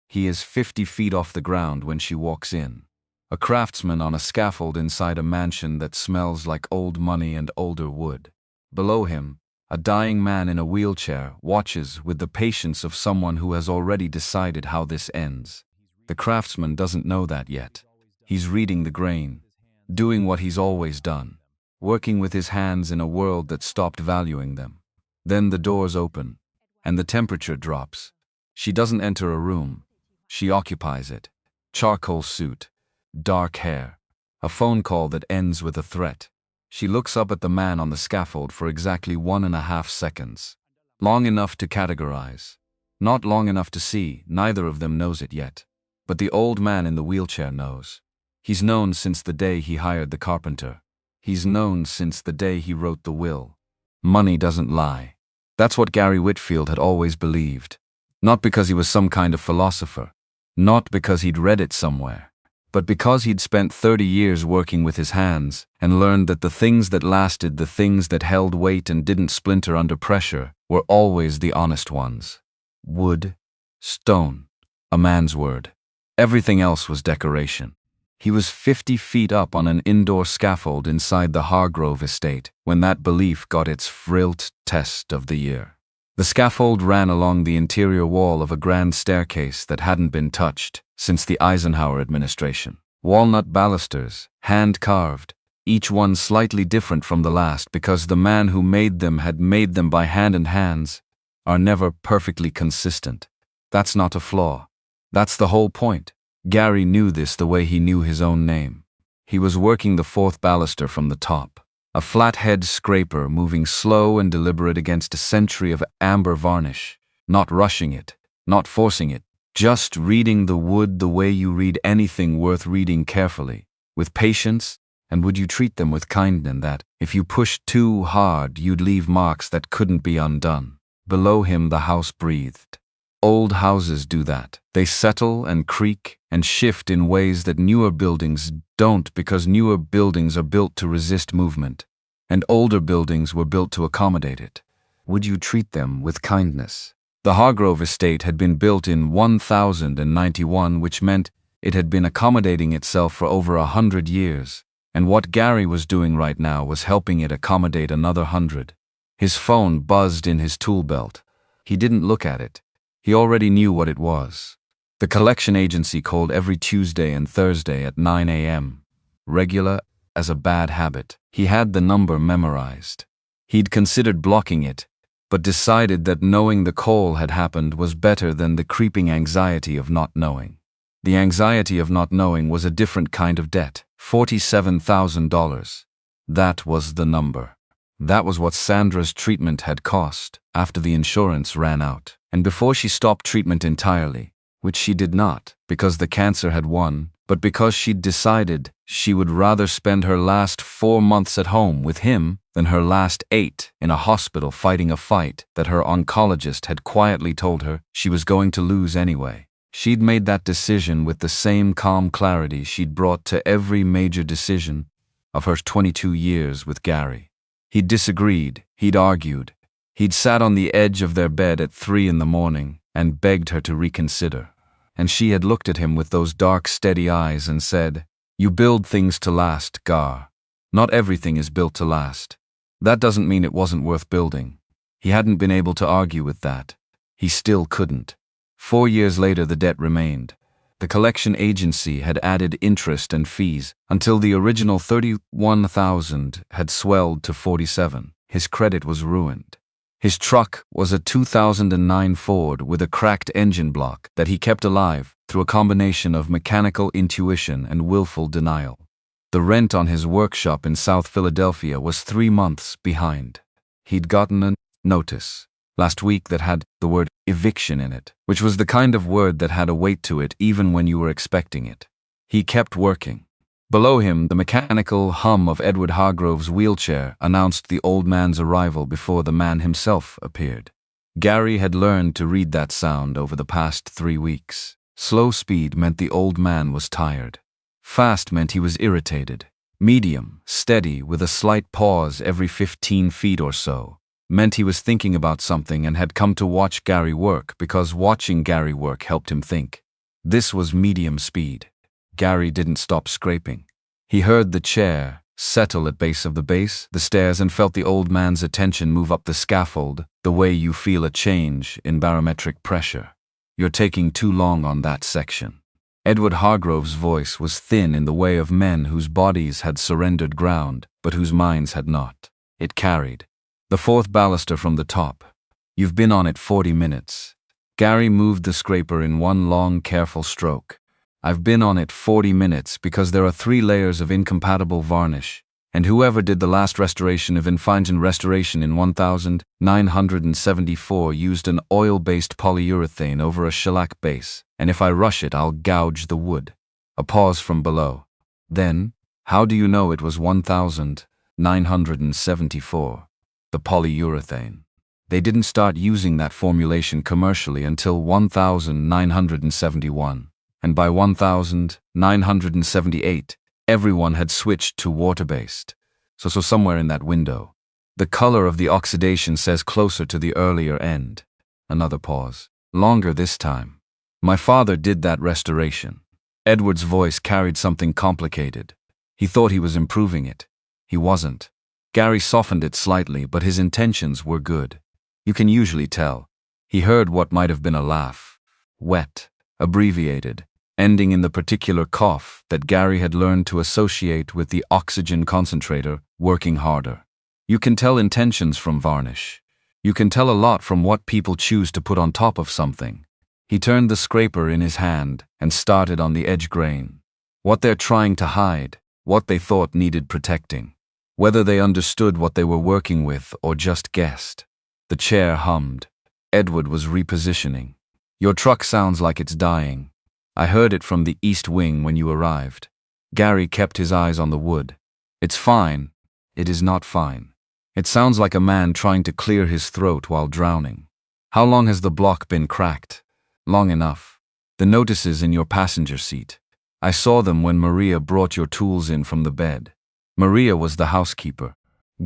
He is 50 feet off the ground when she walks in. A craftsman on a scaffold inside a mansion that smells like old money and older wood. Below him, a dying man in a wheelchair watches with the patience of someone who has already decided how this ends. The craftsman doesn't know that yet. He's reading the grain, doing what he's always done, working with his hands in a world that stopped valuing them. Then the doors open, and the temperature drops. She doesn't enter a room. She occupies it. Charcoal suit, dark hair, a phone call that ends with a threat. She looks up at the man on the scaffold for exactly 1.5 seconds. Long enough to categorize. Not long enough to see, neither of them knows it yet. But the old man in the wheelchair knows. He's known since the day he hired the carpenter. He's known since the day he wrote the will. Money doesn't lie. That's what Gary Whitfield had always believed. Not because he was some kind of philosopher. Not because he'd read it somewhere. But because he'd spent 30 years working with his hands and learned that the things that lasted, the things that held weight and didn't splinter under pressure, were always the honest ones. Wood, stone, a man's word. Everything else was decoration. He was 50 feet up on an indoor scaffold inside the Hargrove estate when that belief got its frilled test of the year. The scaffold ran along the interior wall of a grand staircase that hadn't been touched since the Eisenhower administration. Walnut balusters, hand-carved, each one slightly different from the last because the man who made them had made them by hand, and hands are never perfectly consistent. That's not a flaw. That's the whole point. Gary knew this the way he knew his own name. He was working the fourth baluster from the top. A flathead scraper moving slow and deliberate against a century of amber varnish. Not rushing it, not forcing it, just reading the wood the way you read anything worth reading carefully, with patience, and would you treat them with kindness that, if you pushed too hard, you'd leave marks that couldn't be undone. Below him the house breathed. Old houses do that. They settle and creak and shift in ways that newer buildings don't, because newer buildings are built to resist movement, and older buildings were built to accommodate it. Would you treat them with kindness? The Hargrove estate had been built in 1091, which meant it had been accommodating itself for over 100 years, and what Gary was doing right now was helping it accommodate another 100. His phone buzzed in his tool belt. He didn't look at it. He already knew what it was. The collection agency called every Tuesday and Thursday at 9 a.m. Regular as a bad habit. He had the number memorized. He'd considered blocking it, but decided that knowing the call had happened was better than the creeping anxiety of not knowing. The anxiety of not knowing was a different kind of debt. $47,000. That was the number. That was what Sandra's treatment had cost after the insurance ran out, and before she stopped treatment entirely, which she did not, because the cancer had won, but because she'd decided she would rather spend her last 4 months at home with him than her last 8 in a hospital fighting a fight that her oncologist had quietly told her she was going to lose anyway. She'd made that decision with the same calm clarity she'd brought to every major decision of her 22 years with Gary. He'd disagreed, he'd argued, he'd sat on the edge of their bed at 3 in the morning and begged her to reconsider. And she had looked at him with those dark, steady eyes and said, "You build things to last, Gar. Not everything is built to last. That doesn't mean it wasn't worth building." He hadn't been able to argue with that. He still couldn't. 4 years later, the debt remained. The collection agency had added interest and fees until the original $31,000 had swelled to $47,000. His credit was ruined. His truck was a 2009 Ford with a cracked engine block that he kept alive through a combination of mechanical intuition and willful denial. The rent on his workshop in South Philadelphia was 3 months behind. He'd gotten a notice last week that had the word eviction in it, which was the kind of word that had a weight to it even when you were expecting it. He kept working. Below him, the mechanical hum of Edward Hargrove's wheelchair announced the old man's arrival before the man himself appeared. Gary had learned to read that sound over the past 3 weeks. Slow speed meant the old man was tired. Fast meant he was irritated. Medium, steady, with a slight pause every 15 feet or so, meant he was thinking about something and had come to watch Gary work because watching Gary work helped him think. This was medium speed. Gary didn't stop scraping. He heard the chair settle at base of the stairs, and felt the old man's attention move up the scaffold, the way you feel a change in barometric pressure. You're taking too long on that section. Edward Hargrove's voice was thin in the way of men whose bodies had surrendered ground, but whose minds had not. It carried. The fourth baluster from the top. You've been on it 40 minutes. Gary moved the scraper in one long, careful stroke. I've been on it 40 minutes because there are 3 layers of incompatible varnish, and whoever did the last restoration of Infingen restoration in 1974 used an oil-based polyurethane over a shellac base, and if I rush it, I'll gouge the wood. A pause from below. Then, how do you know it was 1974? The polyurethane. They didn't start using that formulation commercially until 1971. And by 1978, everyone had switched to water-based. So somewhere in that window. The color of the oxidation says closer to the earlier end. Another pause. Longer this time. My father did that restoration. Edward's voice carried something complicated. He thought he was improving it. He wasn't. Gary softened it slightly, but his intentions were good. You can usually tell. He heard what might have been a laugh. Wet. Abbreviated, ending in the particular cough that Gary had learned to associate with the oxygen concentrator working harder. You can tell intentions from varnish. You can tell a lot from what people choose to put on top of something. He turned the scraper in his hand and started on the edge grain. What they're trying to hide, what they thought needed protecting. Whether they understood what they were working with or just guessed. The chair hummed. Edward was repositioning. Your truck sounds like it's dying. I heard it from the east wing when you arrived. Gary kept his eyes on the wood. It's fine. It is not fine. It sounds like a man trying to clear his throat while drowning. How long has the block been cracked? Long enough. The notices in your passenger seat. I saw them when Maria brought your tools in from the bed. Maria was the housekeeper.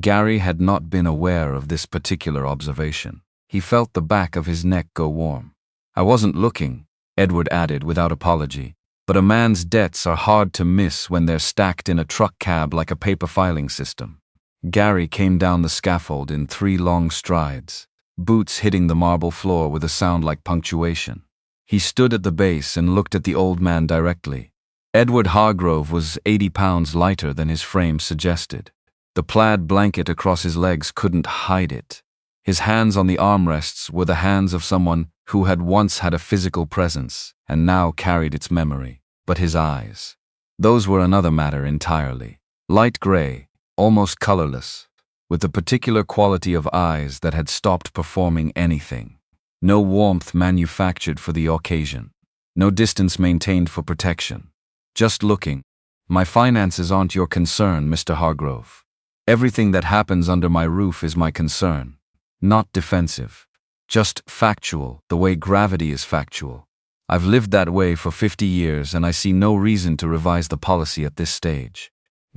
Gary had not been aware of this particular observation. He felt the back of his neck go warm. I wasn't looking, Edward added without apology, but a man's debts are hard to miss when they're stacked in a truck cab like a paper filing system. Gary came down the scaffold in 3 long strides, boots hitting the marble floor with a sound like punctuation. He stood at the base and looked at the old man directly. Edward Hargrove was 80 pounds lighter than his frame suggested. The plaid blanket across his legs couldn't hide it. His hands on the armrests were the hands of someone who had once had a physical presence and now carried its memory. But his eyes. Those were another matter entirely. Light gray, almost colorless, with the particular quality of eyes that had stopped performing anything. No warmth manufactured for the occasion. No distance maintained for protection. Just looking. My finances aren't your concern, Mr. Hargrove. Everything that happens under my roof is my concern. Not defensive. Just factual, the way gravity is factual. I've lived that way for 50 years and I see no reason to revise the policy at this stage.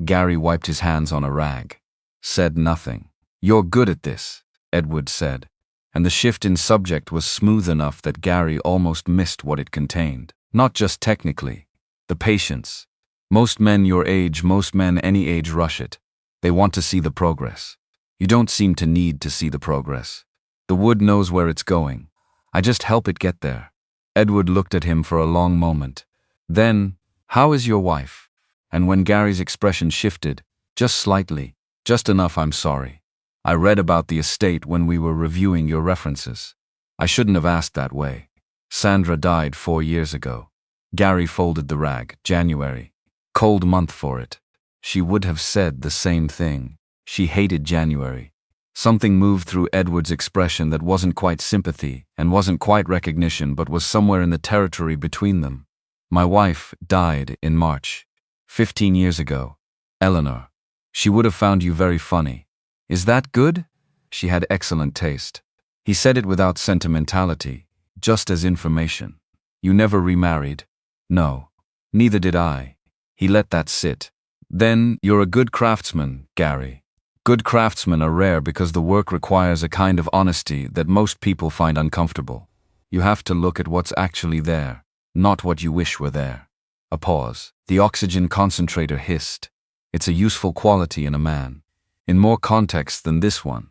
Gary wiped his hands on a rag. Said nothing. You're good at this, Edward said, and the shift in subject was smooth enough that Gary almost missed what it contained. Not just technically. The patience. Most men your age, most men any age rush it. They want to see the progress. You don't seem to need to see the progress. The wood knows where it's going. I just help it get there. Edward looked at him for a long moment. Then, how is your wife? And when Gary's expression shifted, just slightly, just enough I'm sorry. I read about the estate when we were reviewing your references. I shouldn't have asked that way. Sandra died 4 years ago. Gary folded the rag. January. Cold month for it. She would have said the same thing. She hated January. Something moved through Edward's expression that wasn't quite sympathy and wasn't quite recognition but was somewhere in the territory between them. My wife died in March. 15 years ago. Eleanor. She would have found you very funny. Is that good? She had excellent taste. He said it without sentimentality, just as information. You never remarried? No. Neither did I. He let that sit. Then, you're a good craftsman, Gary. Good craftsmen are rare because the work requires a kind of honesty that most people find uncomfortable. You have to look at what's actually there. not what you wish were there. A pause. The oxygen concentrator hissed. It's a useful quality in a man. In more context than this one.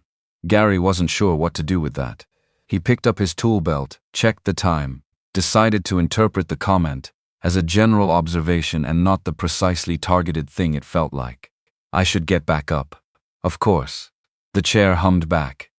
Gary wasn't sure what to do with that. He picked up his tool belt, checked the time, decided to interpret the comment as a general observation and not the precisely targeted thing it felt like. I should get back up. Of course. The chair hummed back.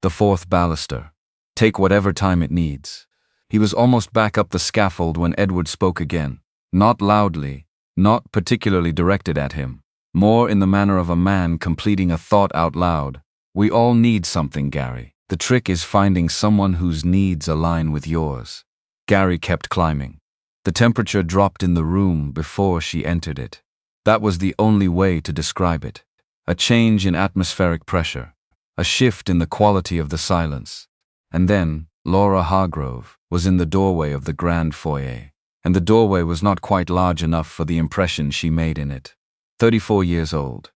The fourth baluster. Take whatever time it needs. He was almost back up the scaffold when Edward spoke again. Not loudly, not particularly directed at him. More in the manner of a man completing a thought out loud. We all need something, Gary. The trick is finding someone whose needs align with yours. Gary kept climbing. The temperature dropped in the room before she entered it. That was the only way to describe it. A change in atmospheric pressure. A shift in the quality of the silence. And then, Laura Hargrove was in the doorway of the grand foyer. And the doorway was not quite large enough for the impression she made in it. 34 years old.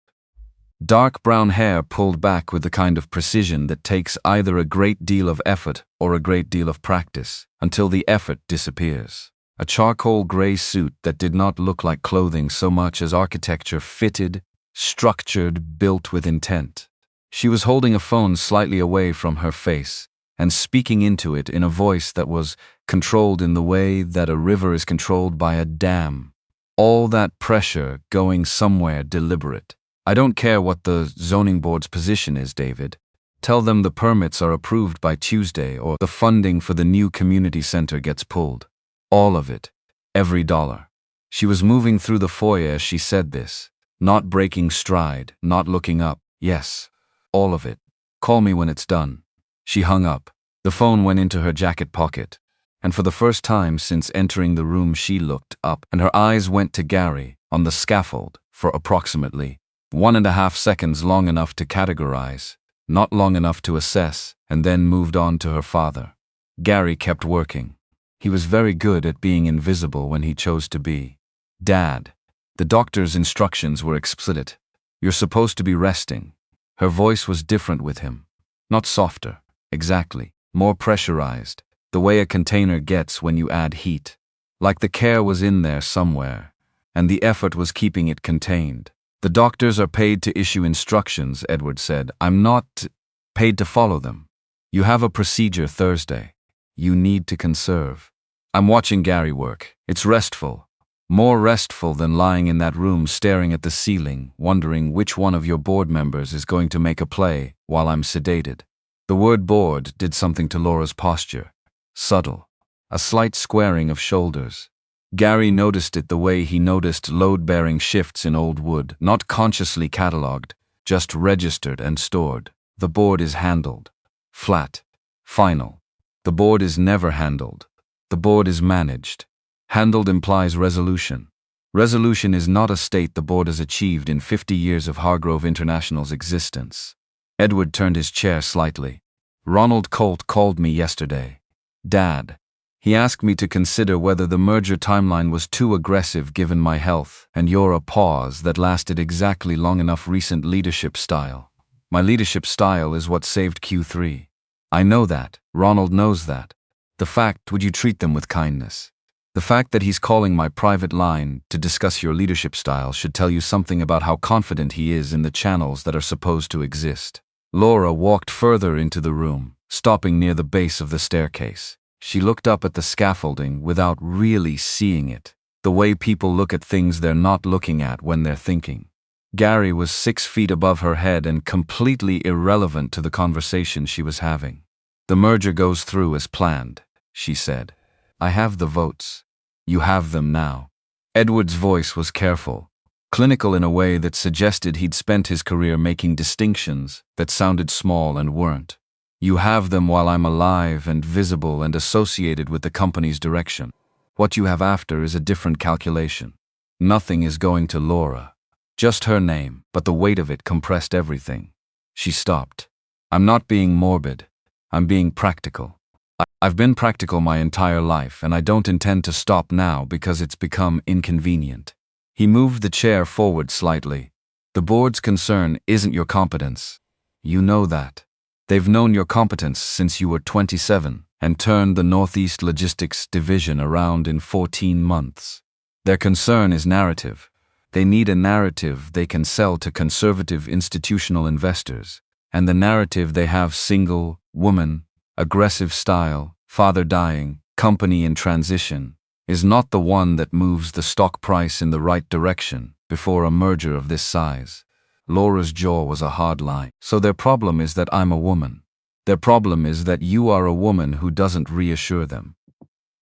Dark brown hair pulled back with the kind of precision that takes either a great deal of effort or a great deal of practice, until the effort disappears. A charcoal gray suit that did not look like clothing so much as architecture, fitted, structured, built with intent. She was holding a phone slightly away from her face and speaking into it in a voice that was controlled in the way that a river is controlled by a dam. All that pressure going somewhere deliberate. I don't care what the zoning board's position is, David. Tell them the permits are approved by Tuesday or the funding for the new community center gets pulled. All of it. Every dollar. She was moving through the foyer as she said this. Not breaking stride, not looking up. Yes. All of it. Call me when it's done. She hung up. The phone went into her jacket pocket. And for the first time since entering the room she looked up and her eyes went to Gary on the scaffold for approximately 1.5 seconds, long enough to categorize, not long enough to assess, and then moved on to her father. Gary kept working. He was very good at being invisible when he chose to be. Dad. The doctor's instructions were explicit. You're supposed to be resting. Her voice was different with him. Not softer, exactly, more pressurized, the way a container gets when you add heat. Like the care was in there somewhere, and the effort was keeping it contained. The doctors are paid to issue instructions, Edward said. I'm not paid to follow them. You have a procedure Thursday. You need to conserve. I'm watching Gary work. It's restful. More restful than lying in that room staring at the ceiling, wondering which one of your board members is going to make a play while I'm sedated. The word board did something to Laura's posture. Subtle. A slight squaring of shoulders. Gary noticed it the way he noticed load-bearing shifts in old wood, not consciously catalogued, just registered and stored. The board is handled. Flat. Final. The board is never handled. The board is managed. Handled implies resolution. Resolution is not a state the board has achieved in 50 years of Hargrove International's existence. Edward turned his chair slightly. Ronald Colt called me yesterday. Dad. He asked me to consider whether the merger timeline was too aggressive given my health and your pause that lasted exactly long enough. Recent leadership style. My leadership style is what saved Q3. I know that. Ronald knows that. The fact, would you treat them with kindness? The fact that he's calling my private line to discuss your leadership style should tell you something about how confident he is in the channels that are supposed to exist. Laura walked further into the room, stopping near the base of the staircase. She looked up at the scaffolding without really seeing it, the way people look at things they're not looking at when they're thinking. Gary was 6 feet above her head and completely irrelevant to the conversation she was having. The merger goes through as planned, she said. I have the votes. You have them now. Edward's voice was careful, clinical in a way that suggested he'd spent his career making distinctions that sounded small and weren't. You have them while I'm alive and visible and associated with the company's direction. What you have after is a different calculation. Nothing is going to Laura. Just her name, but the weight of it compressed everything. She stopped. I'm not being morbid. I'm being practical. I've been practical my entire life, and I don't intend to stop now because it's become inconvenient. He moved the chair forward slightly. The board's concern isn't your competence. You know that. They've known your competence since you were 27, and turned the Northeast Logistics Division around in 14 months. Their concern is narrative. They need a narrative they can sell to conservative institutional investors, and the narrative they have: single, woman, aggressive style, father dying, company in transition, is not the one that moves the stock price in the right direction before a merger of this size. Laura's jaw was a hard line. So their problem is that I'm a woman. Their problem is that you are a woman who doesn't reassure them.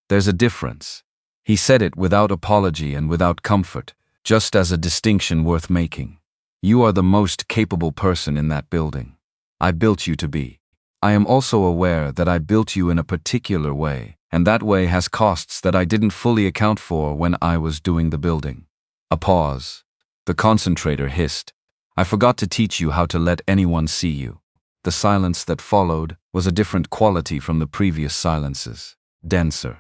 There's a difference. He said it without apology and without comfort, just as a distinction worth making. You are the most capable person in that building. I built you to be. I am also aware that I built you in a particular way, and that way has costs that I didn't fully account for when I was doing the building. A pause. The concentrator hissed. I forgot to teach you how to let anyone see you. The silence that followed was a different quality from the previous silences. Denser.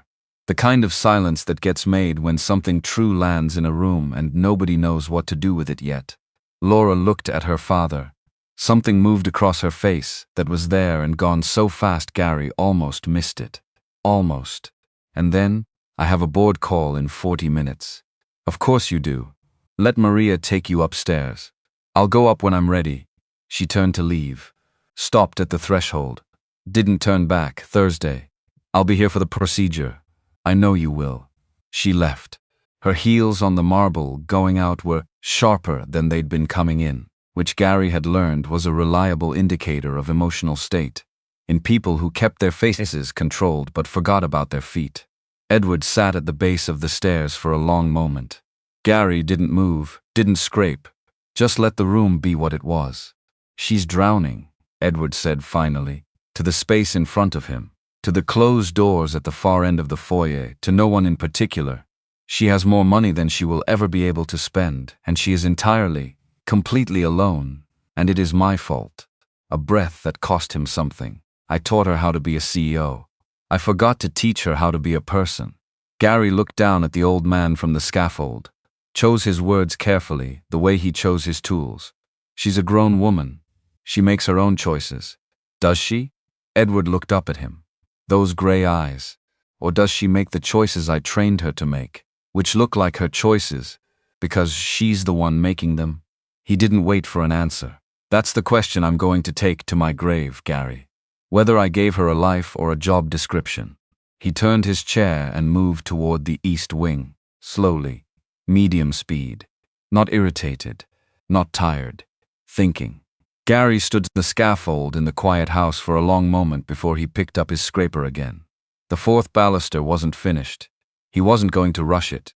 The kind of silence that gets made when something true lands in a room and nobody knows what to do with it yet. Laura looked at her father. Something moved across her face that was there and gone so fast Gary almost missed it. Almost. And then, I have a board call in 40 minutes. Of course you do. Let Maria take you upstairs. I'll go up when I'm ready. She turned to leave. Stopped at the threshold. Didn't turn back. Thursday. I'll be here for the procedure. I know you will. She left. Her heels on the marble going out were sharper than they'd been coming in, which Gary had learned was a reliable indicator of emotional state, in people who kept their faces controlled but forgot about their feet. Edward sat at the base of the stairs for a long moment. Gary didn't move, didn't scrape, just let the room be what it was. She's drowning, Edward said finally, to the space in front of him, to the closed doors at the far end of the foyer, to no one in particular. She has more money than she will ever be able to spend, and she is entirely, completely alone, and it is my fault. A breath that cost him something. I taught her how to be a CEO. I forgot to teach her how to be a person. Gary looked down at the old man from the scaffold, chose his words carefully, the way he chose his tools. She's a grown woman. She makes her own choices. Does she? Edward looked up at him. Those gray eyes. Or does she make the choices I trained her to make, which look like her choices, because she's the one making them? He didn't wait for an answer. That's the question I'm going to take to my grave, Gary. Whether I gave her a life or a job description. He turned his chair and moved toward the east wing, slowly, medium speed. Not irritated, not tired, thinking. Gary stood the scaffold in the quiet house for a long moment before he picked up his scraper again. The fourth baluster wasn't finished. He wasn't going to rush it.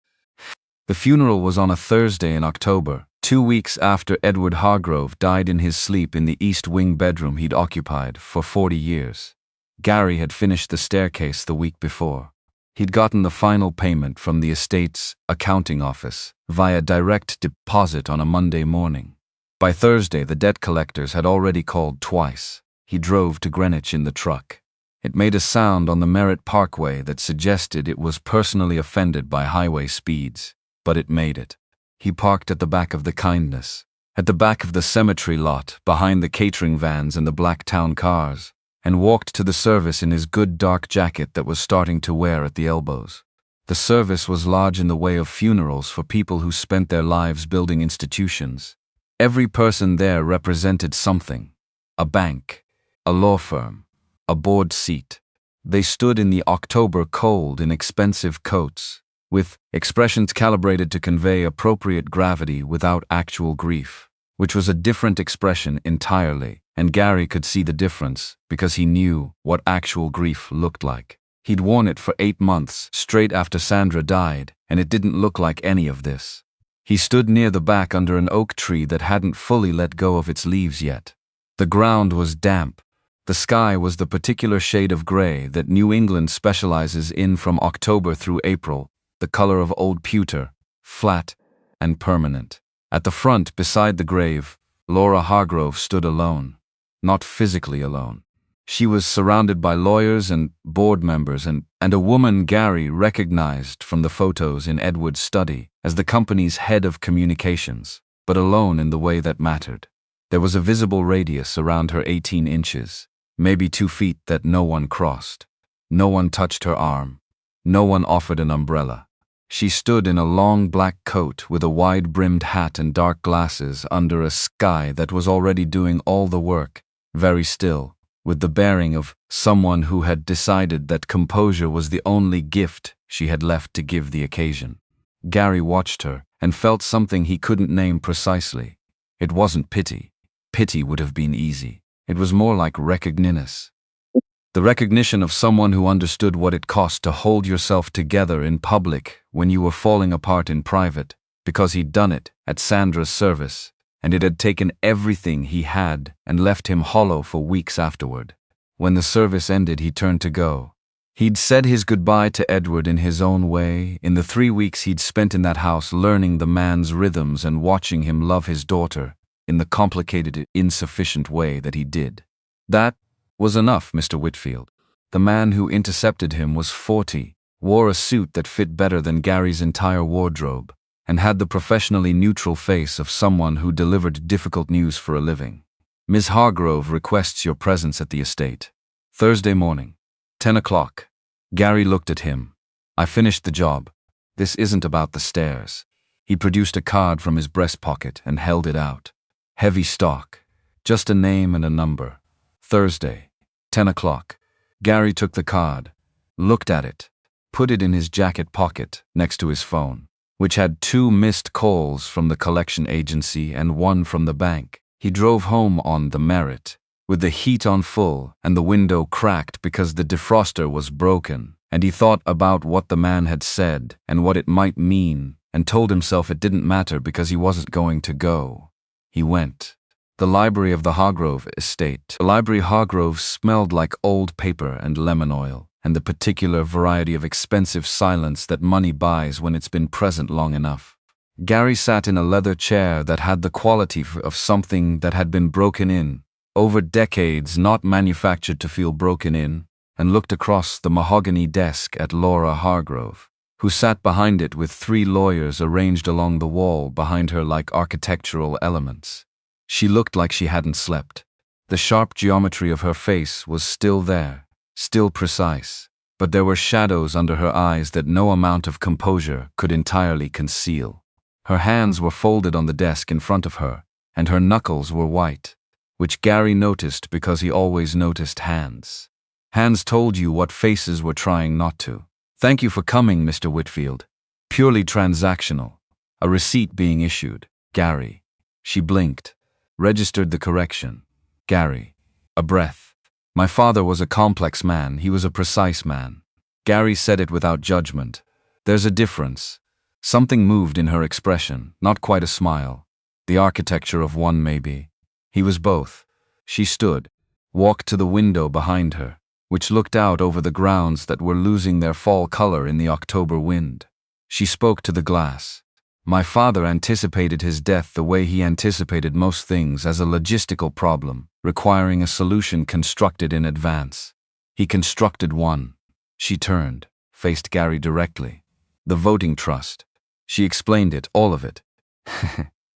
The funeral was on a Thursday in October, 2 weeks after Edward Hargrove died in his sleep in the east wing bedroom he'd occupied for 40 years. Gary had finished the staircase the week before. He'd gotten the final payment from the estate's accounting office via direct deposit on a Monday morning. By Thursday, the debt collectors had already called twice. He drove to Greenwich in the truck. It made a sound on the Merritt Parkway that suggested it was personally offended by highway speeds, but it made it. He parked at the back of the Kindness, at the back of the cemetery lot, behind the catering vans and the black town cars, and walked to the service in his good dark jacket that was starting to wear at the elbows. The service was large in the way of funerals for people who spent their lives building institutions. Every person there represented something. A bank, a law firm, a board seat. They stood in the October cold in expensive coats, with expressions calibrated to convey appropriate gravity without actual grief, which was a different expression entirely, and Gary could see the difference because he knew what actual grief looked like. He'd worn it for 8 months straight after Sandra died, and it didn't look like any of this. He stood near the back under an oak tree that hadn't fully let go of its leaves yet. The ground was damp. The sky was the particular shade of gray that New England specializes in from October through April, the color of old pewter, flat and permanent. At the front, beside the grave, Laura Hargrove stood alone. Not physically alone. She was surrounded by lawyers and board members and a woman Gary recognized from the photos in Edward's study as the company's head of communications, but alone in the way that mattered. There was a visible radius around her 18 inches, maybe 2 feet that no one crossed. No one touched her arm. No one offered an umbrella. She stood in a long black coat with a wide-brimmed hat and dark glasses under a sky that was already doing all the work, very still, with the bearing of someone who had decided that composure was the only gift she had left to give the occasion. Gary watched her and felt something he couldn't name precisely. It wasn't pity. Pity would have been easy. It was more like recognition. The recognition of someone who understood what it cost to hold yourself together in public when you were falling apart in private, because he'd done it at Sandra's service, and it had taken everything he had and left him hollow for weeks afterward. When the service ended, he turned to go. He'd said his goodbye to Edward in his own way, in the 3 weeks he'd spent in that house learning the man's rhythms and watching him love his daughter in the complicated, insufficient way that he did. That was enough, Mr. Whitfield. The man who intercepted him was 40, wore a suit that fit better than Gary's entire wardrobe, and had the professionally neutral face of someone who delivered difficult news for a living. Ms. Hargrove requests your presence at the estate. Thursday morning, 10 o'clock. Gary looked at him. I finished the job. This isn't about the stairs. He produced a card from his breast pocket and held it out. Heavy stock. Just a name and a number. Thursday, 10 o'clock. Gary took the card, looked at it, put it in his jacket pocket next to his phone, which had 2 missed calls from the collection agency and 1 from the bank. He drove home on the Merit, with the heat on full and the window cracked because the defroster was broken, and he thought about what the man had said and what it might mean, and told himself it didn't matter because he wasn't going to go. He went. The library of the Hargrove estate. The library Hargrove smelled like old paper and lemon oil, and the particular variety of expensive silence that money buys when it's been present long enough. Gary sat in a leather chair that had the quality of something that had been broken in, over decades not manufactured to feel broken in, and looked across the mahogany desk at Laura Hargrove, who sat behind it with 3 lawyers arranged along the wall behind her like architectural elements. She looked like she hadn't slept. The sharp geometry of her face was still there, still precise, but there were shadows under her eyes that no amount of composure could entirely conceal. Her hands were folded on the desk in front of her, and her knuckles were white, which Gary noticed because he always noticed hands. Hands told you what faces were trying not to. Thank you for coming, Mr. Whitfield. Purely transactional. A receipt being issued. Gary. She blinked. Registered the correction. Gary. A breath. My father was a complex man, he was a precise man. Gary said it without judgment. There's a difference. Something moved in her expression, not quite a smile. The architecture of one, maybe. He was both. She stood, walked to the window behind her, which looked out over the grounds that were losing their fall color in the October wind. She spoke to the glass. My father anticipated his death the way he anticipated most things, as a logistical problem, requiring a solution constructed in advance. He constructed one. She turned, faced Gary directly. The voting trust. She explained it, all of it.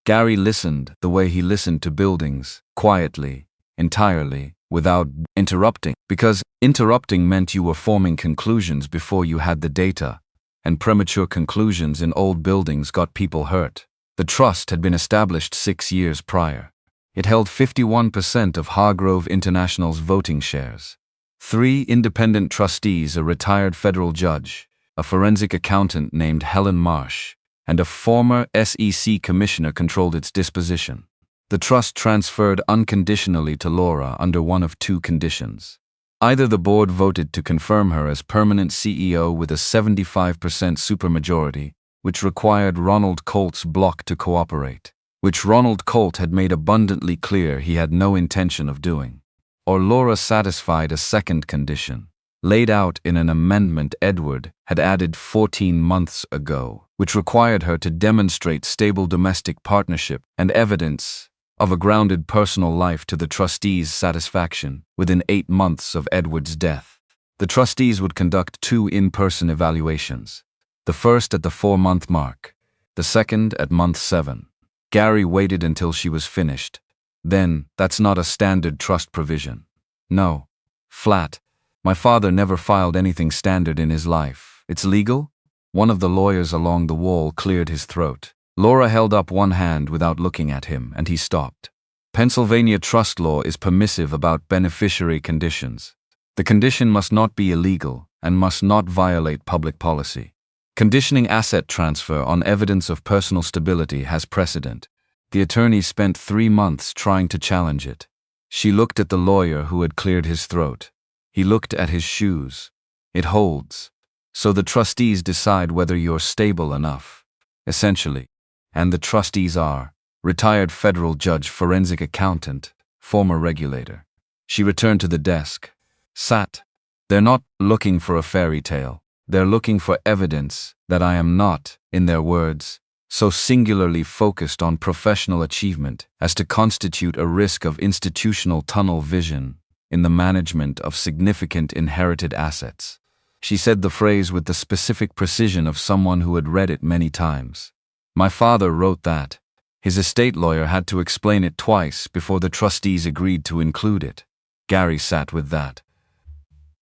Gary listened the way he listened to buildings, quietly, entirely, without interrupting, because interrupting meant you were forming conclusions before you had the data, and premature conclusions in old buildings got people hurt. The trust had been established 6 years prior. It held 51% of Hargrove International's voting shares. 3 independent trustees, a retired federal judge, a forensic accountant named Helen Marsh, and a former SEC commissioner controlled its disposition. The trust transferred unconditionally to Laura under one of 2 conditions. Either the board voted to confirm her as permanent CEO with a 75% supermajority, which required Ronald Colt's bloc to cooperate, which Ronald Colt had made abundantly clear he had no intention of doing, or Laura satisfied a second condition, laid out in an amendment Edward had added 14 months ago, which required her to demonstrate stable domestic partnership and evidence of a grounded personal life to the trustees' satisfaction within 8 months of Edward's death. The trustees would conduct 2 in-person evaluations, the first at the 4-month mark, the second at month 7. Gary waited until she was finished. Then, that's not a standard trust provision. No. Flat. My father never filed anything standard in his life. It's legal? One of the lawyers along the wall cleared his throat. Laura held up one hand without looking at him, and he stopped. Pennsylvania trust law is permissive about beneficiary conditions. The condition must not be illegal and must not violate public policy. Conditioning asset transfer on evidence of personal stability has precedent. The attorney spent 3 months trying to challenge it. She looked at the lawyer who had cleared his throat. He looked at his shoes. It holds. So the trustees decide whether you're stable enough. Essentially. And the trustees are retired federal judge, forensic accountant, former regulator. She returned to the desk. Sat. They're not looking for a fairy tale. They're looking for evidence that I am not, in their words, so singularly focused on professional achievement as to constitute a risk of institutional tunnel vision in the management of significant inherited assets. She said the phrase with the specific precision of someone who had read it many times. My father wrote that. His estate lawyer had to explain it twice before the trustees agreed to include it. Gary sat with that.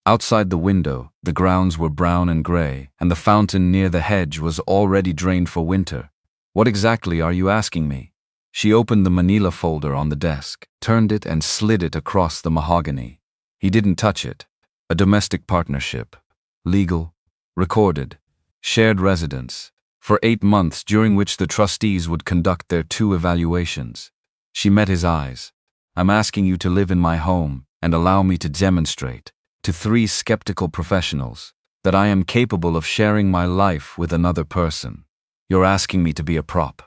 Outside the window, the grounds were brown and gray, and the fountain near the hedge was already drained for winter. What exactly are you asking me? She opened the manila folder on the desk, turned it and slid it across the mahogany. He didn't touch it. A domestic partnership. Legal. Recorded. Shared residence. For 8 months, during which the trustees would conduct their 2 evaluations. She met his eyes. I'm asking you to live in my home and allow me to demonstrate to 3 skeptical professionals that I am capable of sharing my life with another person. You're asking me to be a prop.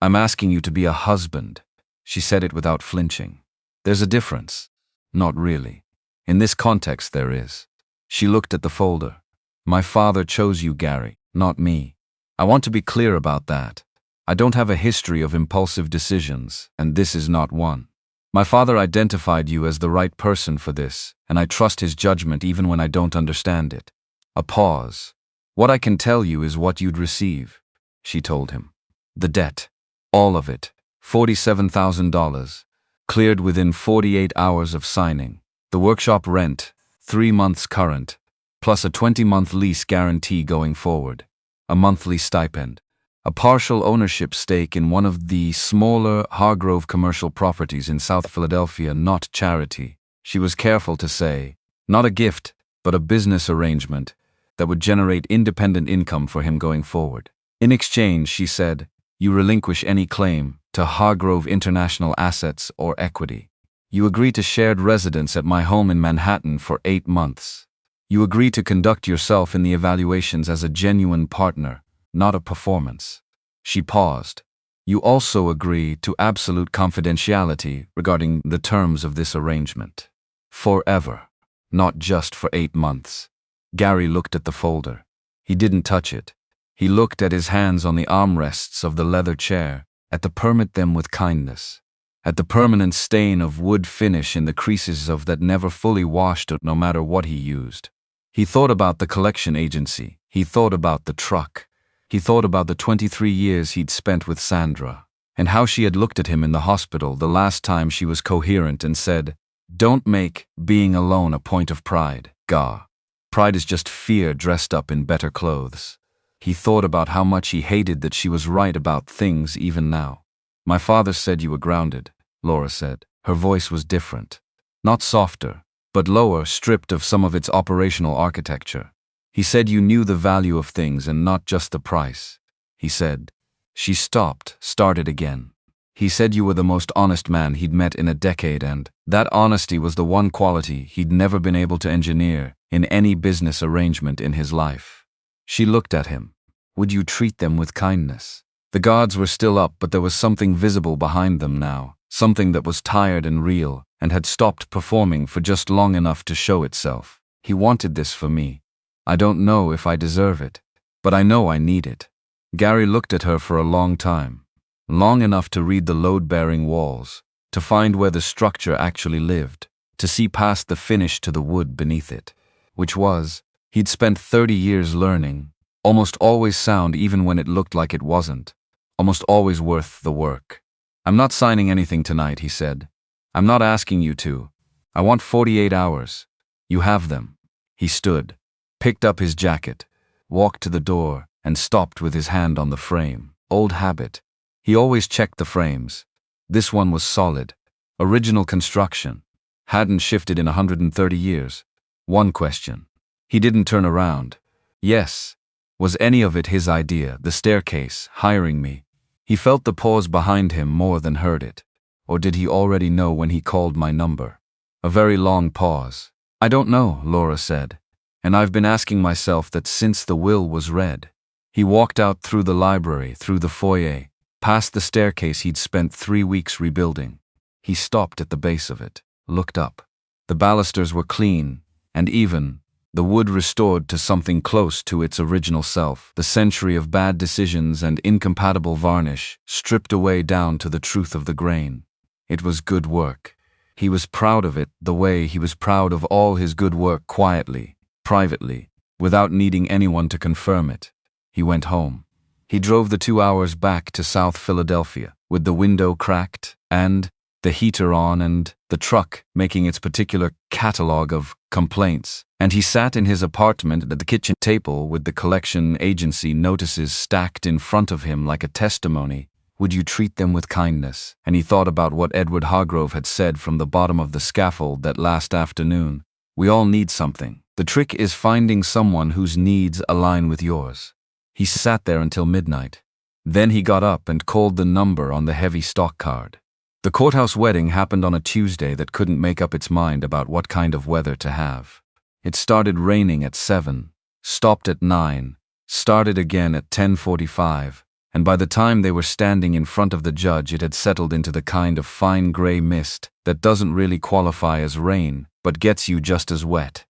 I'm asking you to be a husband. She said it without flinching. There's a difference. Not really. In this context there is. She looked at the folder. My father chose you, Gary, not me. I want to be clear about that. I don't have a history of impulsive decisions, and this is not one. My father identified you as the right person for this, and I trust his judgment even when I don't understand it. A pause. What I can tell you is what you'd receive, she told him. The debt. All of it. $47,000. Cleared within 48 hours of signing. The workshop rent, 3 months current, plus a 20-month lease guarantee going forward. A monthly stipend. A partial ownership stake in one of the smaller Hargrove commercial properties in South Philadelphia, not charity. She was careful to say, not a gift, but a business arrangement that would generate independent income for him going forward. In exchange, she said, you relinquish any claim to Hargrove International assets or equity. You agree to shared residence at my home in Manhattan for 8 months. You agree to conduct yourself in the evaluations as a genuine partner, not a performance. She paused. You also agree to absolute confidentiality regarding the terms of this arrangement. Forever, not just for 8 months. Gary looked at the folder. He didn't touch it. He looked at his hands on the armrests of the leather chair, at the permit them with kindness, at the permanent stain of wood finish in the creases of that never fully washed out no matter what he used. He thought about the collection agency. He thought about the truck. He thought about the 23 years he'd spent with Sandra, and how she had looked at him in the hospital the last time she was coherent and said, don't make being alone a point of pride, Gah. Pride is just fear dressed up in better clothes. He thought about how much he hated that she was right about things even now. My father said you were grounded, Laura said. Her voice was different. Not softer, but lower, stripped of some of its operational architecture. He said you knew the value of things and not just the price. He said. She stopped, started again. He said you were the most honest man he'd met in a decade, and that honesty was the one quality he'd never been able to engineer in any business arrangement in his life. She looked at him. Would you treat them with kindness? The guards were still up, but there was something visible behind them now, something that was tired and real, and had stopped performing for just long enough to show itself. He wanted this for me. I don't know if I deserve it, but I know I need it. Gary looked at her for a long time. Long enough to read the load-bearing walls, to find where the structure actually lived, to see past the finish to the wood beneath it, which was, he'd spent 30 years learning, almost always sound even when it looked like it wasn't, almost always worth the work. I'm not signing anything tonight, he said. I'm not asking you to. I want 48 hours. You have them. He stood, picked up his jacket, walked to the door, and stopped with his hand on the frame. Old habit. He always checked the frames. This one was solid. Original construction. Hadn't shifted in 130 years. One question. He didn't turn around. Yes. Was any of it his idea, the staircase, hiring me? He felt the pause behind him more than heard it. Or did he already know when he called my number? A very long pause. I don't know, Laura said. And I've been asking myself that since the will was read. He walked out through the library, through the foyer, past the staircase he'd spent 3 weeks rebuilding. He stopped at the base of it, looked up. The balusters were clean, and even, the wood restored to something close to its original self. The century of bad decisions and incompatible varnish stripped away down to the truth of the grain. It was good work. He was proud of it the way he was proud of all his good work, quietly, privately, without needing anyone to confirm it. He went home. He drove the 2 hours back to South Philadelphia, with the window cracked, and the heater on, and the truck making its particular catalogue of complaints. And he sat in his apartment at the kitchen table with the collection agency notices stacked in front of him like a testimony. Would you treat them with kindness? And he thought about what Edward Hargrove had said from the bottom of the scaffold that last afternoon. We all need something. The trick is finding someone whose needs align with yours. He sat there until midnight. Then he got up and called the number on the heavy stock card. The courthouse wedding happened on a Tuesday that couldn't make up its mind about what kind of weather to have. It started raining at 7, stopped at 9, started again at 10:45, and by the time they were standing in front of the judge it had settled into the kind of fine gray mist that doesn't really qualify as rain, but gets you just as wet.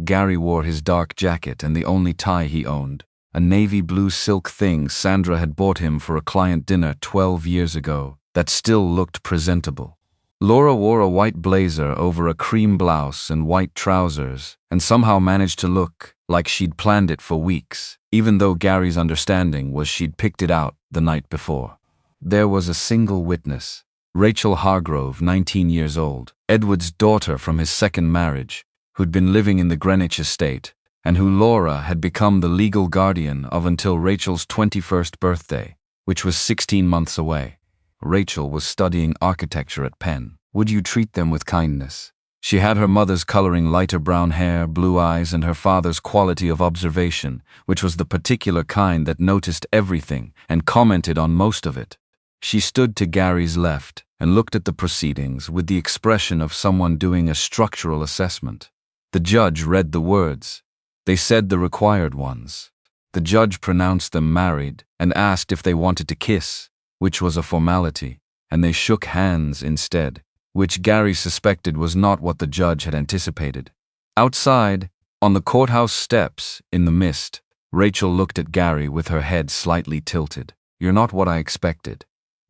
Gary wore his dark jacket and the only tie he owned, a navy blue silk thing Sandra had bought him for a client dinner 12 years ago, that still looked presentable. Laura wore a white blazer over a cream blouse and white trousers, and somehow managed to look like she'd planned it for weeks, even though Gary's understanding was she'd picked it out the night before. There was a single witness, Rachel Hargrove, 19 years old, Edward's daughter from his second marriage, who'd been living in the Greenwich estate, and who Laura had become the legal guardian of until Rachel's 21st birthday, which was 16 months away. Rachel was studying architecture at Penn. Would you treat them with kindness? She had her mother's coloring lighter brown hair, blue eyes, and her father's quality of observation, which was the particular kind that noticed everything and commented on most of it. She stood to Gary's left and looked at the proceedings with the expression of someone doing a structural assessment. The judge read the words. They said the required ones. The judge pronounced them married and asked if they wanted to kiss, which was a formality, and they shook hands instead, which Gary suspected was not what the judge had anticipated. Outside, on the courthouse steps, in the mist, Rachel looked at Gary with her head slightly tilted. You're not what I expected.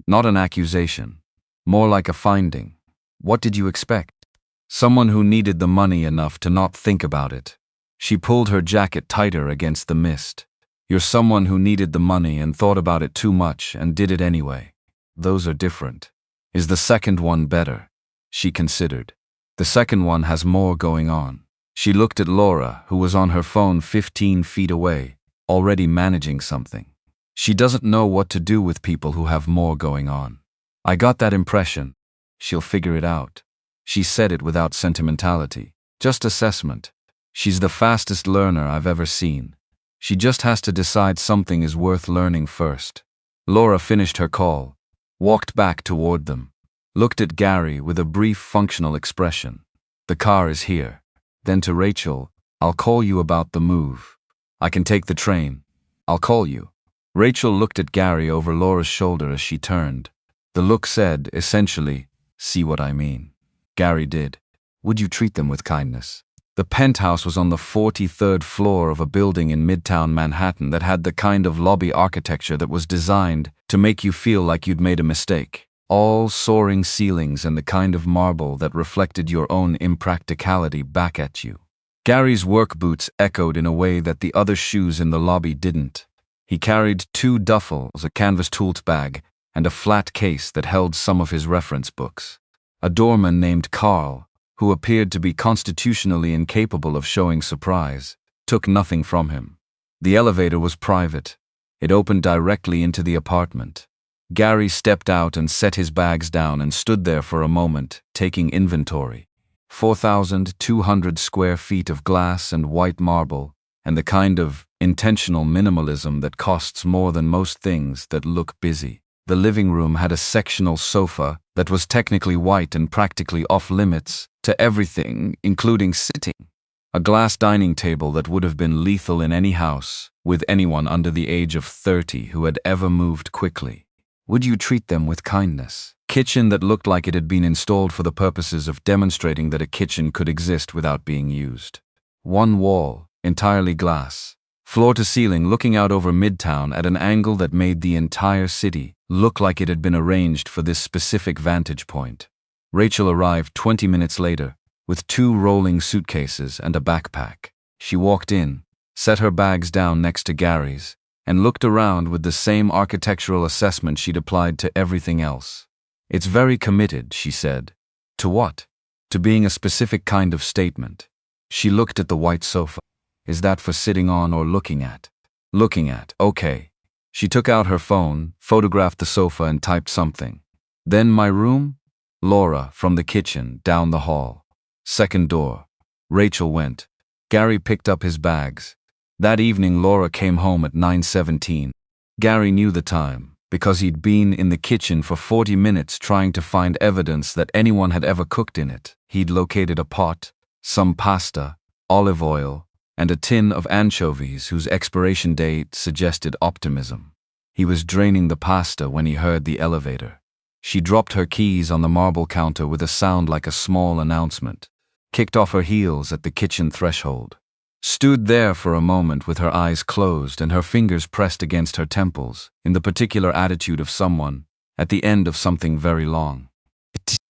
Not an accusation. More like a finding. What did you expect? Someone who needed the money enough to not think about it. She pulled her jacket tighter against the mist. You're someone who needed the money and thought about it too much and did it anyway. Those are different. Is the second one better? She considered. The second one has more going on. She looked at Laura, who was on her phone 15 feet away, already managing something. She doesn't know what to do with people who have more going on. I got that impression. She'll figure it out. She said it without sentimentality, just assessment. She's the fastest learner I've ever seen. She just has to decide something is worth learning first. Laura finished her call, walked back toward them, looked at Gary with a brief functional expression. The car is here. Then to Rachel, I'll call you about the move. I can take the train. I'll call you. Rachel looked at Gary over Laura's shoulder as she turned. The look said, essentially, see what I mean. Gary did. Would you treat them with kindness? The penthouse was on the 43rd floor of a building in Midtown Manhattan that had the kind of lobby architecture that was designed to make you feel like you'd made a mistake. All soaring ceilings and the kind of marble that reflected your own impracticality back at you. Gary's work boots echoed in a way that the other shoes in the lobby didn't. He carried 2 duffels, a canvas tooled bag, and a flat case that held some of his reference books. A doorman named Carl, who appeared to be constitutionally incapable of showing surprise, took nothing from him. The elevator was private. It opened directly into the apartment. Gary stepped out and set his bags down and stood there for a moment, taking inventory. 4,200 square feet of glass and white marble, and the kind of intentional minimalism that costs more than most things that look busy. The living room had a sectional sofa that was technically white and practically off-limits to everything, including sitting. A glass dining table that would have been lethal in any house, with anyone under the age of 30 who had ever moved quickly. Would you treat them with kindness? Kitchen that looked like it had been installed for the purposes of demonstrating that a kitchen could exist without being used. One wall, entirely glass. Floor to ceiling, looking out over Midtown at an angle that made the entire city look like it had been arranged for this specific vantage point. Rachel arrived 20 minutes later, with 2 rolling suitcases and a backpack. She walked in, set her bags down next to Gary's, and looked around with the same architectural assessment she'd applied to everything else. "It's very committed," she said. "To what?" "To being a specific kind of statement." She looked at the white sofa. "Is that for sitting on or looking at?" "Looking at, okay." She took out her phone, photographed the sofa and typed something. "Then my room?" "Laura, from the kitchen, down the hall. Second door." Rachel went. Gary picked up his bags. That evening Laura came home at 9:17. Gary knew the time, because he'd been in the kitchen for 40 minutes trying to find evidence that anyone had ever cooked in it. He'd located a pot, some pasta, olive oil, and a tin of anchovies whose expiration date suggested optimism. He was draining the pasta when he heard the elevator. She dropped her keys on the marble counter with a sound like a small announcement, kicked off her heels at the kitchen threshold, stood there for a moment with her eyes closed and her fingers pressed against her temples, in the particular attitude of someone at the end of something very long.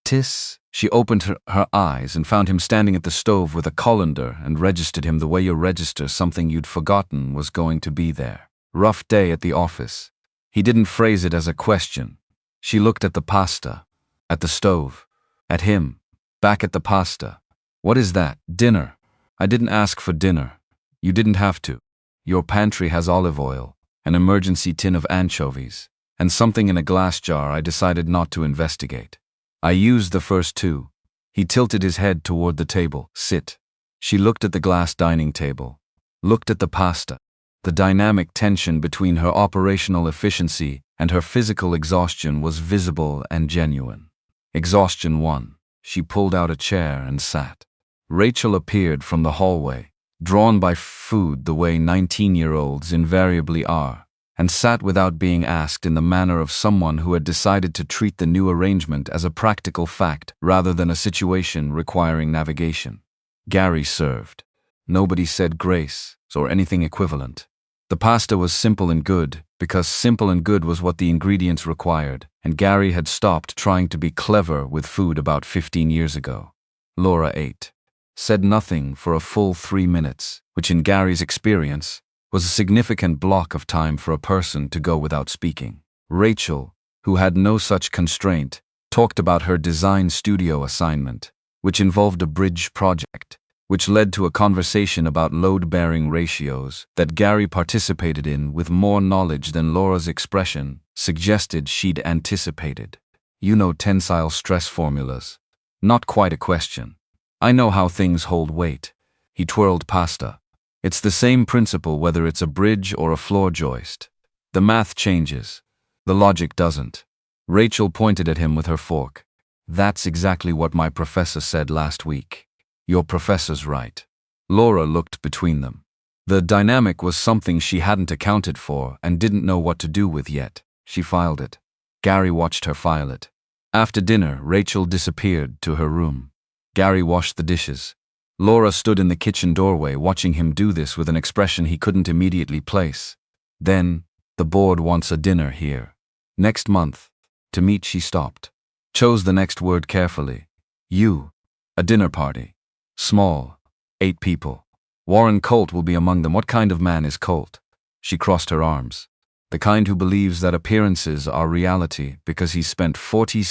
"Tis." She opened her eyes and found him standing at the stove with a colander and registered him the way you register something you'd forgotten was going to be there. "Rough day at the office." He didn't phrase it as a question. She looked at the pasta, at the stove, at him, back at the pasta. "What is that?" "Dinner." "I didn't ask for dinner." "You didn't have to. Your pantry has olive oil, an emergency tin of anchovies, and something in a glass jar I decided not to investigate. I used the first 2. He tilted his head toward the table. "Sit." She looked at the glass dining table, looked at the pasta. The dynamic tension between her operational efficiency and her physical exhaustion was visible and genuine. Exhaustion won. She pulled out a chair and sat. Rachel appeared from the hallway, drawn by food the way 19-year-olds invariably are, and sat without being asked in the manner of someone who had decided to treat the new arrangement as a practical fact rather than a situation requiring navigation. Gary served. Nobody said grace or anything equivalent. The pasta was simple and good, because simple and good was what the ingredients required, and Gary had stopped trying to be clever with food about 15 years ago. Laura ate. Said nothing for a full 3 minutes, which in Gary's experience was a significant block of time for a person to go without speaking. Rachel, who had no such constraint, talked about her design studio assignment, which involved a bridge project, which led to a conversation about load-bearing ratios that Gary participated in with more knowledge than Laura's expression suggested she'd anticipated. "You know tensile stress formulas." "Not quite a question. I know how things hold weight." He twirled pasta. "It's the same principle whether it's a bridge or a floor joist. The math changes. The logic doesn't." Rachel pointed at him with her fork. "That's exactly what my professor said last week." "Your professor's right." Laura looked between them. The dynamic was something she hadn't accounted for and didn't know what to do with yet. She filed it. Gary watched her file it. After dinner, Rachel disappeared to her room. Gary washed the dishes. Laura stood in the kitchen doorway watching him do this with an expression he couldn't immediately place. Then, "The board wants a dinner here. Next month." To meet, she stopped. Chose the next word carefully. "You. A dinner party. Small. 8 people. Warren Colt will be among them." "What kind of man is Colt?" She crossed her arms. "The kind who believes that appearances are reality because he's spent 40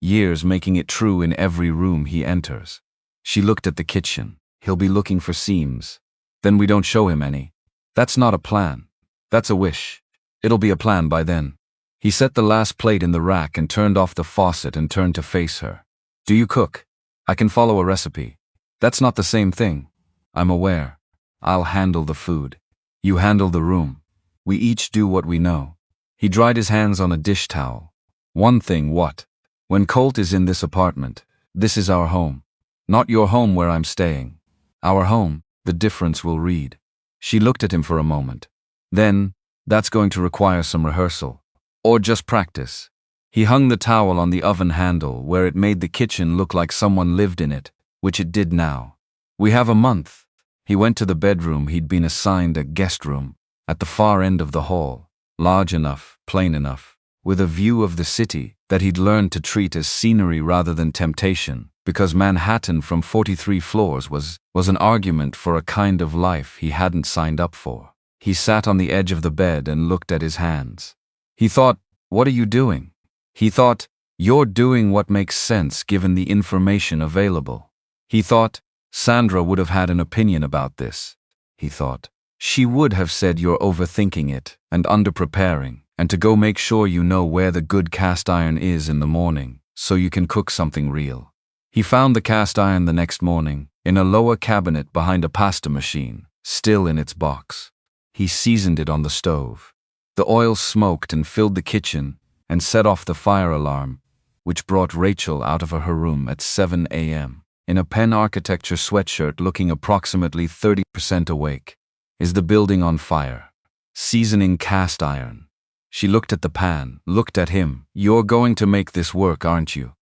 years making it true in every room he enters." She looked at the kitchen. He'll be looking for seams. Then we don't show him any. That's not a plan. That's a wish. It'll be a plan by then. He set the last plate in the rack and turned off the faucet and turned to face her. Do you cook? I can follow a recipe. That's not the same thing. I'm aware. I'll handle the food. You handle the room. We each do what we know. He dried his hands on a dish towel. One thing, what? When Colt is in this apartment, this is our home. Not your home where I'm staying. Our home, the difference will read. She looked at him for a moment. Then, that's going to require some rehearsal. Or just practice. He hung the towel on the oven handle where it made the kitchen look like someone lived in it, which it did now. We have a month. He went to the bedroom he'd been assigned, a guest room, at the far end of the hall, large enough, plain enough, with a view of the city that he'd learned to treat as scenery rather than temptation, because Manhattan from 43 floors was an argument for a kind of life he hadn't signed up for. He sat on the edge of the bed and looked at his hands. He thought, what are you doing? He thought, you're doing what makes sense given the information available. He thought, Sandra would have had an opinion about this. He thought, she would have said you're overthinking it and underpreparing, and to go make sure you know where the good cast iron is in the morning so you can cook something real. He found the cast iron the next morning in a lower cabinet behind a pasta machine, still in its box. He seasoned it on the stove. The oil smoked and filled the kitchen and set off the fire alarm, which brought Rachel out of her room at 7 a.m. in a Penn Architecture sweatshirt, looking approximately 30% awake. Is the building on fire? Seasoning cast iron. She looked at the pan, looked at him. You're going to make this work, aren't you?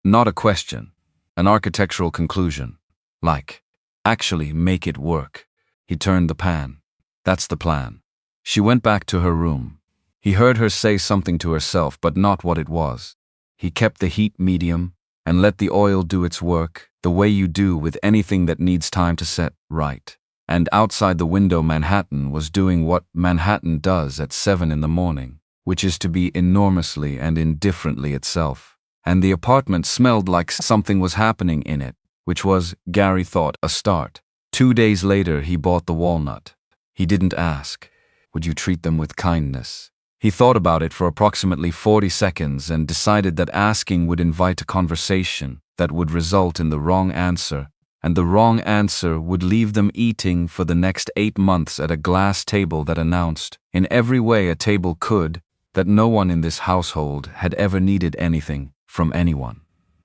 Not a question. An architectural conclusion. Like, actually make it work. He turned the pan. That's the plan. She went back to her room. He heard her say something to herself, but not what it was. He kept the heat medium and let the oil do its work, the way you do with anything that needs time to set right. And outside the window, Manhattan was doing what Manhattan does at 7 in the morning, which is to be enormously and indifferently itself. And the apartment smelled like something was happening in it, which was, Gary thought, a start. 2 days later, he bought the walnut. He didn't ask, would you treat them with kindness? He thought about it for approximately 40 seconds and decided that asking would invite a conversation that would result in the wrong answer, and the wrong answer would leave them eating for the next 8 months at a glass table that announced, in every way a table could, that no one in this household had ever needed anything from anyone.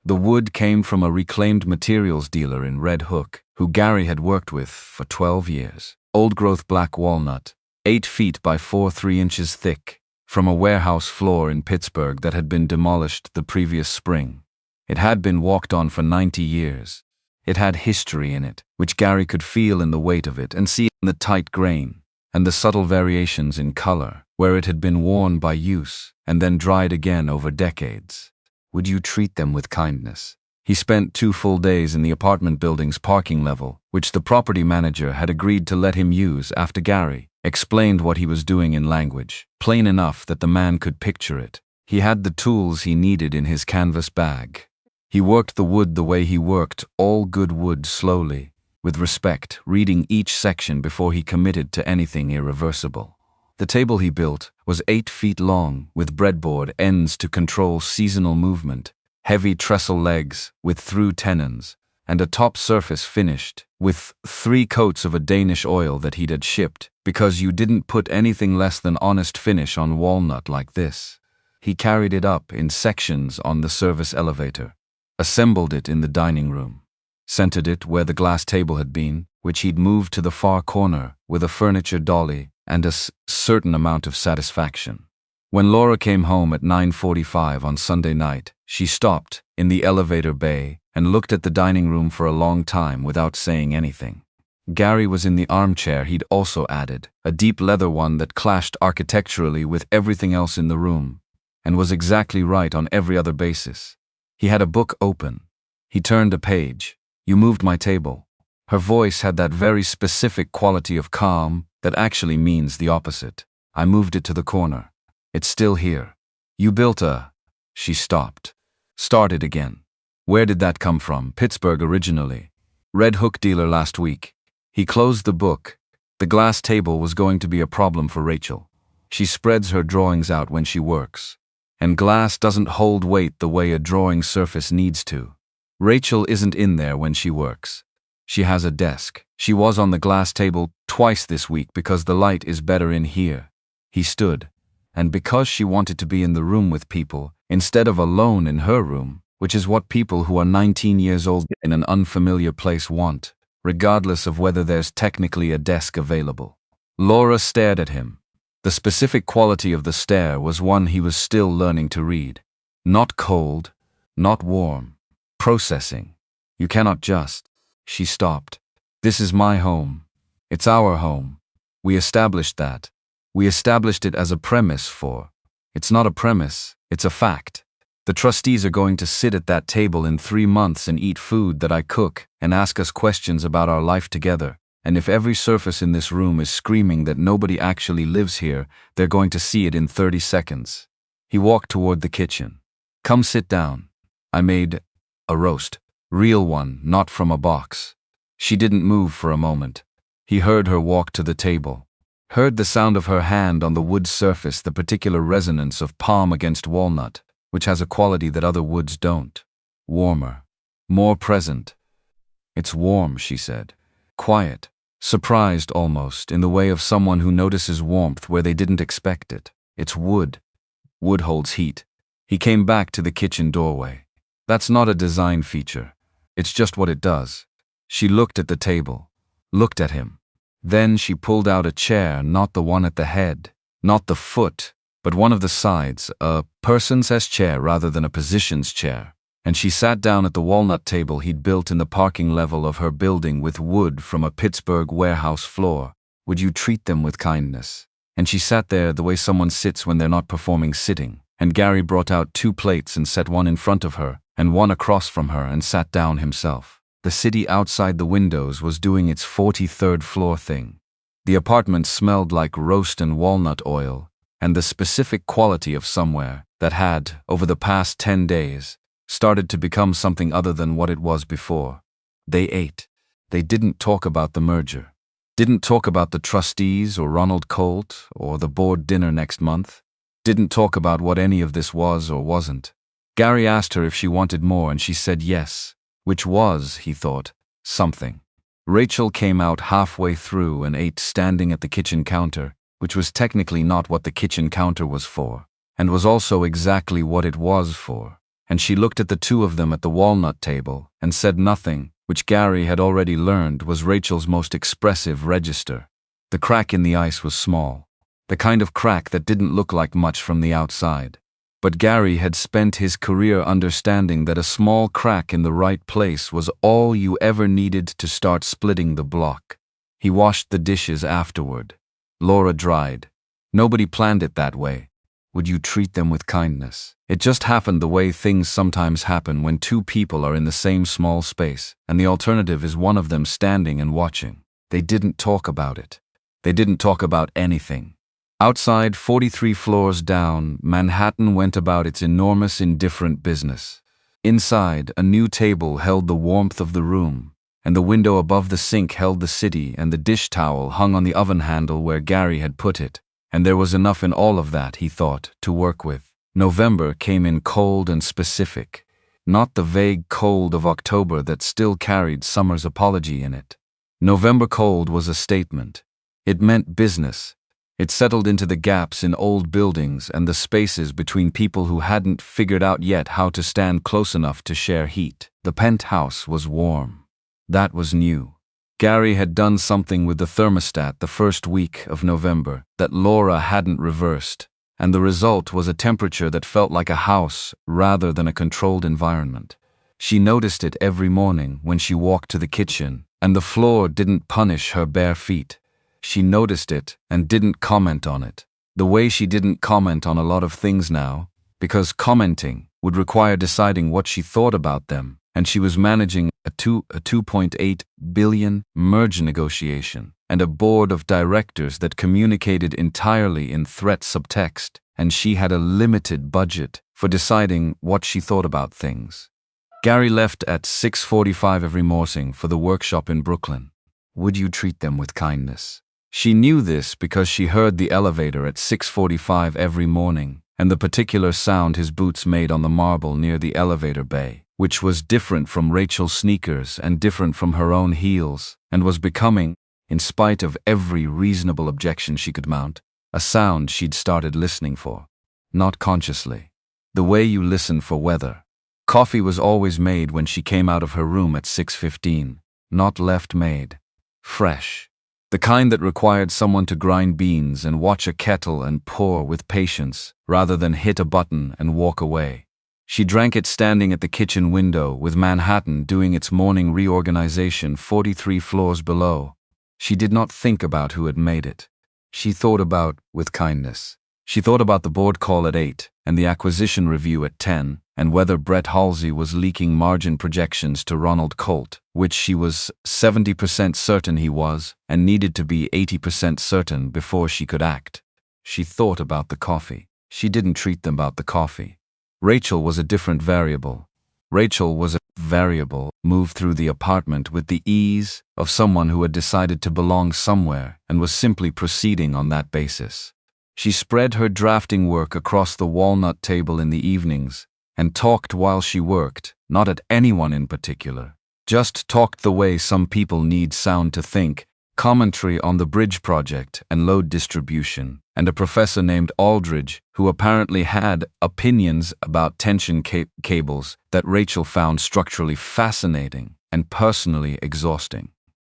The wood came from a reclaimed materials dealer in Red Hook, who Gary had worked with for 12 years. Old-growth black walnut, 8 feet by 3 inches thick, from a warehouse floor in Pittsburgh that had been demolished the previous spring. It had been walked on for 90 years. It had history in it, which Gary could feel in the weight of it and see in the tight grain and the subtle variations in color where it had been worn by use and then dried again over decades. Would you treat them with kindness? He spent 2 full days in the apartment building's parking level, which the property manager had agreed to let him use after Gary explained what he was doing in language, plain enough that the man could picture it. He had the tools he needed in his canvas bag. He worked the wood the way he worked all good wood, slowly, with respect, reading each section before he committed to anything irreversible. The table he built was 8 feet long, with breadboard ends to control seasonal movement, heavy trestle legs with through tenons, and a top surface finished with 3 coats of a Danish oil that he'd had shipped, because you didn't put anything less than honest finish on walnut like this. He carried it up in sections on the service elevator, assembled it in the dining room, centered it where the glass table had been, which he'd moved to the far corner with a furniture dolly and a certain amount of satisfaction. When Laura came home at 9:45 on Sunday night, she stopped in the elevator bay and looked at the dining room for a long time without saying anything. Gary was in the armchair he'd also added, a deep leather one that clashed architecturally with everything else in the room, and was exactly right on every other basis. He had a book open. He turned a page. You moved my table. Her voice had that very specific quality of calm that actually means the opposite. I moved it to the corner. It's still here. You built a... She stopped. Started again. Where did that come from? Pittsburgh originally. Red Hook dealer last week. He closed the book. The glass table was going to be a problem for Rachel. She spreads her drawings out when she works. And glass doesn't hold weight the way a drawing surface needs to. Rachel isn't in there when she works. She has a desk. She was on the glass table twice this week because the light is better in here. He stood. And because she wanted to be in the room with people, instead of alone in her room, which is what people who are 19 years old in an unfamiliar place want, regardless of whether there's technically a desk available. Laura stared at him. The specific quality of the stare was one he was still learning to read. Not cold, not warm. Processing. You cannot just. She stopped. This is my home. It's our home. We established that. We established it as a premise for. It's not a premise, it's a fact. The trustees are going to sit at that table in 3 months and eat food that I cook and ask us questions about our life together. And if every surface in this room is screaming that nobody actually lives here, they're going to see it in 30 seconds. He walked toward the kitchen. Come sit down. I made a roast. Real one, not from a box. She didn't move for a moment. He heard her walk to the table. Heard the sound of her hand on the wood surface, the particular resonance of palm against walnut, which has a quality that other woods don't. Warmer. More present. It's warm, she said. Quiet. Surprised almost, in the way of someone who notices warmth where they didn't expect it. It's wood. Wood holds heat. He came back to the kitchen doorway. That's not a design feature. It's just what it does. She looked at the table. Looked at him. Then she pulled out a chair, not the one at the head, not the foot, but one of the sides, a person's chair rather than a position's chair. And she sat down at the walnut table he'd built in the parking level of her building with wood from a Pittsburgh warehouse floor. Would you treat them with kindness? And she sat there the way someone sits when they're not performing sitting. And Gary brought out 2 plates and set one in front of her and one across from her and sat down himself. The city outside the windows was doing its 43rd floor thing. The apartment smelled like roast and walnut oil, and the specific quality of somewhere that had, over the past 10 days, started to become something other than what it was before. They ate. They didn't talk about the merger. Didn't talk about the trustees or Ronald Colt or the board dinner next month. Didn't talk about what any of this was or wasn't. Gary asked her if she wanted more and she said yes, which was, he thought, something. Rachel came out halfway through and ate standing at the kitchen counter, which was technically not what the kitchen counter was for, and was also exactly what it was for. And she looked at the 2 of them at the walnut table and said nothing, which Gary had already learned was Rachel's most expressive register. The crack in the ice was small, the kind of crack that didn't look like much from the outside. But Gary had spent his career understanding that a small crack in the right place was all you ever needed to start splitting the block. He washed the dishes afterward. Laura dried. Nobody planned it that way. Would you treat them with kindness? It just happened the way things sometimes happen when 2 people are in the same small space, and the alternative is one of them standing and watching. They didn't talk about it. They didn't talk about anything. Outside, 43 floors down, Manhattan went about its enormous indifferent business. Inside, a new table held the warmth of the room, and the window above the sink held the city, and the dish towel hung on the oven handle where Gary had put it. And there was enough in all of that, he thought, to work with. November came in cold and specific, not the vague cold of October that still carried summer's apology in it. November cold was a statement. It meant business. It settled into the gaps in old buildings and the spaces between people who hadn't figured out yet how to stand close enough to share heat. The penthouse was warm. That was new. Gary had done something with the thermostat the first week of November that Laura hadn't reversed, and the result was a temperature that felt like a house rather than a controlled environment. She noticed it every morning when she walked to the kitchen, and the floor didn't punish her bare feet. She noticed it and didn't comment on it, the way she didn't comment on a lot of things now, because commenting would require deciding what she thought about them, and she was managing a $2.8 billion merge negotiation and a board of directors that communicated entirely in threat subtext, and she had a limited budget for deciding what she thought about things. Gary left at 6:45 every morning for the workshop in Brooklyn. Would you treat them with kindness? She knew this because she heard the elevator at 6:45 every morning, and the particular sound his boots made on the marble near the elevator bay, which was different from Rachel's sneakers and different from her own heels, and was becoming, in spite of every reasonable objection she could mount, a sound she'd started listening for. Not consciously. The way you listen for weather. Coffee was always made when she came out of her room at 6:15, not left made. Fresh. The kind that required someone to grind beans and watch a kettle and pour with patience, rather than hit a button and walk away. She drank it standing at the kitchen window, with Manhattan doing its morning reorganization 43 floors below. She did not think about who had made it. She thought about, with kindness. She thought about the board call at 8, and the acquisition review at 10, and whether Brett Halsey was leaking margin projections to Ronald Colt, which she was 70% certain he was, and needed to be 80% certain before she could act. She thought about the coffee. She didn't treat them about the coffee. Rachel was a different variable. Rachel was a variable, moved through the apartment with the ease of someone who had decided to belong somewhere and was simply proceeding on that basis. She spread her drafting work across the walnut table in the evenings and talked while she worked, not at anyone in particular. Just talked the way some people need sound to think, commentary on the bridge project and load distribution, and a professor named Aldridge who apparently had opinions about tension cables that Rachel found structurally fascinating and personally exhausting.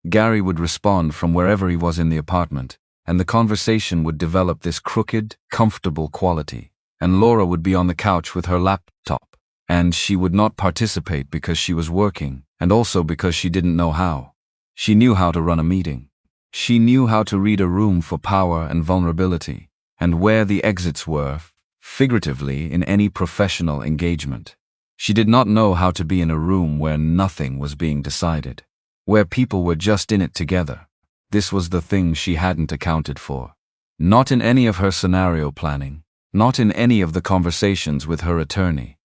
Gary would respond from wherever he was in the apartment, and the conversation would develop this crooked, comfortable quality. And Laura would be on the couch with her laptop, and she would not participate because she was working, and also because she didn't know how. She knew how to run a meeting. She knew how to read a room for power and vulnerability, and where the exits were, figuratively, in any professional engagement. She did not know how to be in a room where nothing was being decided, where people were just in it together. This was the thing she hadn't accounted for. Not in any of her scenario planning. Not in any of the conversations with her attorney.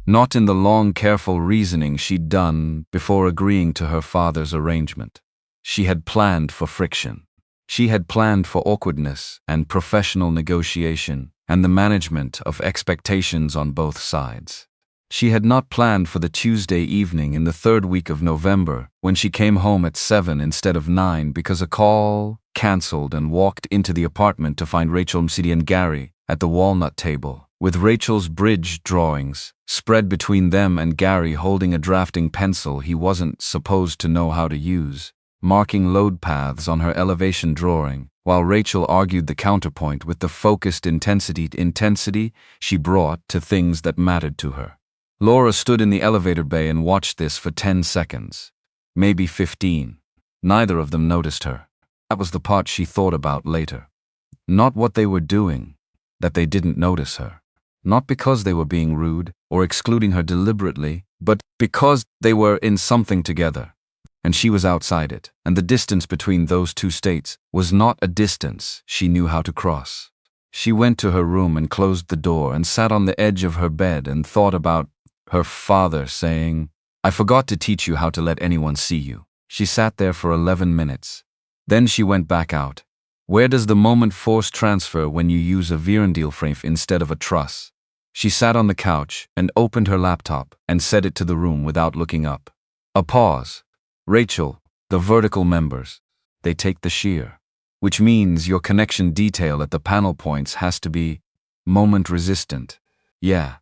Not in the long, careful reasoning she'd done before agreeing to her father's arrangement. She had planned for friction. She had planned for awkwardness and professional negotiation and the management of expectations on both sides. She had not planned for the Tuesday evening in the third week of November when she came home at 7 instead of 9 because a call cancelled and walked into the apartment to find Rachel Mcd and Gary at the walnut table, with Rachel's bridge drawings spread between them and Gary holding a drafting pencil he wasn't supposed to know how to use, marking load paths on her elevation drawing, while Rachel argued the counterpoint with the focused intensity she brought to things that mattered to her. Laura stood in the elevator bay and watched this for 10 seconds, maybe 15. Neither of them noticed her. That was the part she thought about later. Not what they were doing, that they didn't notice her. Not because they were being rude or excluding her deliberately, but because they were in something together, and she was outside it, and the distance between those two states was not a distance she knew how to cross. She went to her room and closed the door and sat on the edge of her bed and thought about her father saying, "I forgot to teach you how to let anyone see you." She sat there for 11 minutes. Then she went back out. Where does the moment force transfer when you use a Vierendeel frame instead of a truss? She sat on the couch and opened her laptop and set it to the room without looking up. A pause. Rachel, the vertical members, they take the shear, which means your connection detail at the panel points has to be moment resistant. Yeah,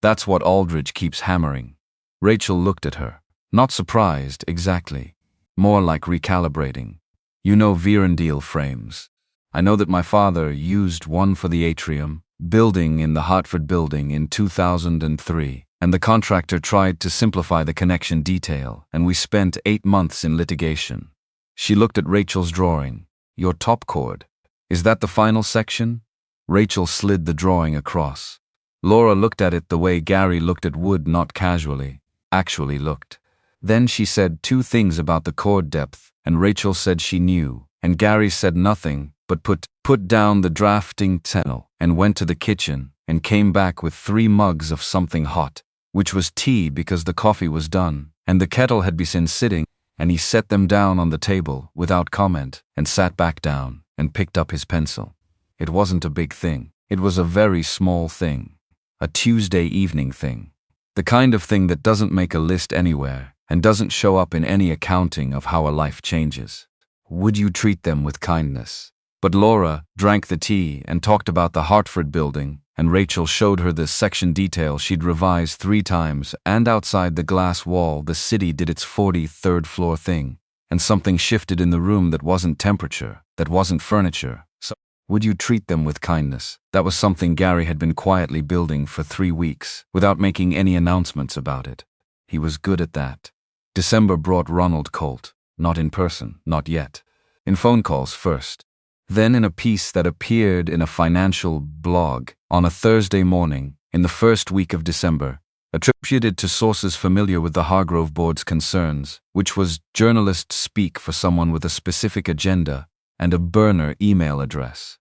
that's what Aldridge keeps hammering. Rachel looked at her, not surprised exactly, more like recalibrating. You know Vierendeel frames. I know that my father used one for the atrium building in the Hartford building in 2003, and the contractor tried to simplify the connection detail, and we spent 8 months in litigation. She looked at Rachel's drawing. Your top chord. Is that the final section? Rachel slid the drawing across. Laura looked at it the way Gary looked at wood, not casually, actually looked. Then she said 2 things about the chord depth, and Rachel said she knew, and Gary said nothing, but put down the drafting towel and went to the kitchen and came back with 3 mugs of something hot. which was tea because the coffee was done, and the kettle had been sitting, and he set them down on the table without comment and sat back down and picked up his pencil. It wasn't a big thing. It was a very small thing. A Tuesday evening thing. The kind of thing that doesn't make a list anywhere and doesn't show up in any accounting of how a life changes. Would you treat them with kindness? But Laura drank the tea and talked about the Hartford building, and Rachel showed her the section detail she'd revised 3 times, and outside the glass wall the city did its 43rd floor thing, and something shifted in the room that wasn't temperature, that wasn't furniture. So, would you treat them with kindness? That was something Gary had been quietly building for 3 weeks, without making any announcements about it. He was good at that. December brought Ronald Colt, not in person, not yet. In phone calls first. Then in a piece that appeared in a financial blog on a Thursday morning in the first week of December, attributed to sources familiar with the Hargrove board's concerns, which was journalist speak for someone with a specific agenda and a burner email address.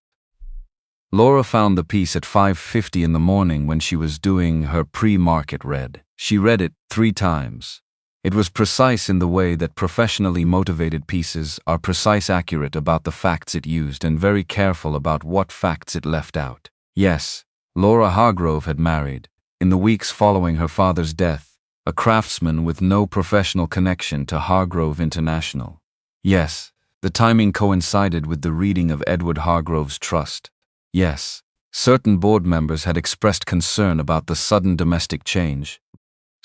Laura found the piece at 5:50 in the morning when she was doing her pre-market read. She read it 3 times. It was precise in the way that professionally motivated pieces are precise, accurate about the facts it used, and very careful about what facts it left out. Yes, Laura Hargrove had married, in the weeks following her father's death, a craftsman with no professional connection to Hargrove International. Yes, the timing coincided with the reading of Edward Hargrove's trust. Yes, certain board members had expressed concern about the sudden domestic change.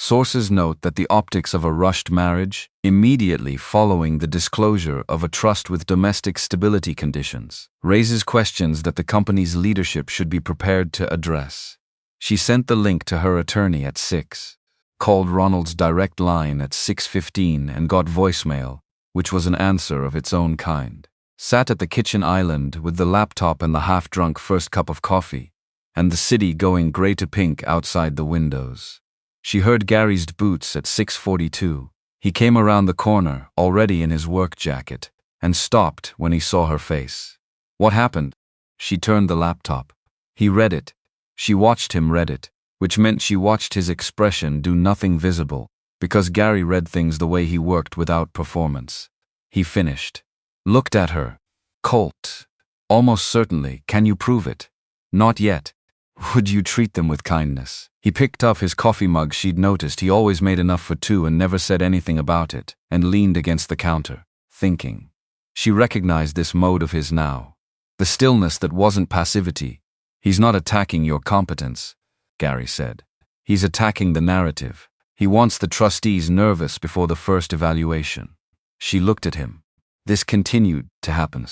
Sources note that the optics of a rushed marriage, immediately following the disclosure of a trust with domestic stability conditions, raises questions that the company's leadership should be prepared to address. She sent the link to her attorney at 6, called Ronald's direct line at 6:15 and got voicemail, which was an answer of its own kind. Sat at the kitchen island with the laptop and the half-drunk first cup of coffee, and the city going gray to pink outside the windows. She heard Gary's boots at 6:42. He came around the corner, already in his work jacket, and stopped when he saw her face. What happened? She turned the laptop. He read it. She watched him read it, which meant she watched his expression do nothing visible, because Gary read things the way he worked without performance. He finished. Looked at her. Colt. Almost certainly. Can you prove it? Not yet. Would you treat them with kindness? He picked up his coffee mug. She'd noticed he always made enough for 2 and never said anything about it, and leaned against the counter, thinking. She recognized this mode of his now. The stillness that wasn't passivity. He's not attacking your competence, Gary said. He's attacking the narrative. He wants the trustees nervous before the first evaluation. She looked at him. This continued to happen.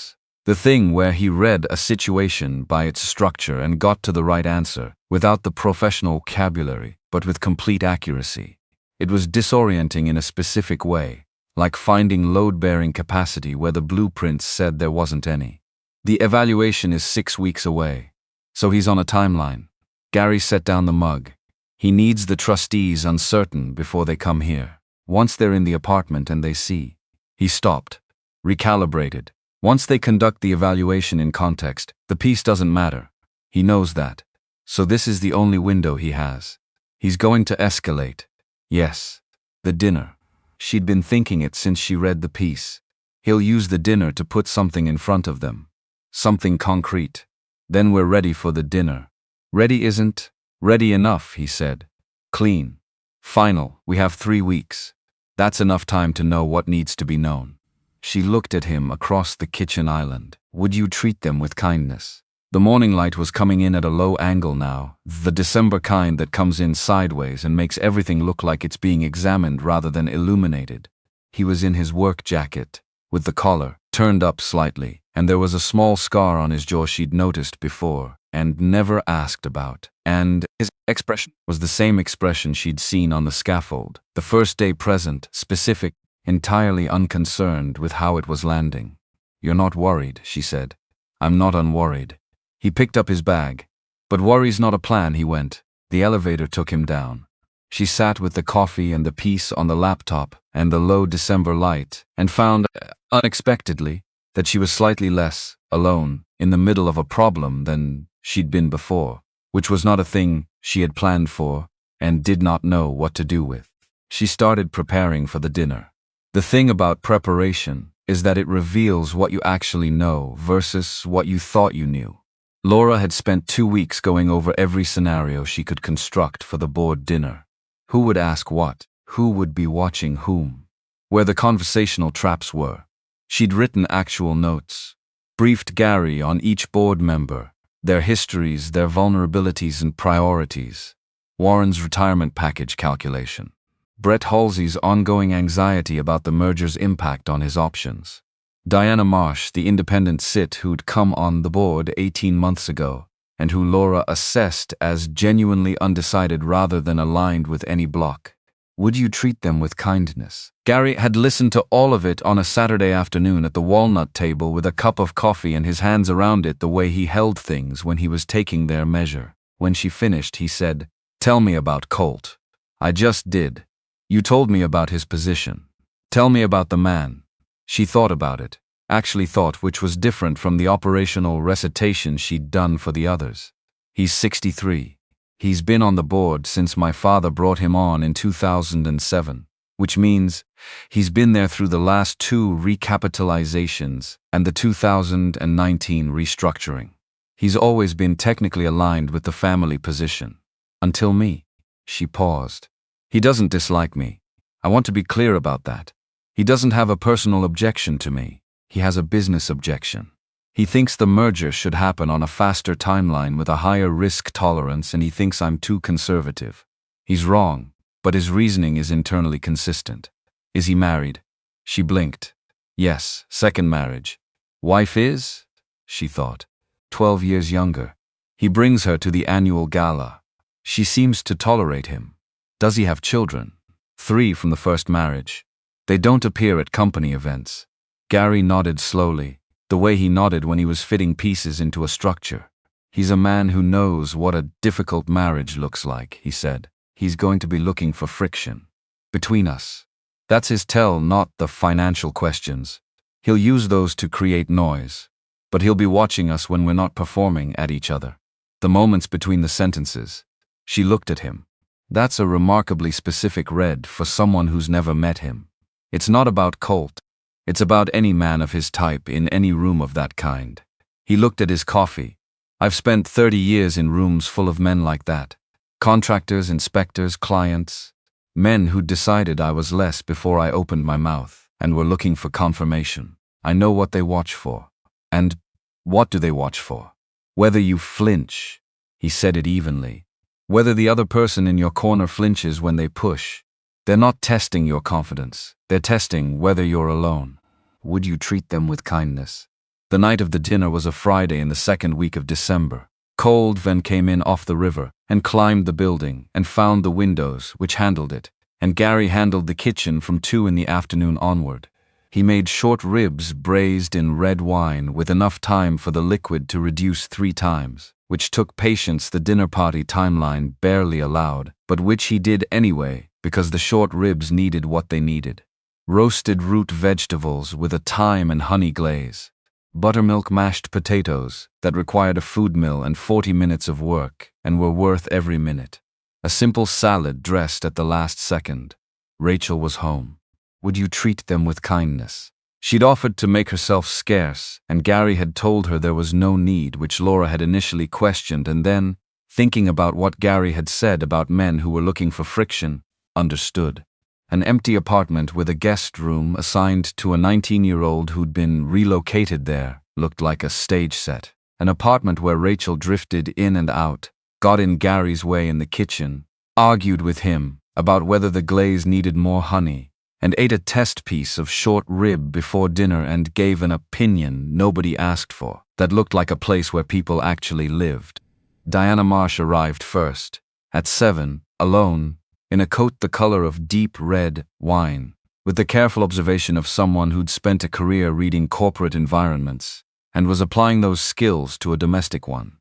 The thing where he read a situation by its structure and got to the right answer, without the professional vocabulary, but with complete accuracy. It was disorienting in a specific way, like finding load-bearing capacity where the blueprints said there wasn't any. The evaluation is 6 weeks away, so he's on a timeline. Gary set down the mug. He needs the trustees uncertain before they come here. Once they're in the apartment and they see. He stopped. Recalibrated. Once they conduct the evaluation in context, the piece doesn't matter. He knows that. So this is the only window he has. He's going to escalate. Yes. The dinner. She'd been thinking it since she read the piece. He'll use the dinner to put something in front of them. Something concrete. Then we're ready for the dinner. Ready isn't ready enough, he said. Clean. Final. We have 3 weeks. That's enough time to know what needs to be known. She looked at him across the kitchen island. Would you treat them with kindness? The morning light was coming in at a low angle now, the December kind that comes in sideways and makes everything look like it's being examined rather than illuminated. He was in his work jacket, with the collar turned up slightly, and there was a small scar on his jaw she'd noticed before and never asked about. And his expression was the same expression she'd seen on the scaffold, the first day present, specific, entirely unconcerned with how it was landing. You're not worried, she said. I'm not unworried. He picked up his bag. But worry's not a plan, he went. The elevator took him down. She sat with the coffee and the piece on the laptop and the low December light and found, unexpectedly, that she was slightly less alone in the middle of a problem than she'd been before, which was not a thing she had planned for, and did not know what to do with. She started preparing for the dinner. The thing about preparation is that it reveals what you actually know versus what you thought you knew. Laura had spent 2 weeks going over every scenario she could construct for the board dinner. Who would ask what? Who would be watching whom? Where the conversational traps were. She'd written actual notes, briefed Gary on each board member, their histories, their vulnerabilities and priorities, Warren's retirement package calculation, Brett Halsey's ongoing anxiety about the merger's impact on his options, Diana Marsh, the independent cit who'd come on the board 18 months ago, and who Laura assessed as genuinely undecided rather than aligned with any bloc. Would you treat them with kindness? Gary had listened to all of it on a Saturday afternoon at the walnut table with a cup of coffee and his hands around it the way he held things when he was taking their measure. When she finished, he said, "Tell me about Colt." "I just did. You told me about his position. Tell me about the man." She thought about it, actually thought, which was different from the operational recitation she'd done for the others. "He's 63. He's been on the board since my father brought him on in 2007, which means he's been there through the last 2 recapitalizations and the 2019 restructuring. He's always been technically aligned with the family position. Until me." She paused. "He doesn't dislike me. I want to be clear about that. He doesn't have a personal objection to me. He has a business objection. He thinks the merger should happen on a faster timeline with a higher risk tolerance, and he thinks I'm too conservative. He's wrong, but his reasoning is internally consistent." "Is he married?" She blinked. "Yes, second marriage. Wife is?" she thought. 12 years younger. He brings her to the annual gala. She seems to tolerate him. Does he have children? 3 from the first marriage. They don't appear at company events. Gary nodded slowly, the way he nodded when he was fitting pieces into a structure. "He's a man who knows what a difficult marriage looks like," he said. "He's going to be looking for friction between us. That's his tell, not the financial questions. He'll use those to create noise, but he'll be watching us when we're not performing at each other." The moments between the sentences. She looked at him. That's a remarkably specific read for someone who's never met him. It's not about Colt. It's about any man of his type in any room of that kind. He looked at his coffee. "I've spent 30 years in rooms full of men like that. Contractors, inspectors, clients. Men who'd decided I was less before I opened my mouth and were looking for confirmation. I know what they watch for. And what do they watch for? Whether you flinch." He said it evenly. "Whether the other person in your corner flinches when they push. They're not testing your confidence. They're testing whether you're alone. Would you treat them with kindness?" The night of the dinner was a Friday in the second week of December. Cold Ven came in off the river and climbed the building and found the windows, which handled it, and Gary handled the kitchen from 2 in the afternoon onward. He made short ribs braised in red wine with enough time for the liquid to reduce 3 times, which took patience the dinner party timeline barely allowed, but which he did anyway because the short ribs needed what they needed. Roasted root vegetables with a thyme and honey glaze. Buttermilk mashed potatoes that required a food mill and 40 minutes of work and were worth every minute. A simple salad dressed at the last second. Rachel was home. Would you treat them with kindness? She'd offered to make herself scarce, and Gary had told her there was no need, which Laura had initially questioned, and then, thinking about what Gary had said about men who were looking for friction, understood. An empty apartment with a guest room assigned to a 19-year-old who'd been relocated there looked like a stage set. An apartment where Rachel drifted in and out, got in Gary's way in the kitchen, argued with him about whether the glaze needed more honey, and ate a test piece of short rib before dinner and gave an opinion nobody asked for that looked like a place where people actually lived. Diana Marsh arrived first, at 7, alone, in a coat the color of deep red wine, with the careful observation of someone who'd spent a career reading corporate environments and was applying those skills to a domestic one.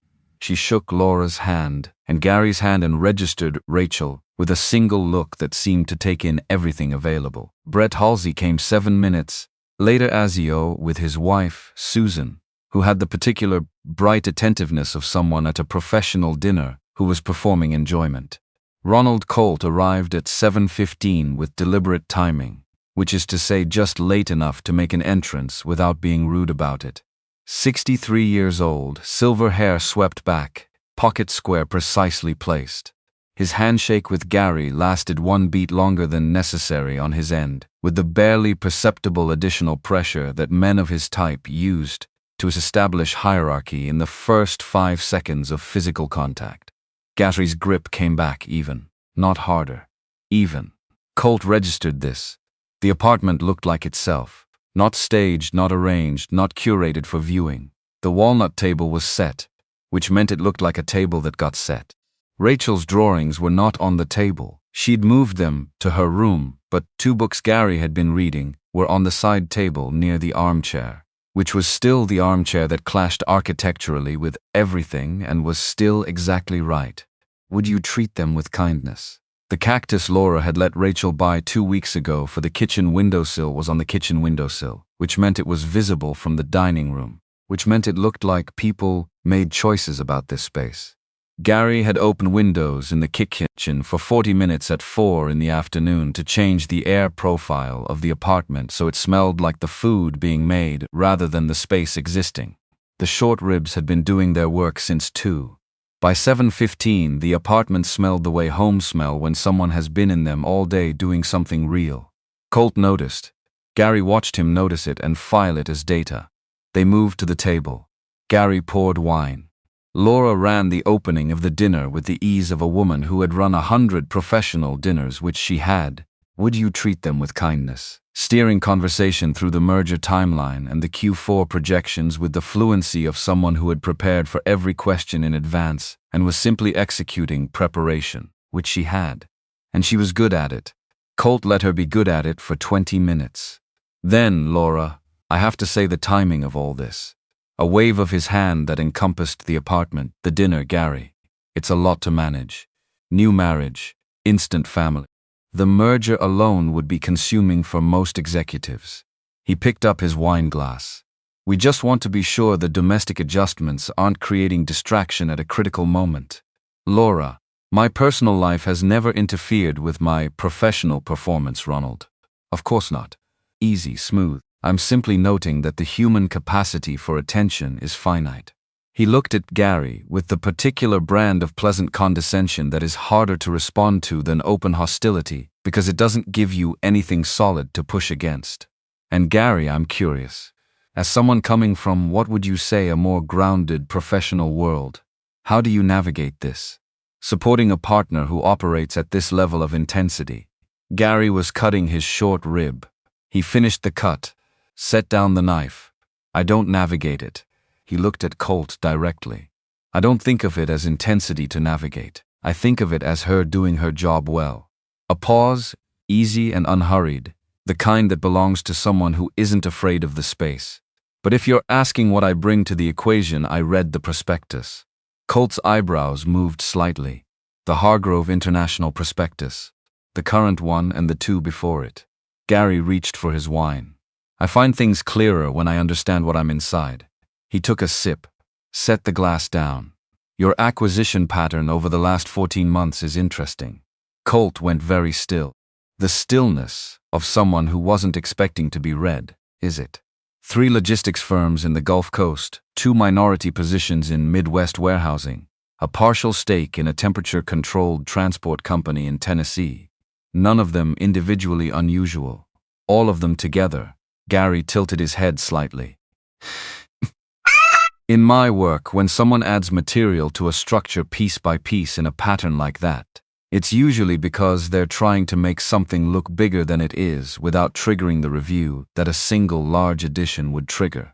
She shook Laura's hand and Gary's hand and registered Rachel with a single look that seemed to take in everything available. Brett Halsey came 7 minutes later Azio with his wife, Susan, who had the particular bright attentiveness of someone at a professional dinner who was performing enjoyment. Ronald Colt arrived at 7:15 with deliberate timing, which is to say just late enough to make an entrance without being rude about it. 63 years old, silver hair swept back, pocket square precisely placed. His handshake with Gary lasted one beat longer than necessary on his end, with the barely perceptible additional pressure that men of his type used to establish hierarchy in the first 5 seconds of physical contact. Gary's grip came back even, not harder. Even. Colt registered this. The apartment looked like itself. Not staged, not arranged, not curated for viewing. The walnut table was set, which meant it looked like a table that got set. Rachel's drawings were not on the table. She'd moved them to her room, but 2 books Gary had been reading were on the side table near the armchair, which was still the armchair that clashed architecturally with everything and was still exactly right. Would you treat them with kindness? The cactus Laura had let Rachel buy 2 weeks ago for the kitchen windowsill was on the kitchen windowsill, which meant it was visible from the dining room, which meant it looked like people made choices about this space. Gary had opened windows in the kitchen for 40 minutes at 4 in the afternoon to change the air profile of the apartment so it smelled like the food being made rather than the space existing. The short ribs had been doing their work since 2. By 7:15, the apartment smelled the way homes smell when someone has been in them all day doing something real. Colt noticed. Gary watched him notice it and file it as data. They moved to the table. Gary poured wine. Laura ran the opening of the dinner with the ease of a woman who had run 100 professional dinners, which she had. Would you treat them with kindness? Steering conversation through the merger timeline and the Q4 projections with the fluency of someone who had prepared for every question in advance and was simply executing preparation, which she had. And she was good at it. Colt let her be good at it for 20 minutes. Then, Laura, I have to say the timing of all this. A wave of his hand that encompassed the apartment, the dinner, Gary. It's a lot to manage. New marriage, instant family. The merger alone would be consuming for most executives. He picked up his wine glass. We just want to be sure the domestic adjustments aren't creating distraction at a critical moment. Laura, my personal life has never interfered with my professional performance, Ronald. Of course not. Easy, smooth. I'm simply noting that the human capacity for attention is finite. He looked at Gary with the particular brand of pleasant condescension that is harder to respond to than open hostility because it doesn't give you anything solid to push against. And Gary, I'm curious. As someone coming from, what would you say, a more grounded professional world, how do you navigate this? Supporting a partner who operates at this level of intensity. Gary was cutting his short rib. He finished the cut. Set down the knife. I don't navigate it. He looked at Colt directly. I don't think of it as intensity to navigate. I think of it as her doing her job well. A pause, easy and unhurried, the kind that belongs to someone who isn't afraid of the space. But if you're asking what I bring to the equation, I read the prospectus. Colt's eyebrows moved slightly. The Hargrove International prospectus. The current one and the 2 before it. Gary reached for his wine. I find things clearer when I understand what I'm inside. He took a sip, set the glass down. Your acquisition pattern over the last 14 months is interesting. Colt went very still. The stillness of someone who wasn't expecting to be read, is it? 3 logistics firms in the Gulf Coast, 2 minority positions in Midwest warehousing, a partial stake in a temperature-controlled transport company in Tennessee. None of them individually unusual. All of them together. Gary tilted his head slightly. In my work, when someone adds material to a structure piece by piece in a pattern like that, it's usually because they're trying to make something look bigger than it is without triggering the review that a single large addition would trigger.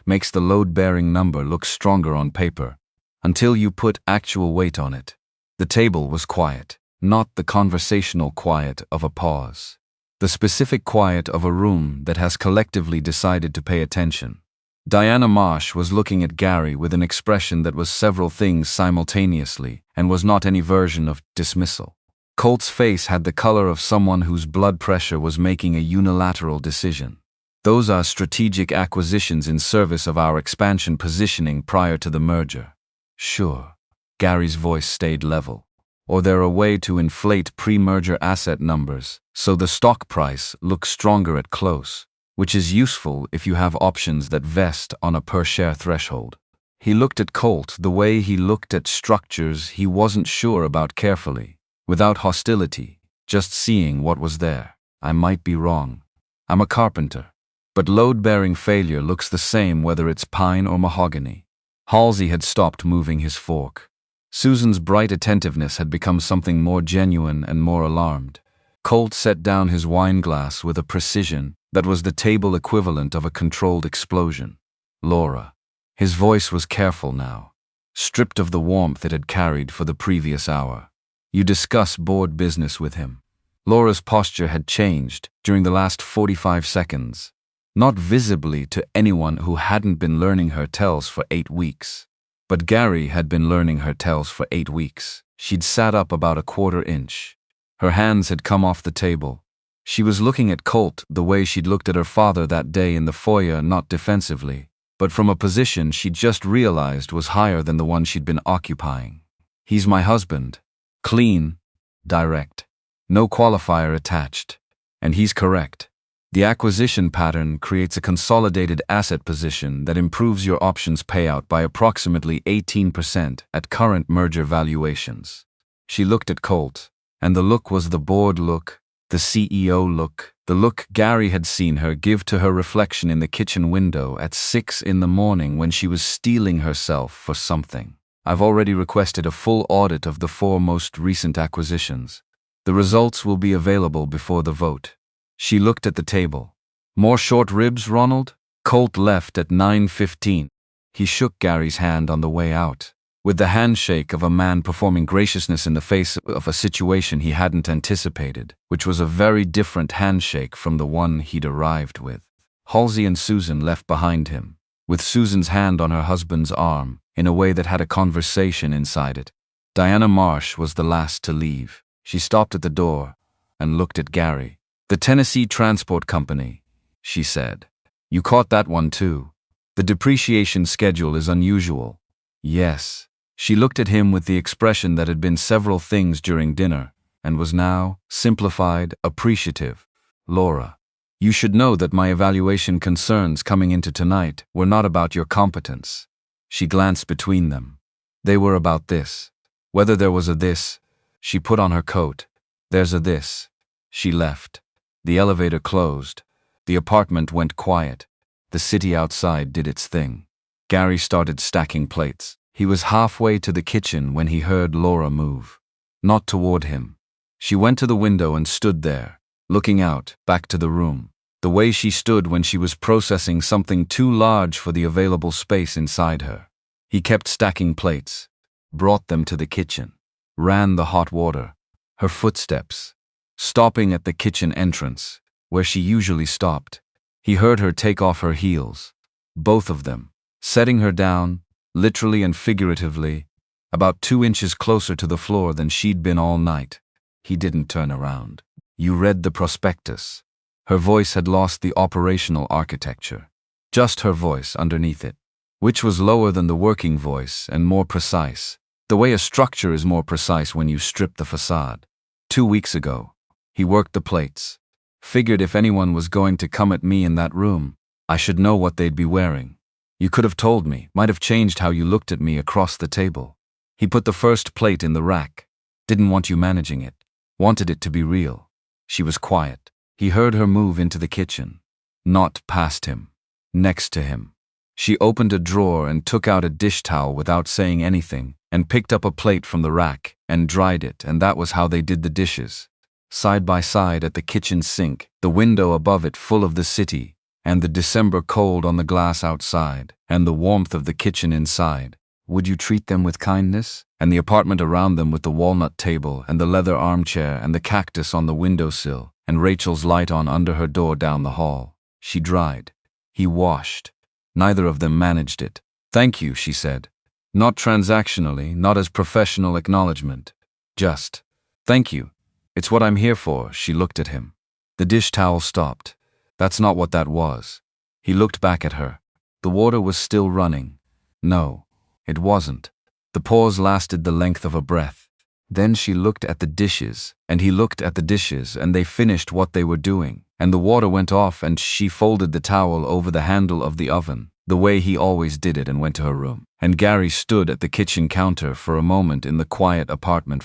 Makes the load-bearing number look stronger on paper, until you put actual weight on it. The table was quiet, not the conversational quiet of a pause. The specific quiet of a room that has collectively decided to pay attention. Diana Marsh was looking at Gary with an expression that was several things simultaneously and was not any version of dismissal. Colt's face had the color of someone whose blood pressure was making a unilateral decision. Those are strategic acquisitions in service of our expansion positioning prior to the merger. Sure. Gary's voice stayed level. or they're a way to inflate pre-merger asset numbers so the stock price looks stronger at close, which is useful if you have options that vest on a per-share threshold. He looked at Colt the way he looked at structures he wasn't sure about carefully, without hostility, just seeing what was there. I might be wrong. I'm a carpenter. But load-bearing failure looks the same whether it's pine or mahogany. Halsey had stopped moving his fork. Susan's bright attentiveness had become something more genuine and more alarmed. Colt set down his wine glass with a precision that was the table equivalent of a controlled explosion. Laura. His voice was careful now, stripped of the warmth it had carried for the previous hour. You discuss board business with him. Laura's posture had changed during the last 45 seconds, not visibly to anyone who hadn't been learning her tells for 8 weeks. But Gary had been learning her tells for 8 weeks. She'd sat up about a quarter inch. Her hands had come off the table. She was looking at Colt the way she'd looked at her father that day in the foyer, not defensively, but from a position she'd just realized was higher than the one she'd been occupying. He's my husband. Clean. Direct. No qualifier attached. And he's correct. The acquisition pattern creates a consolidated asset position that improves your options payout by approximately 18% at current merger valuations. She looked at Colt, and the look was the board look, the CEO look, the look Gary had seen her give to her reflection in the kitchen window at 6 in the morning when she was steeling herself for something. I've already requested a full audit of the 4 most recent acquisitions. The results will be available before the vote. She looked at the table. More short ribs, Ronald? Colt left at 9:15. He shook Gary's hand on the way out, with the handshake of a man performing graciousness in the face of a situation he hadn't anticipated, which was a very different handshake from the one he'd arrived with. Halsey and Susan left behind him, with Susan's hand on her husband's arm, in a way that had a conversation inside it. Diana Marsh was the last to leave. She stopped at the door and looked at Gary. "The Tennessee Transport Company," she said. "You caught that one too. The depreciation schedule is unusual." "Yes." She looked at him with the expression that had been several things during dinner, and was now, simplified, appreciative. "Laura, you should know that my evaluation concerns coming into tonight were not about your competence." She glanced between them. They were about this. Whether there was a this, she put on her coat. There's a this. She left. The elevator closed. The apartment went quiet. The city outside did its thing. Gary started stacking plates. He was halfway to the kitchen when he heard Laura move. Not toward him. She went to the window and stood there, looking out, back to the room. The way she stood when she was processing something too large for the available space inside her. He kept stacking plates, brought them to the kitchen, ran the hot water. Her footsteps, stopping at the kitchen entrance, where she usually stopped. He heard her take off her heels, both of them, setting her down, literally and figuratively, about 2 inches closer to the floor than she'd been all night. He didn't turn around. "You read the prospectus." Her voice had lost the operational architecture. Just her voice underneath it, which was lower than the working voice and more precise, the way a structure is more precise when you strip the facade. 2 weeks ago, he worked the plates. Figured if anyone was going to come at me in that room, I should know what they'd be wearing. You could have told me, might have changed how you looked at me across the table. He put the first plate in the rack. Didn't want you managing it. Wanted it to be real. She was quiet. He heard her move into the kitchen. Not past him. Next to him. She opened a drawer and took out a dish towel without saying anything, and picked up a plate from the rack and dried it, and that was how they did the dishes. Side by side at the kitchen sink, the window above it full of the city, and the December cold on the glass outside, and the warmth of the kitchen inside. Would you treat them with kindness? And the apartment around them with the walnut table and the leather armchair and the cactus on the windowsill, and Rachel's light on under her door down the hall. She dried. He washed. Neither of them managed it. "Thank you," she said. Not transactionally, not as professional acknowledgement. Just, "Thank you. It's what I'm here for." She looked at him. The dish towel stopped. That's not what that was. He looked back at her. The water was still running. No, it wasn't. The pause lasted the length of a breath. Then she looked at the dishes, and he looked at the dishes, and they finished what they were doing, and the water went off, and she folded the towel over the handle of the oven, the way he always did it, and went to her room. And Gary stood at the kitchen counter for a moment in the quiet apartment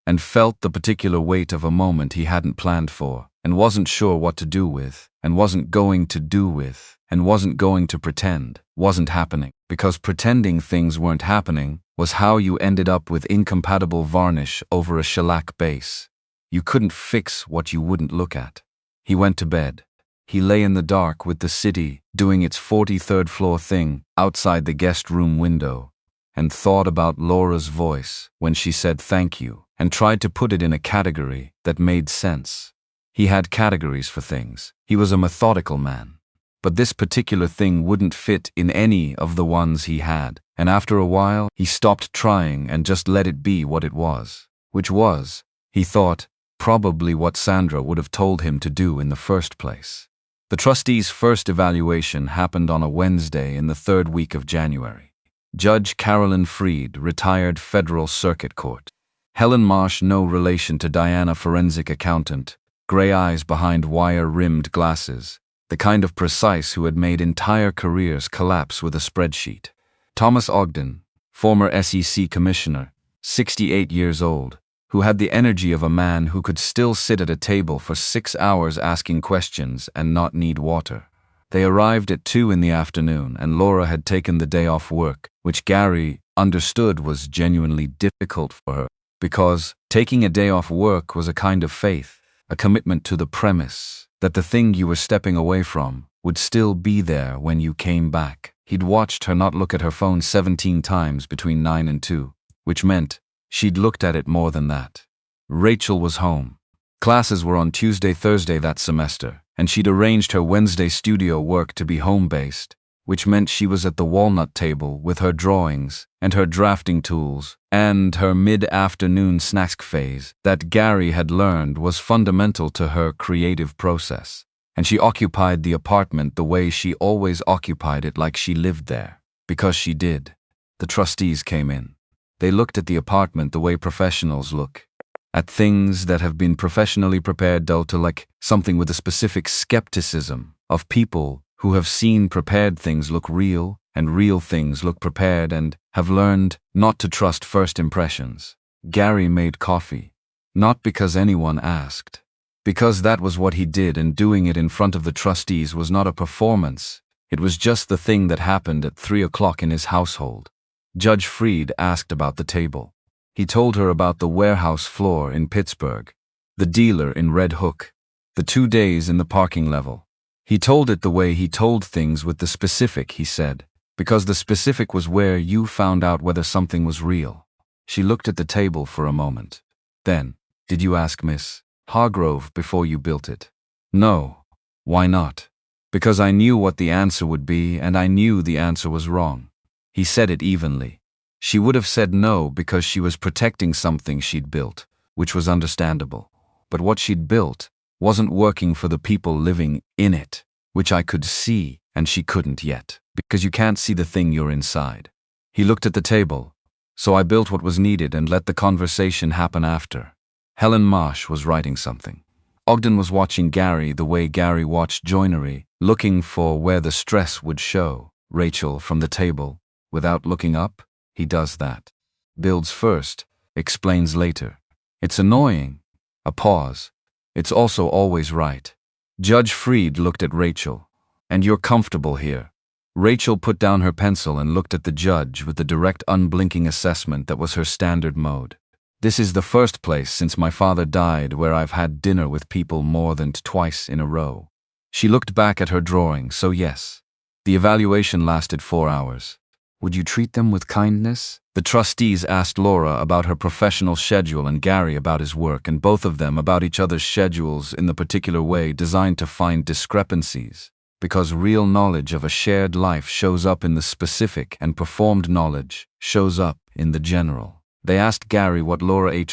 and felt the particular weight of a moment he hadn't planned for, and wasn't sure what to do with, and wasn't going to do with, and wasn't going to pretend wasn't happening, because pretending things weren't happening was how you ended up with incompatible varnish over a shellac base. You couldn't fix what you wouldn't look at. He went to bed. He lay in the dark with the city doing its 43rd floor thing outside the guest room window, and thought about Laura's voice when she said thank you, and tried to put it in a category that made sense. He had categories for things. He was a methodical man. But this particular thing wouldn't fit in any of the ones he had, and after a while, he stopped trying and just let it be what it was. Which was, he thought, probably what Sandra would have told him to do in the first place. The trustees' first evaluation happened on a Wednesday in the 3rd week of January. Judge Carolyn Freed, retired Federal Circuit Court. Helen Marsh, no relation to Diana, forensic accountant, gray eyes behind wire-rimmed glasses, the kind of precise who had made entire careers collapse with a spreadsheet. Thomas Ogden, former SEC commissioner, 68 years old, who had the energy of a man who could still sit at a table for 6 hours asking questions and not need water. They arrived at 2 in the afternoon, and Laura had taken the day off work, which Gary understood was genuinely difficult for her, because taking a day off work was a kind of faith, a commitment to the premise that the thing you were stepping away from would still be there when you came back. He'd watched her not look at her phone 17 times between 9 and 2, which meant she'd looked at it more than that. Rachel was home. Classes were on Tuesday, Thursday that semester, and she'd arranged her Wednesday studio work to be home-based, which meant she was at the walnut table with her drawings and her drafting tools and her mid-afternoon snacks phase that Gary had learned was fundamental to her creative process. And she occupied the apartment the way she always occupied it, like she lived there. Because she did. The trustees came in. They looked at the apartment the way professionals look. At things that have been professionally prepared, though, to like something with a specific skepticism of people who have seen prepared things look real, and real things look prepared, and have learned not to trust first impressions. Gary made coffee, not because anyone asked, because that was what he did, and doing it in front of the trustees was not a performance. It was just the thing that happened at 3 o'clock in his household. Judge Freed asked about the table. He told her about the warehouse floor in Pittsburgh, the dealer in Red Hook, the 2 days in the parking level. He told it the way he told things, with the specific, he said, because the specific was where you found out whether something was real. She looked at the table for a moment. Then, did you ask Miss Hargrove before you built it? No. Why not? Because I knew what the answer would be, and I knew the answer was wrong. He said it evenly. She would have said no because she was protecting something she'd built, which was understandable. But what she'd built wasn't working for the people living in it, which I could see, and she couldn't yet, because you can't see the thing you're inside. He looked at the table. So I built what was needed and let the conversation happen after. Helen Marsh was writing something. Ogden was watching Gary the way Gary watched joinery, looking for where the stress would show. Rachel, from the table, without looking up, he does that. Builds first, explains later. It's annoying. A pause. It's also always right. Judge Freed looked at Rachel. And you're comfortable here. Rachel put down her pencil and looked at the judge with the direct, unblinking assessment that was her standard mode. This is the first place since my father died where I've had dinner with people more than twice in a row. She looked back at her drawing, so yes. The evaluation lasted 4 hours. Would you treat them with kindness? The trustees asked Laura about her professional schedule and Gary about his work, and both of them about each other's schedules in the particular way designed to find discrepancies. Because real knowledge of a shared life shows up in the specific and performed knowledge shows up in the general. They asked Gary what Laura ate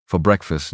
for breakfast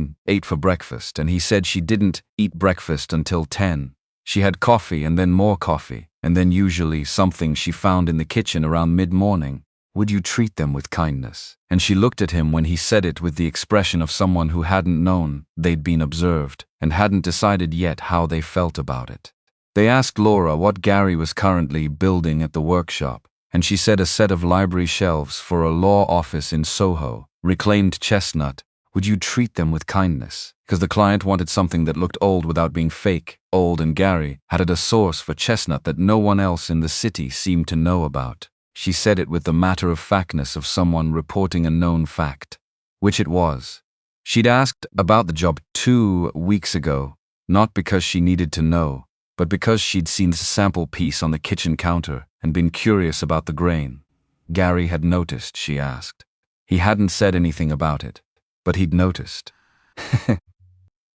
and he said she didn't eat breakfast until 10. She had coffee and then more coffee, and then usually something she found in the kitchen around mid-morning. Would you treat them with kindness? And she looked at him when he said it with the expression of someone who hadn't known they'd been observed and hadn't decided yet how they felt about it. They asked Laura what Gary was currently building at the workshop, and she said a set of library shelves for a law office in Soho, reclaimed chestnut. Would you treat them with kindness? Because the client wanted something that looked old without being fake, old, and Gary had a source for chestnut that no one else in the city seemed to know about. She said it with the matter-of-factness of someone reporting a known fact, which it was. She'd asked about the job 2 weeks ago, not because she needed to know, but because she'd seen the sample piece on the kitchen counter and been curious about the grain. Gary had noticed, she asked. He hadn't said anything about it, but he'd noticed.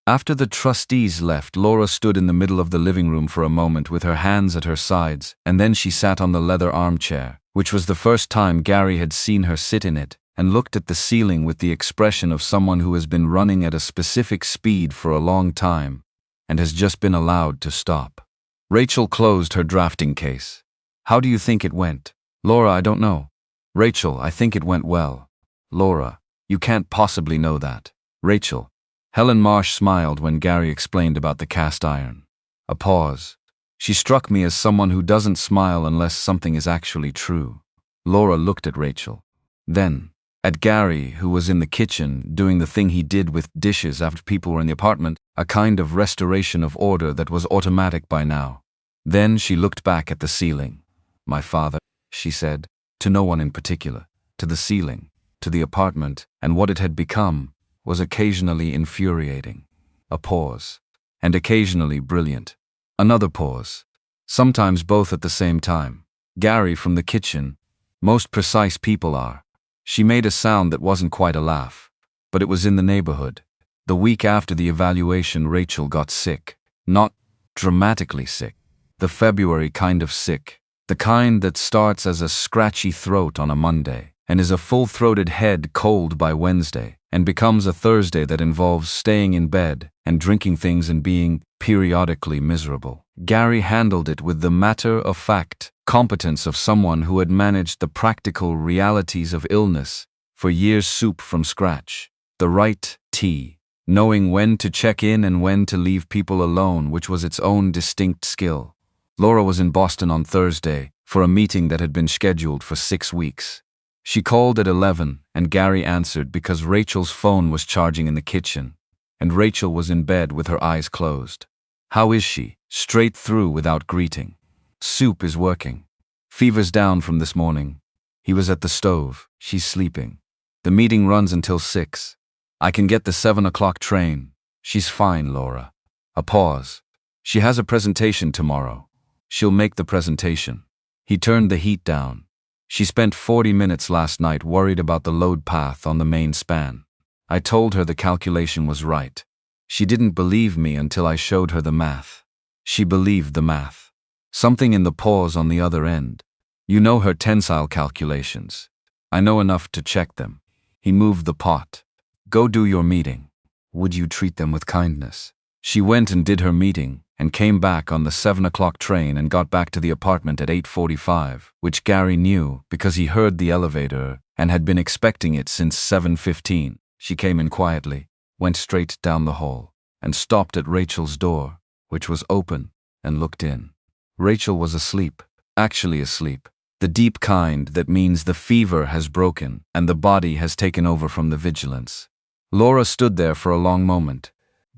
After the trustees left, Laura stood in the middle of the living room for a moment with her hands at her sides, and then she sat on the leather armchair, which was the first time Gary had seen her sit in it, and looked at the ceiling with the expression of someone who has been running at a specific speed for a long time and has just been allowed to stop. Rachel closed her drafting case. How do you think it went? Laura, I don't know. Rachel, I think it went well. Laura, you can't possibly know that. Rachel. Helen Marsh smiled when Gary explained about the cast iron. A pause. She struck me as someone who doesn't smile unless something is actually true. Laura looked at Rachel. Then, at Gary, who was in the kitchen doing the thing he did with dishes after people were in the apartment, a kind of restoration of order that was automatic by now. Then she looked back at the ceiling. My father, she said, to no one in particular, to the ceiling, to the apartment, and what it had become was occasionally infuriating. A pause. And occasionally brilliant. Another pause. Sometimes both at the same time. Gary from the kitchen. Most precise people are. She made a sound that wasn't quite a laugh, but it was in the neighborhood. The week after the evaluation, Rachel got sick. Not dramatically sick. The February kind of sick. The kind that starts as a scratchy throat on a Monday, and is a full-throated head cold by Wednesday, and becomes a Thursday that involves staying in bed and drinking things and being periodically miserable. Gary handled it with the matter-of-fact competence of someone who had managed the practical realities of illness for years, soup from scratch. The right tea, knowing when to check in and when to leave people alone, which was its own distinct skill. Laura was in Boston on Thursday for a meeting that had been scheduled for 6 weeks. She called at 11, and Gary answered because Rachel's phone was charging in the kitchen, and Rachel was in bed with her eyes closed. How is she? Straight through without greeting. Soup is working. Fever's down from this morning. He was at the stove. She's sleeping. The meeting runs until 6. I can get the 7 o'clock train. She's fine, Laura. A pause. She has a presentation tomorrow. She'll make the presentation. He turned the heat down. She spent 40 minutes last night worried about the load path on the main span. I told her the calculation was right. She didn't believe me until I showed her the math. She believed the math. Something in the pause on the other end. You know her tensile calculations. I know enough to check them. He moved the pot. Go do your meeting. Would you treat them with kindness? She went and did her meeting, and came back on the 7 o'clock train and got back to the apartment at 8:45, which Gary knew because he heard the elevator and had been expecting it since 7:15. She came in quietly, went straight down the hall, and stopped at Rachel's door, which was open, and looked in. Rachel was asleep, actually asleep, the deep kind that means the fever has broken and the body has taken over from the vigilance. Laura stood there for a long moment.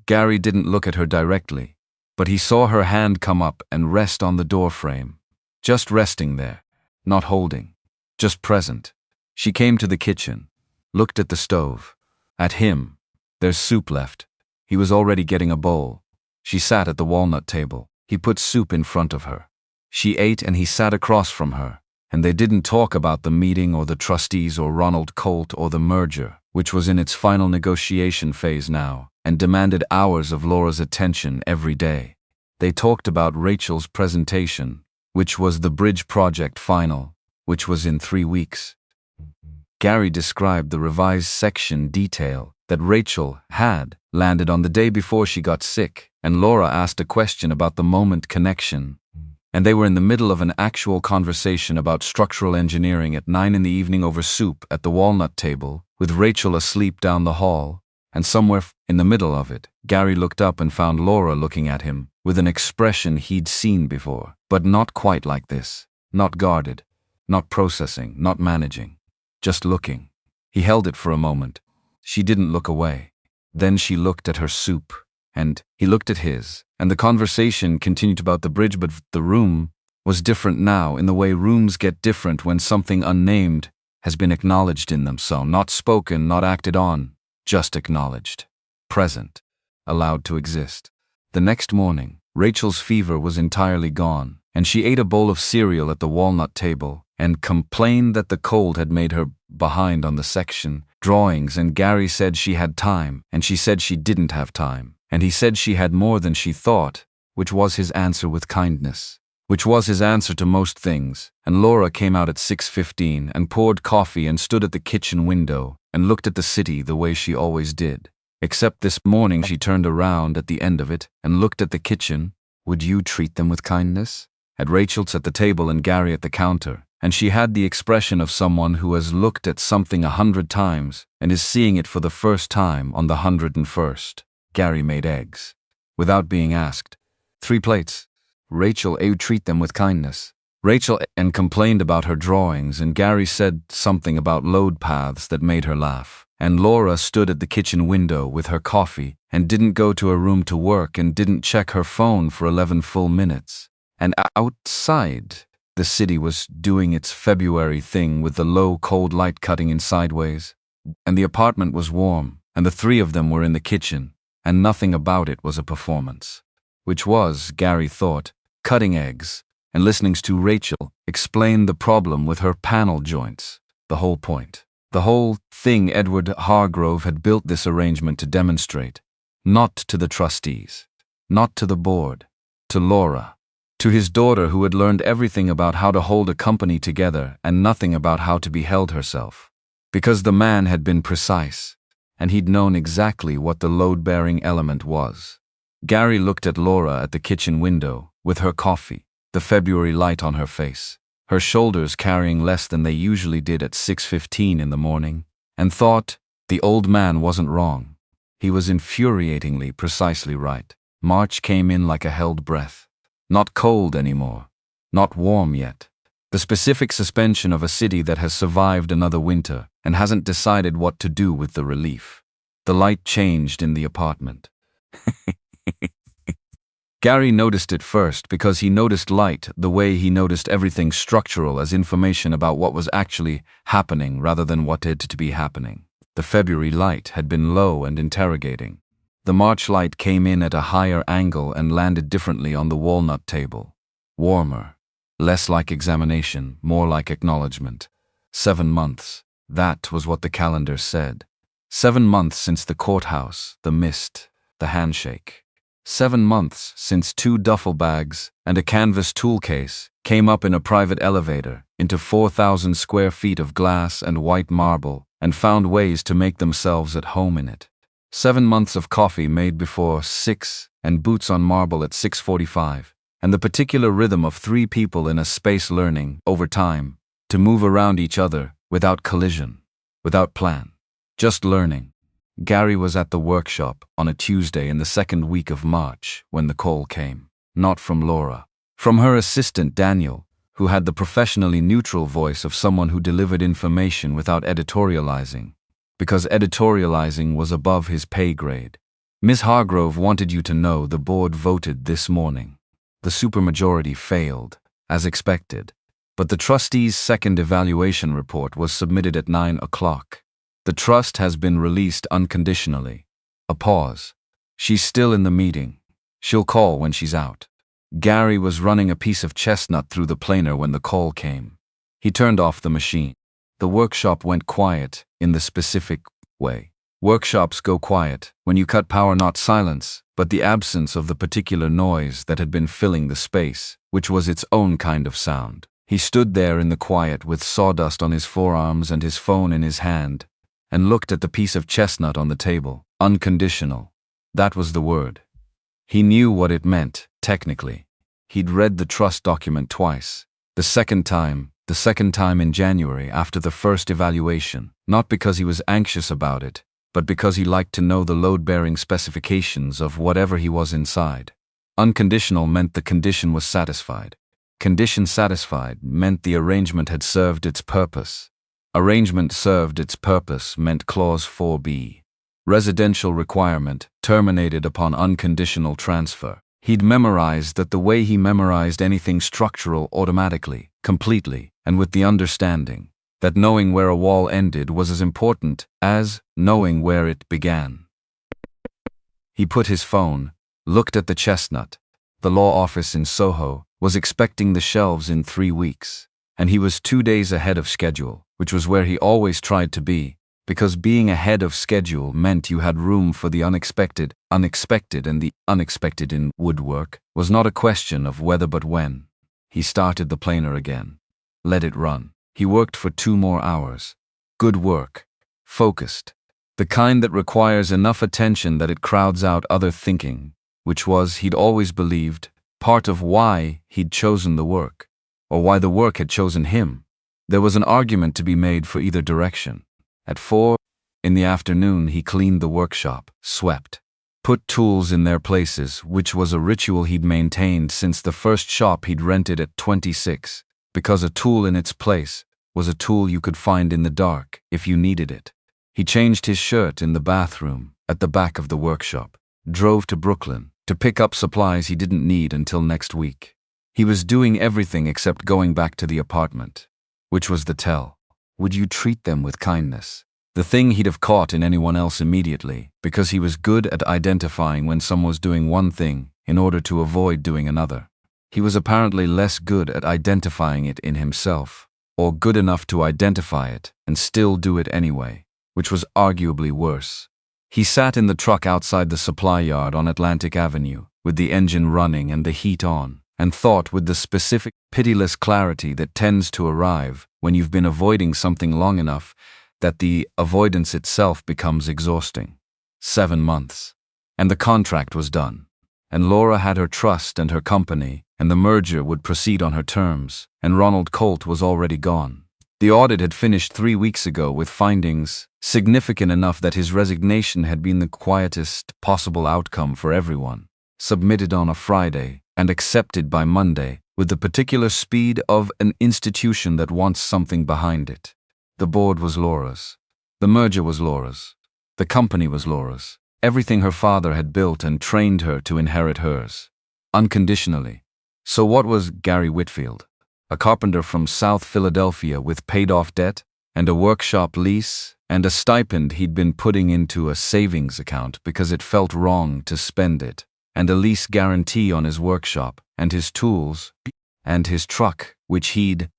Gary didn't look at her directly, but he saw her hand come up and rest on the door frame. Just resting there, not holding, just present. She came to the kitchen, looked at the stove, at him. There's soup left. He was already getting a bowl. She sat at the walnut table. He put soup in front of her. She ate and he sat across from her, and they didn't talk about the meeting or the trustees or Ronald Colt or the merger, which was in its final negotiation phase now, and demanded hours of Laura's attention every day. They talked about Rachel's presentation, which was the bridge project final, which was in 3 weeks. Gary described the revised section detail that Rachel had landed on the day before she got sick, and Laura asked a question about the moment connection. and they were in the middle of an actual conversation about structural engineering at 9 in the evening over soup at the walnut table, with Rachel asleep down the hall, and somewhere in the middle of it, Gary looked up and found Laura looking at him with an expression he'd seen before, but not quite like this, not guarded, not processing, not managing, just looking. He held it for a moment. She didn't look away. Then she looked at her soup, and he looked at his, and the conversation continued about the bridge, but the room was different now in the way rooms get different when something unnamed has been acknowledged in them, so not spoken, not acted on, just acknowledged, present, allowed to exist. The next morning, Rachel's fever was entirely gone, and she ate a bowl of cereal at the walnut table and complained that the cold had made her behind on the section drawings, and Gary said she had time, and she said she didn't have time, and he said she had more than she thought, which was his answer with kindness, which was his answer to most things. And Laura came out at 6:15 and poured coffee and stood at the kitchen window and looked at the city the way she always did. Except this morning she turned around at the end of it and looked at the kitchen. Would you treat them with kindness? At Rachel's at the table and Gary at the counter, and she had the expression of someone who has looked at something 100 times and is seeing it for the first time on the 101st. Gary made eggs. Without being asked. 3 plates. Rachel, you treat them with kindness. Rachel and complained about her drawings, and Gary said something about load paths that made her laugh. And Laura stood at the kitchen window with her coffee and didn't go to her room to work and didn't check her phone for 11 full minutes. And outside, the city was doing its February thing with the low, cold light cutting in sideways. And the apartment was warm, and the 3 of them were in the kitchen, and nothing about it was a performance. Which was, Gary thought, cutting eggs, and listening to Rachel explain the problem with her panel joints. The whole point. The whole thing. Edward Hargrove had built this arrangement to demonstrate, not to the trustees, not to the board, to Laura, to his daughter who had learned everything about how to hold a company together and nothing about how to be held herself. Because the man had been precise, and he'd known exactly what the load-bearing element was. Gary looked at Laura at the kitchen window, with her coffee, the February light on her face, her shoulders carrying less than they usually did at 6:15 in the morning, and thought, the old man wasn't wrong. He was infuriatingly precisely right. March came in like a held breath. Not cold anymore, not warm yet. The specific suspension of a city that has survived another winter and hasn't decided what to do with the relief. The light changed in the apartment. Gary noticed it first because he noticed light the way he noticed everything structural as information about what was actually happening rather than what had to be happening. The February light had been low and interrogating. The March light came in at a higher angle and landed differently on the walnut table. Warmer, less like examination, more like acknowledgement. 7 months. That was what the calendar said. 7 months since the courthouse, the mist, the handshake. 7 months since 2 duffel bags and a canvas tool case came up in a private elevator into 4,000 square feet of glass and white marble and found ways to make themselves at home in it. 7 months of coffee made before 6 and boots on marble at 6:45, and the particular rhythm of 3 people in a space learning, over time, to move around each other without collision, without plan, just learning. Gary was at the workshop on a Tuesday in the 2nd week of March when the call came, not from Laura, from her assistant Daniel, who had the professionally neutral voice of someone who delivered information without editorializing, because editorializing was above his pay grade. Ms. Hargrove wanted you to know the board voted this morning. The supermajority failed, as expected, but the trustees' second evaluation report was submitted at 9 o'clock. The trust has been released unconditionally. A pause. She's still in the meeting. She'll call when she's out. Gary was running a piece of chestnut through the planer when the call came. He turned off the machine. The workshop went quiet in the specific way. Workshops go quiet when you cut power, not silence, but the absence of the particular noise that had been filling the space, which was its own kind of sound. He stood there in the quiet with sawdust on his forearms and his phone in his hand, and looked at the piece of chestnut on the table. Unconditional. That was the word. He knew what it meant, technically. He'd read the trust document twice. The second time in January after the first evaluation, not because he was anxious about it, but because he liked to know the load-bearing specifications of whatever he was inside. Unconditional meant the condition was satisfied. Condition satisfied meant the arrangement had served its purpose. Arrangement served its purpose meant Clause 4b. Residential requirement terminated upon unconditional transfer. He'd memorized that the way he memorized anything structural automatically, completely, and with the understanding that knowing where a wall ended was as important as knowing where it began. He put his phone, looked at the chestnut. The law office in Soho was expecting the shelves in 3 weeks, and he was 2 days ahead of schedule, which was where he always tried to be, because being ahead of schedule meant you had room for the unexpected, and the unexpected in woodwork was not a question of whether but when. He started the planer again. Let it run. He worked for 2 more hours. Good work. Focused. The kind that requires enough attention that it crowds out other thinking, which was, he'd always believed, part of why he'd chosen the work, or why the work had chosen him. There was an argument to be made for either direction. At 4 in the afternoon he cleaned the workshop, swept, put tools in their places, which was a ritual he'd maintained since the first shop he'd rented at 26, because a tool in its place was a tool you could find in the dark if you needed it. He changed his shirt in the bathroom at the back of the workshop, drove to Brooklyn to pick up supplies he didn't need until next week. He was doing everything except going back to the apartment, which was the tell. Would you treat them with kindness? The thing he'd have caught in anyone else immediately, because he was good at identifying when someone was doing one thing in order to avoid doing another. He was apparently less good at identifying it in himself, or good enough to identify it and still do it anyway, which was arguably worse. He sat in the truck outside the supply yard on Atlantic Avenue, with the engine running and the heat on, and thought with the specific, pitiless clarity that tends to arrive when you've been avoiding something long enough that the avoidance itself becomes exhausting. 7 months. And the contract was done. And Laura had her trust and her company, and the merger would proceed on her terms, and Ronald Colt was already gone. The audit had finished 3 weeks ago with findings significant enough that his resignation had been the quietest possible outcome for everyone. Submitted on a Friday and accepted by Monday with the particular speed of an institution that wants something behind it. The board was Laura's. The merger was Laura's. The company was Laura's. Everything her father had built and trained her to inherit hers. Unconditionally. So what was Gary Whitfield? A carpenter from South Philadelphia with paid-off debt, and a workshop lease, and a stipend he'd been putting into a savings account because it felt wrong to spend it, and a lease guarantee on his workshop, and his tools, and his truck, which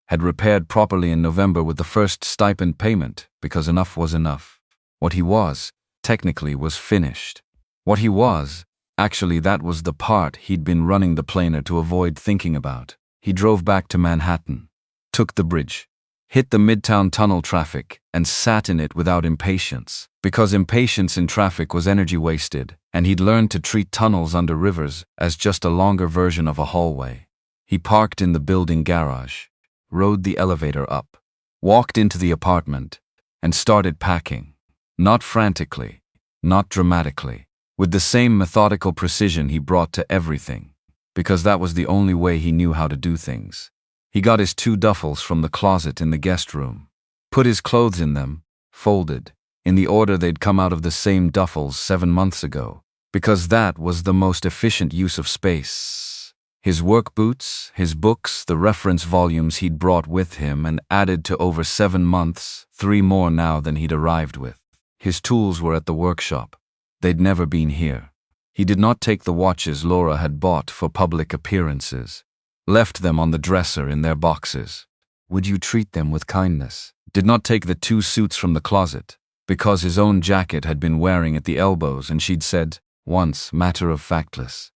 had repaired properly in November with the first stipend payment, because enough was enough. What he was, technically, was finished. What he was, actually, that was the part he'd been running the planer to avoid thinking about. He drove back to Manhattan, took the bridge, hit the Midtown Tunnel traffic, and sat in it without impatience, because impatience in traffic was energy wasted, and he'd learned to treat tunnels under rivers as just a longer version of a hallway. He parked in the building garage, rode the elevator up, walked into the apartment, and started packing. Not frantically, not dramatically, with the same methodical precision he brought to everything, because that was the only way he knew how to do things. He got his 2 duffels from the closet in the guest room, put his clothes in them, folded, in the order they'd come out of the same duffels 7 months ago, because that was the most efficient use of space. His work boots, his books, the reference volumes he'd brought with him and added to over 7 months, 3 more now than he'd arrived with. His tools were at the workshop. They'd never been here. He did not take the watches Laura had bought for public appearances, left them on the dresser in their boxes. Would you treat them with kindness? Did not take the 2 suits from the closet, because his own jacket had been wearing at the elbows and she'd said, once, matter-of-factly,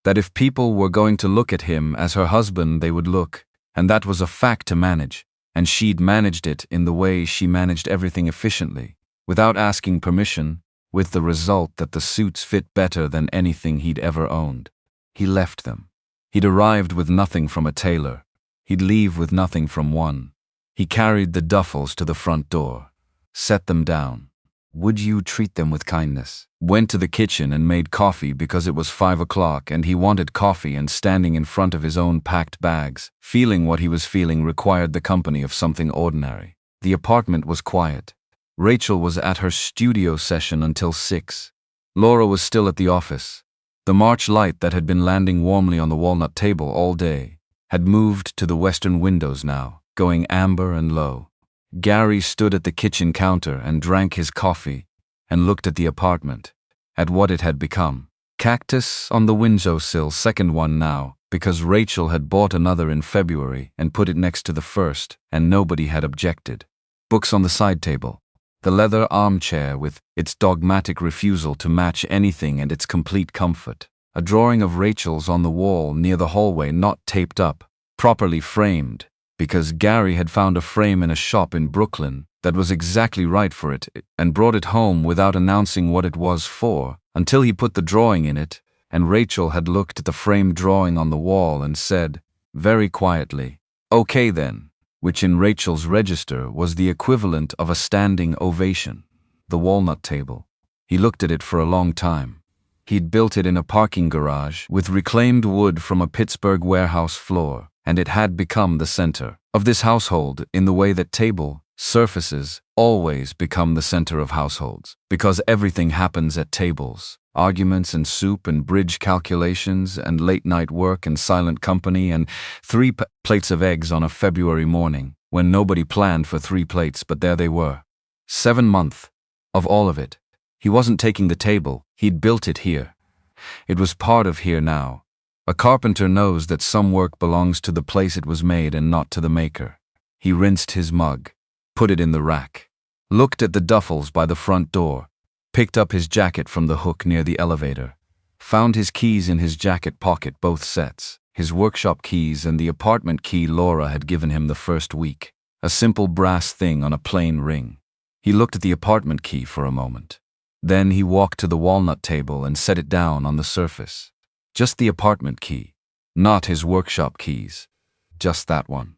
that if people were going to look at him as her husband they would look, and that was a fact to manage, and she'd managed it in the way she managed everything efficiently, without asking permission, with the result that the suits fit better than anything he'd ever owned. He left them. He'd arrived with nothing from a tailor. He'd leave with nothing from one. He carried the duffels to the front door, set them down. Would you treat them with kindness? Went to the kitchen and made coffee because it was 5 o'clock and he wanted coffee, and standing in front of his own packed bags, feeling what he was feeling required the company of something ordinary. The apartment was quiet. Rachel was at her studio session until 6. Laura was still at the office. The March light that had been landing warmly on the walnut table all day had moved to the western windows now, going amber and low. Gary stood at the kitchen counter and drank his coffee and looked at the apartment, at what it had become. Cactus on the windowsill, second one now, because Rachel had bought another in February and put it next to the first, and nobody had objected. Books on the side table. The leather armchair with its dogmatic refusal to match anything and its complete comfort. A drawing of Rachel's on the wall near the hallway, not taped up, properly framed, because Gary had found a frame in a shop in Brooklyn that was exactly right for it and brought it home without announcing what it was for, until he put the drawing in it, and Rachel had looked at the framed drawing on the wall and said, very quietly, "Okay then," which in Rachel's register was the equivalent of a standing ovation. The walnut table. He looked at it for a long time. He'd built it in a parking garage with reclaimed wood from a Pittsburgh warehouse floor, and it had become the center of this household in the way that table surfaces always become the center of households, because everything happens at tables. Arguments and soup and bridge calculations and late-night work and silent company and 3 plates of eggs on a February morning when nobody planned for 3 plates, but there they were. 7 months of all of it. He wasn't taking the table, he'd built it here. It was part of here now. A carpenter knows that some work belongs to the place it was made and not to the maker. He rinsed his mug, put it in the rack, looked at the duffels by the front door, picked up his jacket from the hook near the elevator, found his keys in his jacket pocket, both sets, his workshop keys and the apartment key Laura had given him the first week, a simple brass thing on a plain ring. He looked at the apartment key for a moment. Then he walked to the walnut table and set it down on the surface. Just the apartment key, not his workshop keys, just that one.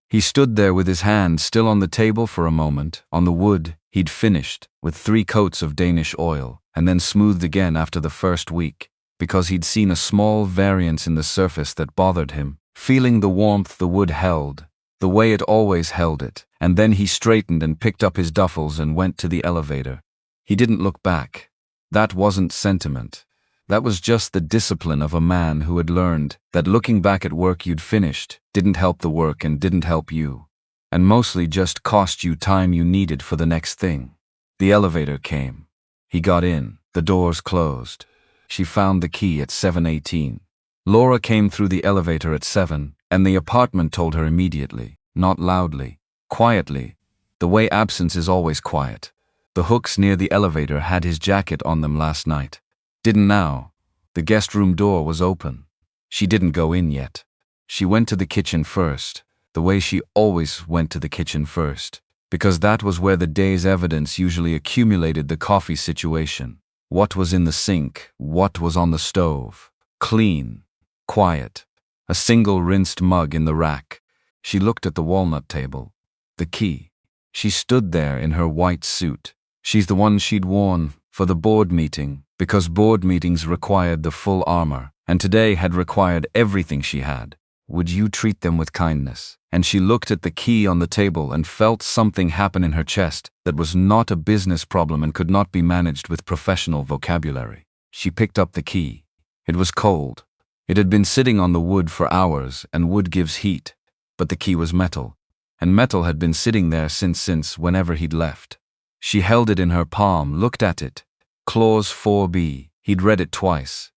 He stood there with his hand still on the table for a moment, on the wood he'd finished with 3 coats of Danish oil and then smoothed again after the first week, because he'd seen a small variance in the surface that bothered him, feeling the warmth the wood held, the way it always held it, and then he straightened and picked up his duffels and went to the elevator. He didn't look back. That wasn't sentiment. That was just the discipline of a man who had learned that looking back at work you'd finished didn't help the work and didn't help you, and mostly just cost you time you needed for the next thing. The elevator came. He got in. The doors closed. She found the key at 7:18. Laura came through the elevator at 7, and the apartment told her immediately, not loudly, quietly, the way absence is always quiet. The hooks near the elevator had his jacket on them last night. Didn't now. The guest room door was open. She didn't go in yet. She went to the kitchen first, the way she always went to the kitchen first, because that was where the day's evidence usually accumulated. The coffee situation. What was in the sink, what was on the stove. Clean. Quiet. A single rinsed mug in the rack. She looked at the walnut table. The key. She stood there in her white suit. She's the one she'd worn for the board meeting, because board meetings required the full armor, and today had required everything she had. Would you treat them with kindness? And she looked at the key on the table and felt something happen in her chest that was not a business problem and could not be managed with professional vocabulary. She picked up the key. It was cold. It had been sitting on the wood for hours, and wood gives heat, but the key was metal, and metal had been sitting there since whenever he'd left. She held it in her palm, looked at it. Clause 4b. He'd read it twice.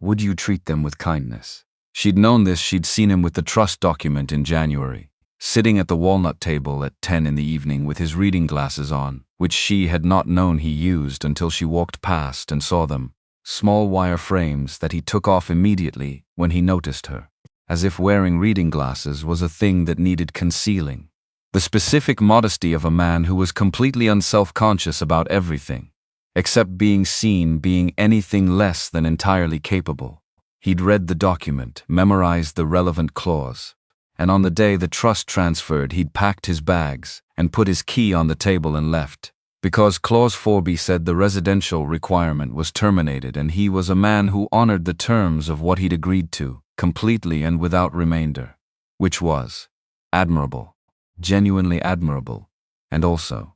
Would you treat them with kindness? She'd known this. She'd seen him with the trust document in January, sitting at the walnut table at 10 in the evening with his reading glasses on, which she had not known he used until she walked past and saw them. Small wire frames that he took off immediately when he noticed her, as if wearing reading glasses was a thing that needed concealing. The specific modesty of a man who was completely unself-conscious about everything, except being seen being anything less than entirely capable. He'd read the document, memorized the relevant clause, and on the day the trust transferred, he'd packed his bags and put his key on the table and left, because Clause 4B said the residential requirement was terminated and he was a man who honored the terms of what he'd agreed to, completely and without remainder, which was admirable, genuinely admirable, and also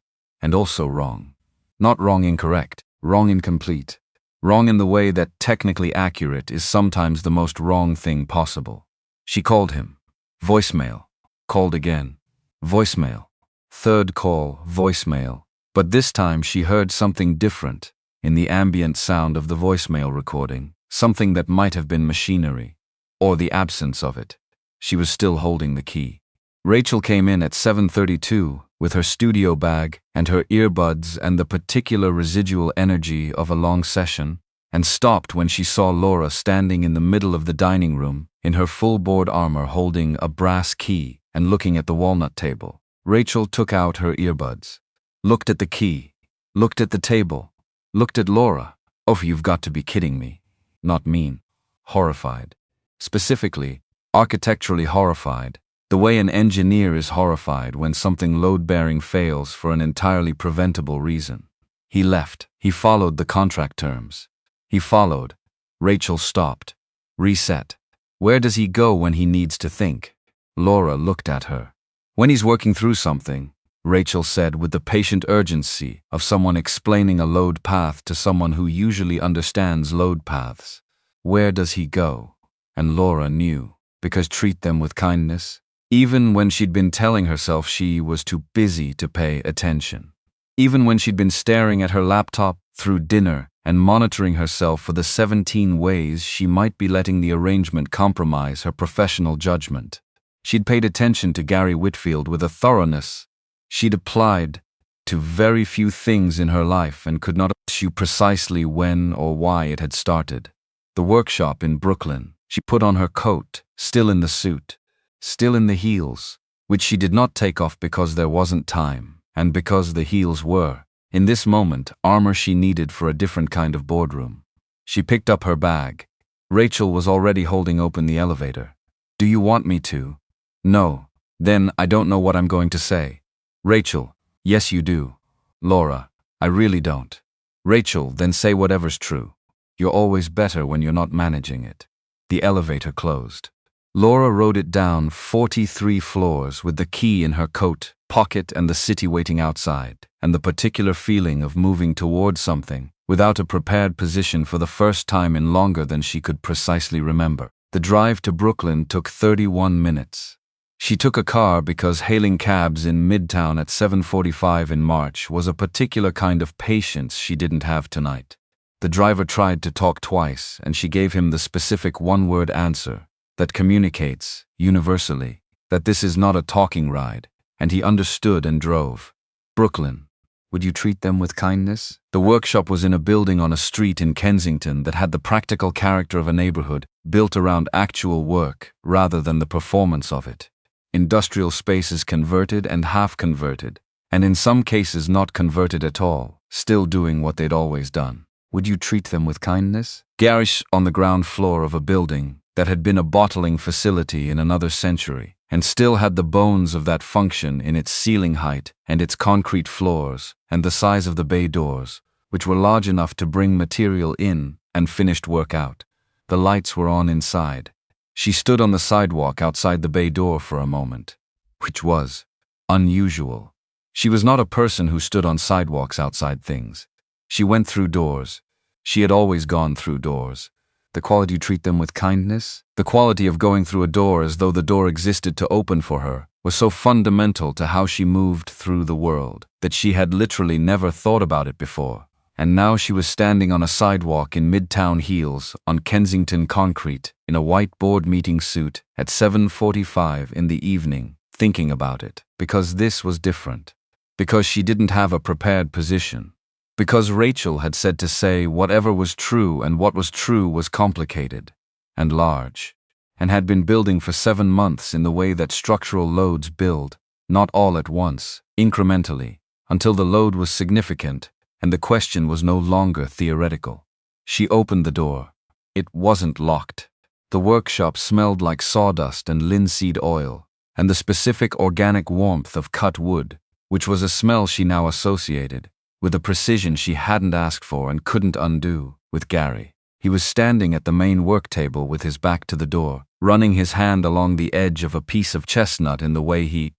wrong. Not wrong incorrect, wrong incomplete. Wrong in the way that technically accurate is sometimes the most wrong thing possible. She called him. Voicemail. Called again. Voicemail. Third call, voicemail. But this time she heard something different in the ambient sound of the voicemail recording, something that might have been machinery, or the absence of it. She was still holding the key. Rachel came in at 7:32 with her studio bag and her earbuds and the particular residual energy of a long session, and stopped when she saw Laura standing in the middle of the dining room in her full board armor holding a brass key and looking at the walnut table. Rachel took out her earbuds, looked at the key, looked at the table, looked at Laura. Oh, you've got to be kidding me. Not mean. Horrified. Specifically, architecturally horrified. The way an engineer is horrified when something load-bearing fails for an entirely preventable reason. He left. He followed the contract terms. He followed. Rachel stopped. Reset. Where does he go when he needs to think? Laura looked at her. When he's working through something, Rachel said with the patient urgency of someone explaining a load path to someone who usually understands load paths. Where does he go? And Laura knew, because treat them with kindness, even when she'd been telling herself she was too busy to pay attention. Even when she'd been staring at her laptop through dinner and monitoring herself for the 17 ways she might be letting the arrangement compromise her professional judgment. She'd paid attention to Gary Whitfield with a thoroughness she'd applied to very few things in her life and could not issue precisely when or why it had started. The workshop in Brooklyn. She put on her coat, still in the suit, still in the heels, which she did not take off because there wasn't time, and because the heels were, in this moment, armor she needed for a different kind of boardroom. She picked up her bag. Rachel was already holding open the elevator. Do you want me to? No. Then I don't know what I'm going to say. Rachel, yes you do. Laura, I really don't. Rachel, then say whatever's true. You're always better when you're not managing it. The elevator closed. Laura rode it down 43 floors with the key in her coat pocket and the city waiting outside, and the particular feeling of moving towards something without a prepared position for the first time in longer than she could precisely remember. The drive to Brooklyn took 31 minutes. She took a car because hailing cabs in Midtown at 7:45 in March was a particular kind of patience she didn't have tonight. The driver tried to talk twice, and she gave him the specific one-word answer that communicates, universally, that this is not a talking ride, and he understood and drove. Brooklyn. Would you treat them with kindness? The workshop was in a building on a street in Kensington that had the practical character of a neighborhood built around actual work rather than the performance of it. Industrial spaces converted and half converted, and in some cases not converted at all, still doing what they'd always done. Would you treat them with kindness? Garage on the ground floor of a building that had been a bottling facility in another century, and still had the bones of that function in its ceiling height and its concrete floors and the size of the bay doors, which were large enough to bring material in and finished work out. The lights were on inside. She stood on the sidewalk outside the bay door for a moment, which was unusual. She was not a person who stood on sidewalks outside things. She went through doors. She had always gone through doors. The quality to treat them with kindness, the quality of going through a door as though the door existed to open for her, was so fundamental to how she moved through the world that she had literally never thought about it before. And now she was standing on a sidewalk in Midtown heels on Kensington concrete in a white board meeting suit at 7:45 in the evening, thinking about it, because this was different. Because she didn't have a prepared position. Because Rachel had said to say whatever was true, and what was true was complicated and large, and had been building for 7 months in the way that structural loads build, not all at once, incrementally, until the load was significant and the question was no longer theoretical. She opened the door. It wasn't locked. The workshop smelled like sawdust and linseed oil, and the specific organic warmth of cut wood, which was a smell she now associated, with a precision she hadn't asked for and couldn't undo, with Gary. He was standing at the main work table with his back to the door, running his hand along the edge of a piece of chestnut in the way he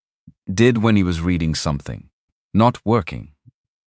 did when he was reading something. Not working.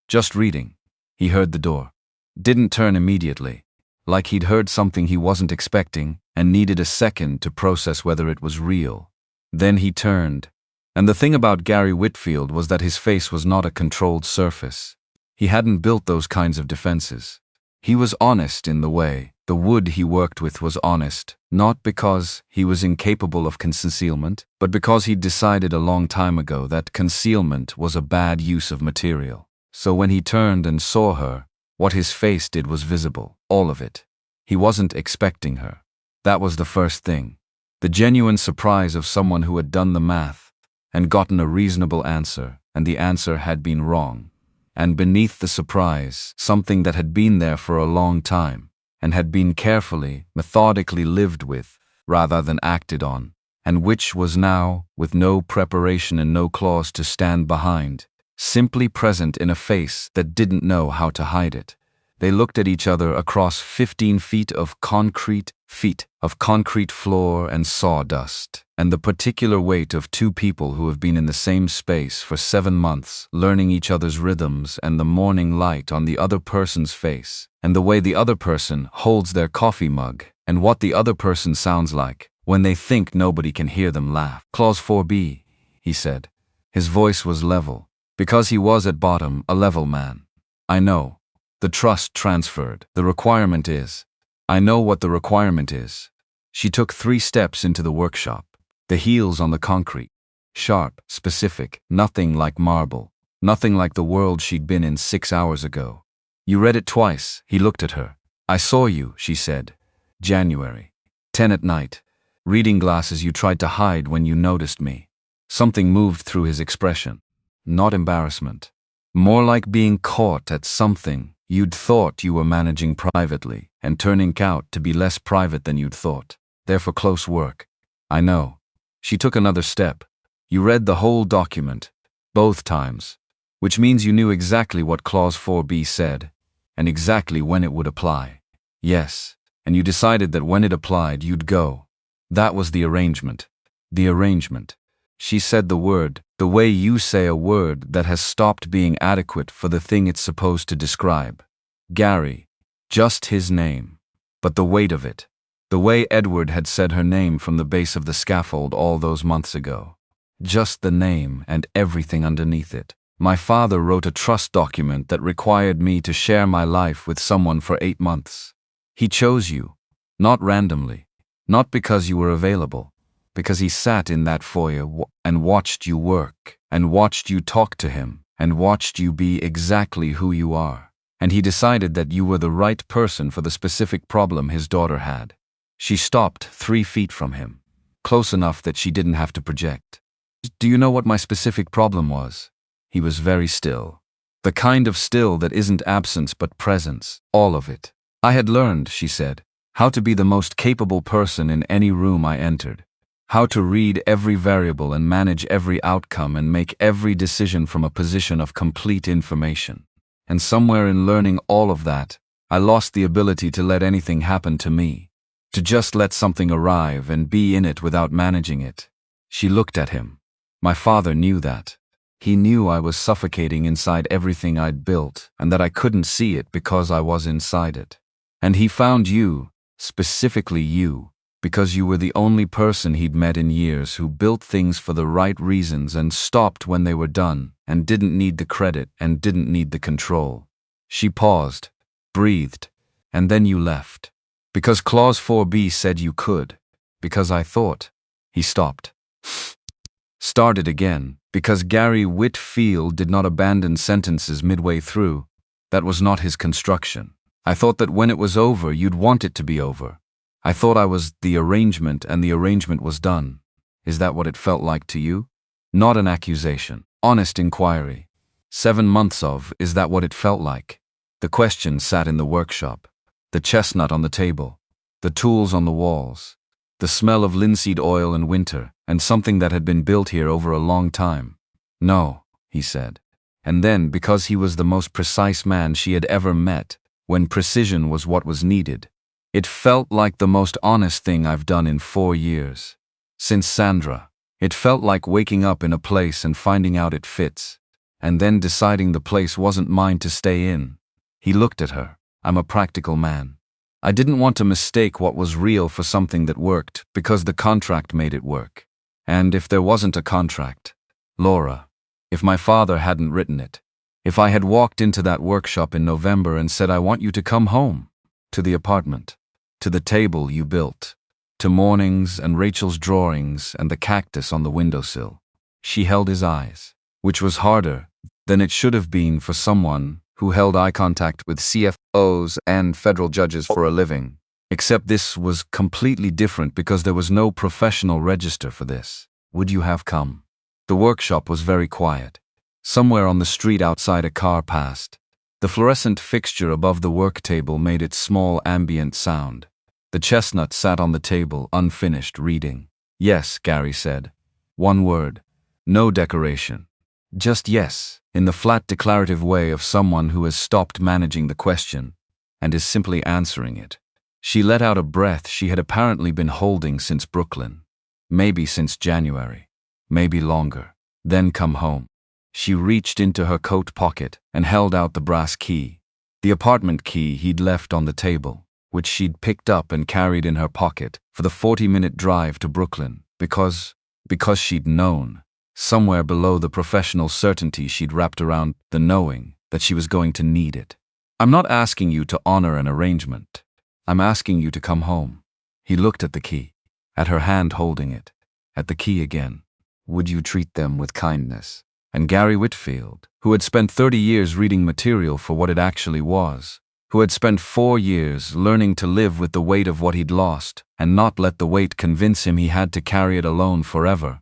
Just reading. He heard the door. Didn't turn immediately, like he'd heard something he wasn't expecting and needed a second to process whether it was real. Then he turned. And the thing about Gary Whitfield was that his face was not a controlled surface. He hadn't built those kinds of defenses. He was honest in the way. The wood he worked with was honest, not because he was incapable of concealment, but because he'd decided a long time ago that concealment was a bad use of material. So when he turned and saw her, what his face did was visible, all of it. He wasn't expecting her. That was the first thing. The genuine surprise of someone who had done the math and gotten a reasonable answer, and the answer had been wrong. And beneath the surprise, something that had been there for a long time, and had been carefully, methodically lived with, rather than acted on, and which was now, with no preparation and no clause to stand behind, simply present in a face that didn't know how to hide it. They looked at each other across 15 feet of concrete floor and sawdust, and the particular weight of two people who have been in the same space for 7 months, learning each other's rhythms and the morning light on the other person's face, and the way the other person holds their coffee mug, and what the other person sounds like when they think nobody can hear them laugh. Clause 4B, he said. His voice was level, because he was at bottom a level man. I know. The trust transferred. The requirement is. I know what the requirement is. She took 3 steps into the workshop, the heels on the concrete. Sharp, specific, nothing like marble, nothing like the world she'd been in 6 hours ago. You read it twice, he looked at her. I saw you, she said. January. 10 at night. Reading glasses you tried to hide when you noticed me. Something moved through his expression. Not embarrassment. More like being caught at something you'd thought you were managing privately and turning out to be less private than you'd thought. Therefore close work. I know. She took another step. You read the whole document, both times, which means you knew exactly what Clause 4B said, and exactly when it would apply. Yes, and you decided that when it applied, you'd go. That was the arrangement. The arrangement. She said the word, the way you say a word that has stopped being adequate for the thing it's supposed to describe. Gary. Just his name. But the weight of it. The way Edward had said her name from the base of the scaffold all those months ago. Just the name and everything underneath it. My father wrote a trust document that required me to share my life with someone for 8 months. He chose you. Not randomly. Not because you were available. Because he sat in that foyer and watched you work, and watched you talk to him, and watched you be exactly who you are. And he decided that you were the right person for the specific problem his daughter had. She stopped 3 feet from him, close enough that she didn't have to project. Do you know what my specific problem was? He was very still. The kind of still that isn't absence but presence, all of it. I had learned, she said, how to be the most capable person in any room I entered. How to read every variable and manage every outcome and make every decision from a position of complete information. And somewhere in learning all of that, I lost the ability to let anything happen to me. To just let something arrive and be in it without managing it. She looked at him. My father knew that. He knew I was suffocating inside everything I'd built and that I couldn't see it because I was inside it. And he found you, specifically you, because you were the only person he'd met in years who built things for the right reasons and stopped when they were done and didn't need the credit and didn't need the control. She paused, breathed, and then you left. Because Clause 4B said you could. Because I thought. He stopped. Started again, because Gary Whitfield did not abandon sentences midway through. That was not his construction. I thought that when it was over, you'd want it to be over. I thought I was the arrangement and the arrangement was done. Is that what it felt like to you? Not an accusation. Honest inquiry. 7 months of, is that what it felt like? The question sat in the workshop. The chestnut on the table. The tools on the walls. The smell of linseed oil in winter, and something that had been built here over a long time. No, he said. And then, because he was the most precise man she had ever met, when precision was what was needed, it felt like the most honest thing I've done in 4 years. Since Sandra. It felt like waking up in a place and finding out it fits, and then deciding the place wasn't mine to stay in. He looked at her. I'm a practical man. I didn't want to mistake what was real for something that worked, because the contract made it work. And if there wasn't a contract, Laura, if my father hadn't written it, if I had walked into that workshop in November and said, I want you to come home, to the apartment, to the table you built, to mornings and Rachel's drawings and the cactus on the windowsill. She held his eyes, which was harder than it should have been for someone who held eye contact with CFOs and federal judges for a living. Except this was completely different because there was no professional register for this. Would you have come? The workshop was very quiet. Somewhere on the street outside a car passed. The fluorescent fixture above the work table made its small ambient sound. The chestnut sat on the table, unfinished, reading. Yes, Gary said. One word. No decoration. Just yes, in the flat declarative way of someone who has stopped managing the question and is simply answering it. She let out a breath she had apparently been holding since Brooklyn. Maybe since January. Maybe longer. Then come home. She reached into her coat pocket and held out the brass key. The apartment key he'd left on the table, which she'd picked up and carried in her pocket for the 40-minute drive to Brooklyn, because she'd known, somewhere below the professional certainty she'd wrapped around the knowing, that she was going to need it. I'm not asking you to honor an arrangement. I'm asking you to come home. He looked at the key, at her hand holding it, at the key again. Would you treat them with kindness? And Gary Whitfield, who had spent 30 years reading material for what it actually was, who had spent 4 years learning to live with the weight of what he'd lost and not let the weight convince him he had to carry it alone forever,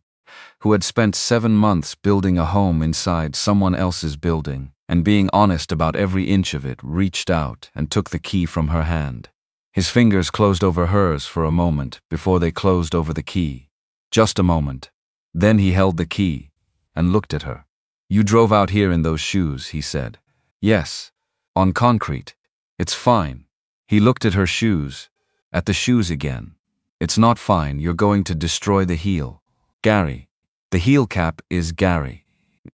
who had spent 7 months building a home inside someone else's building and being honest about every inch of it, reached out and took the key from her hand. His fingers closed over hers for a moment before they closed over the key. Just a moment. Then he held the key and looked at her. You drove out here in those shoes, he said. Yes. On concrete. It's fine. He looked at her shoes, at the shoes again. It's not fine, you're going to destroy the heel. Gary. The heel cap is Gary.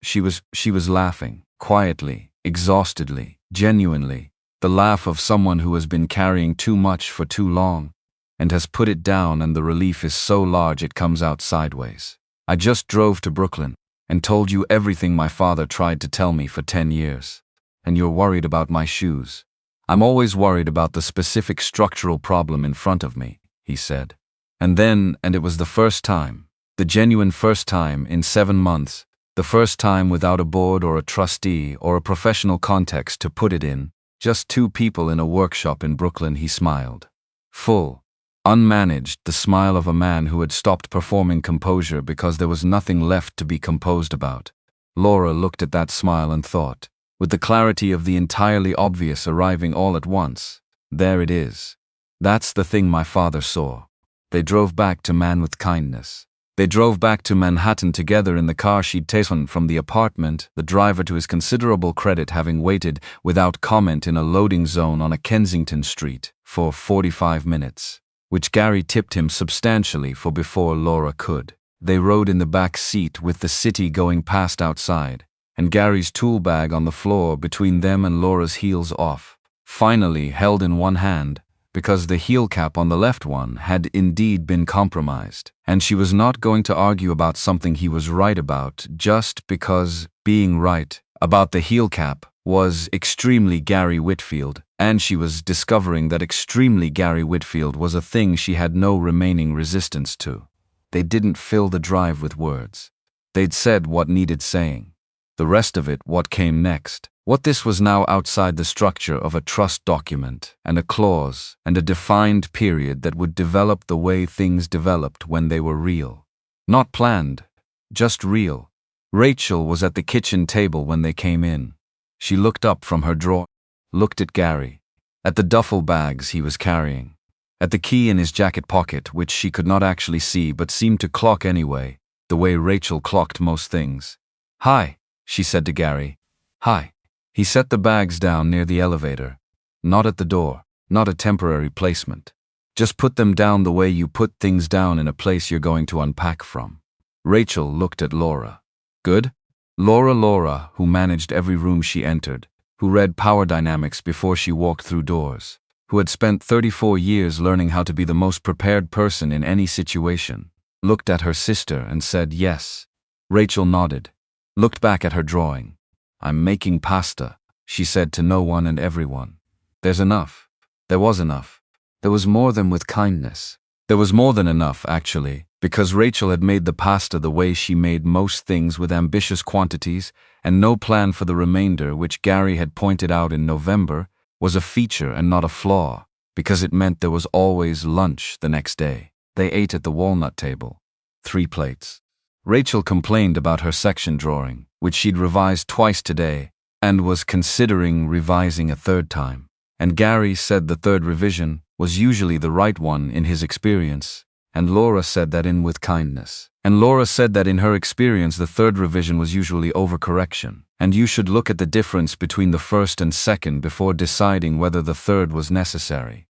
She was laughing, quietly, exhaustedly, genuinely, the laugh of someone who has been carrying too much for too long and has put it down, and the relief is so large it comes out sideways. I just drove to Brooklyn and told you everything my father tried to tell me for 10 years. And you're worried about my shoes. I'm always worried about the specific structural problem in front of me, he said. And it was the first time, the genuine first time in 7 months, the first time without a board or a trustee or a professional context to put it in, just 2 people in a workshop in Brooklyn. He smiled. Full, unmanaged, the smile of a man who had stopped performing composure because there was nothing left to be composed about. Laura looked at that smile and thought, with the clarity of the entirely obvious arriving all at once, there it is. That's the thing my father saw. They drove back to Man with Kindness. They drove back to Manhattan together in the car she'd taken from the apartment, the driver, to his considerable credit, having waited without comment in a loading zone on a Kensington street for 45 minutes. Which Gary tipped him substantially for before Laura could. They rode in the back seat with the city going past outside, and Gary's tool bag on the floor between them and Laura's heels off, finally held in one hand, because the heel cap on the left one had indeed been compromised, and she was not going to argue about something he was right about just because being right about the heel cap was extremely Gary Whitfield, and she was discovering that extremely Gary Whitfield was a thing she had no remaining resistance to. They didn't fill the drive with words. They'd said what needed saying. The rest of it, what came next, what this was now outside the structure of a trust document and a clause and a defined period that would develop the way things developed when they were real. Not planned, just real. Rachel was at the kitchen table when they came in. She looked up from her drawer, looked at Gary, at the duffel bags he was carrying, at the key in his jacket pocket, which she could not actually see but seemed to clock anyway, the way Rachel clocked most things. "Hi," she said to Gary. "Hi." He set the bags down near the elevator. "Not at the door, not a temporary placement. Just put them down the way you put things down in a place you're going to unpack from." Rachel looked at Laura. "Good?" Laura, who managed every room she entered, who read power dynamics before she walked through doors, who had spent 34 years learning how to be the most prepared person in any situation, looked at her sister and said yes. Rachel nodded, looked back at her drawing. "I'm making pasta," she said to no one and everyone. "There's enough." There was enough. There was more than with kindness. There was more than enough, actually, because Rachel had made the pasta the way she made most things, with ambitious quantities and no plan for the remainder, which Gary had pointed out in November was a feature and not a flaw, because it meant there was always lunch the next day. They ate at the walnut table. 3 plates. Rachel complained about her section drawing, which she'd revised twice today, and was considering revising a 3rd time. And Gary said the 3rd revision was usually the right one in his experience, and Laura said that in with kindness. And Laura said that in her experience the 3rd revision was usually overcorrection, and you should look at the difference between the 1st and 2nd before deciding whether the 3rd was necessary.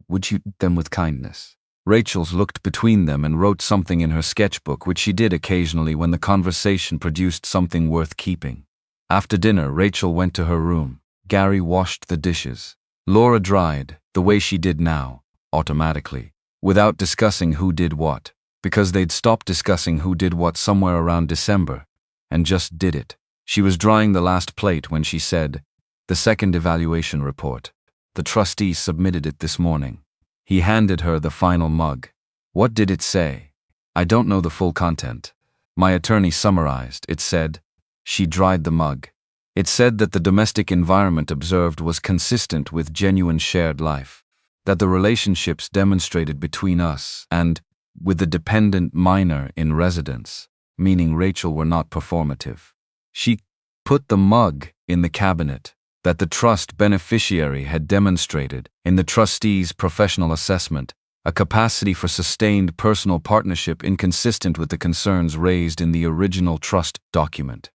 Would you them with kindness? Rachel's looked between them and wrote something in her sketchbook, which she did occasionally when the conversation produced something worth keeping. After dinner, Rachel went to her room. Gary washed the dishes. Laura dried, the way she did now, automatically, without discussing who did what, because they'd stopped discussing who did what somewhere around December, and just did it. She was drying the last plate when she said, "The 2nd evaluation report. The trustees submitted it this morning." He handed her the final mug. "What did it say?" "I don't know the full content. My attorney summarized. It said," she dried the mug. "It said that the domestic environment observed was consistent with genuine shared life, that the relationships demonstrated between us and with the dependent minor in residence, meaning Rachel, were not performative." She put the mug in the cabinet. "That the trust beneficiary had demonstrated, in the trustee's professional assessment, a capacity for sustained personal partnership inconsistent with the concerns raised in the original trust document."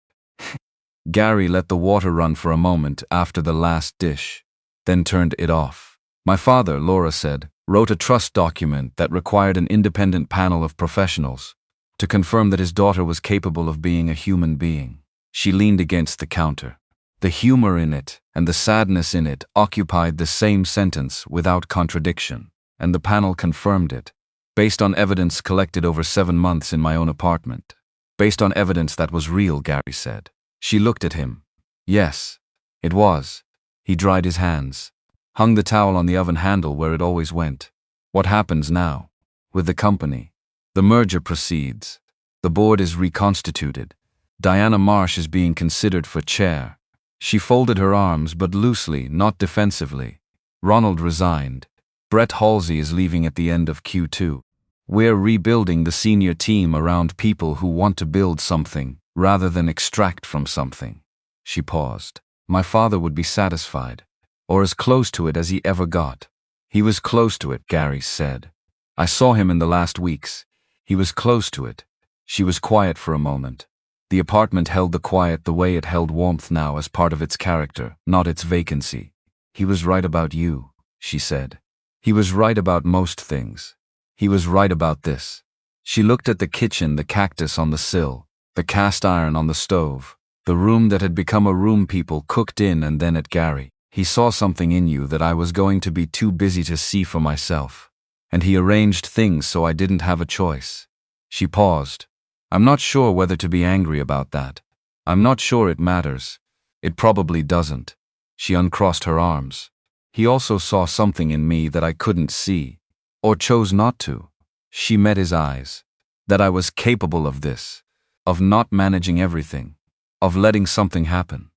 Gary let the water run for a moment after the last dish, then turned it off. "My father," Laura said, "wrote a trust document that required an independent panel of professionals to confirm that his daughter was capable of being a human being." She leaned against the counter. The humor in it and the sadness in it occupied the same sentence without contradiction, and the panel confirmed it, based on evidence collected over 7 months in my own apartment. "Based on evidence that was real," Gary said. She looked at him. "Yes, it was." He dried his hands, hung the towel on the oven handle where it always went. "What happens now? With the company? The merger proceeds. The board is reconstituted. Diana Marsh is being considered for chair." She folded her arms, but loosely, not defensively. "Ronald resigned. Brett Halsey is leaving at the end of Q2. We're rebuilding the senior team around people who want to build something rather than extract from something." She paused. "My father would be satisfied, or as close to it as he ever got." "He was close to it," Gary said. "I saw him in the last weeks. He was close to it." She was quiet for a moment. The apartment held the quiet the way it held warmth now, as part of its character, not its vacancy. "He was right about you," she said. "He was right about most things. He was right about this." She looked at the kitchen, the cactus on the sill, the cast iron on the stove, the room that had become a room people cooked in, and then at Gary. "He saw something in you that I was going to be too busy to see for myself, and he arranged things so I didn't have a choice." She paused. "I'm not sure whether to be angry about that. I'm not sure it matters. It probably doesn't." She uncrossed her arms. "He also saw something in me that I couldn't see, or chose not to." She met his eyes. "That I was capable of this, of not managing everything, of letting something happen."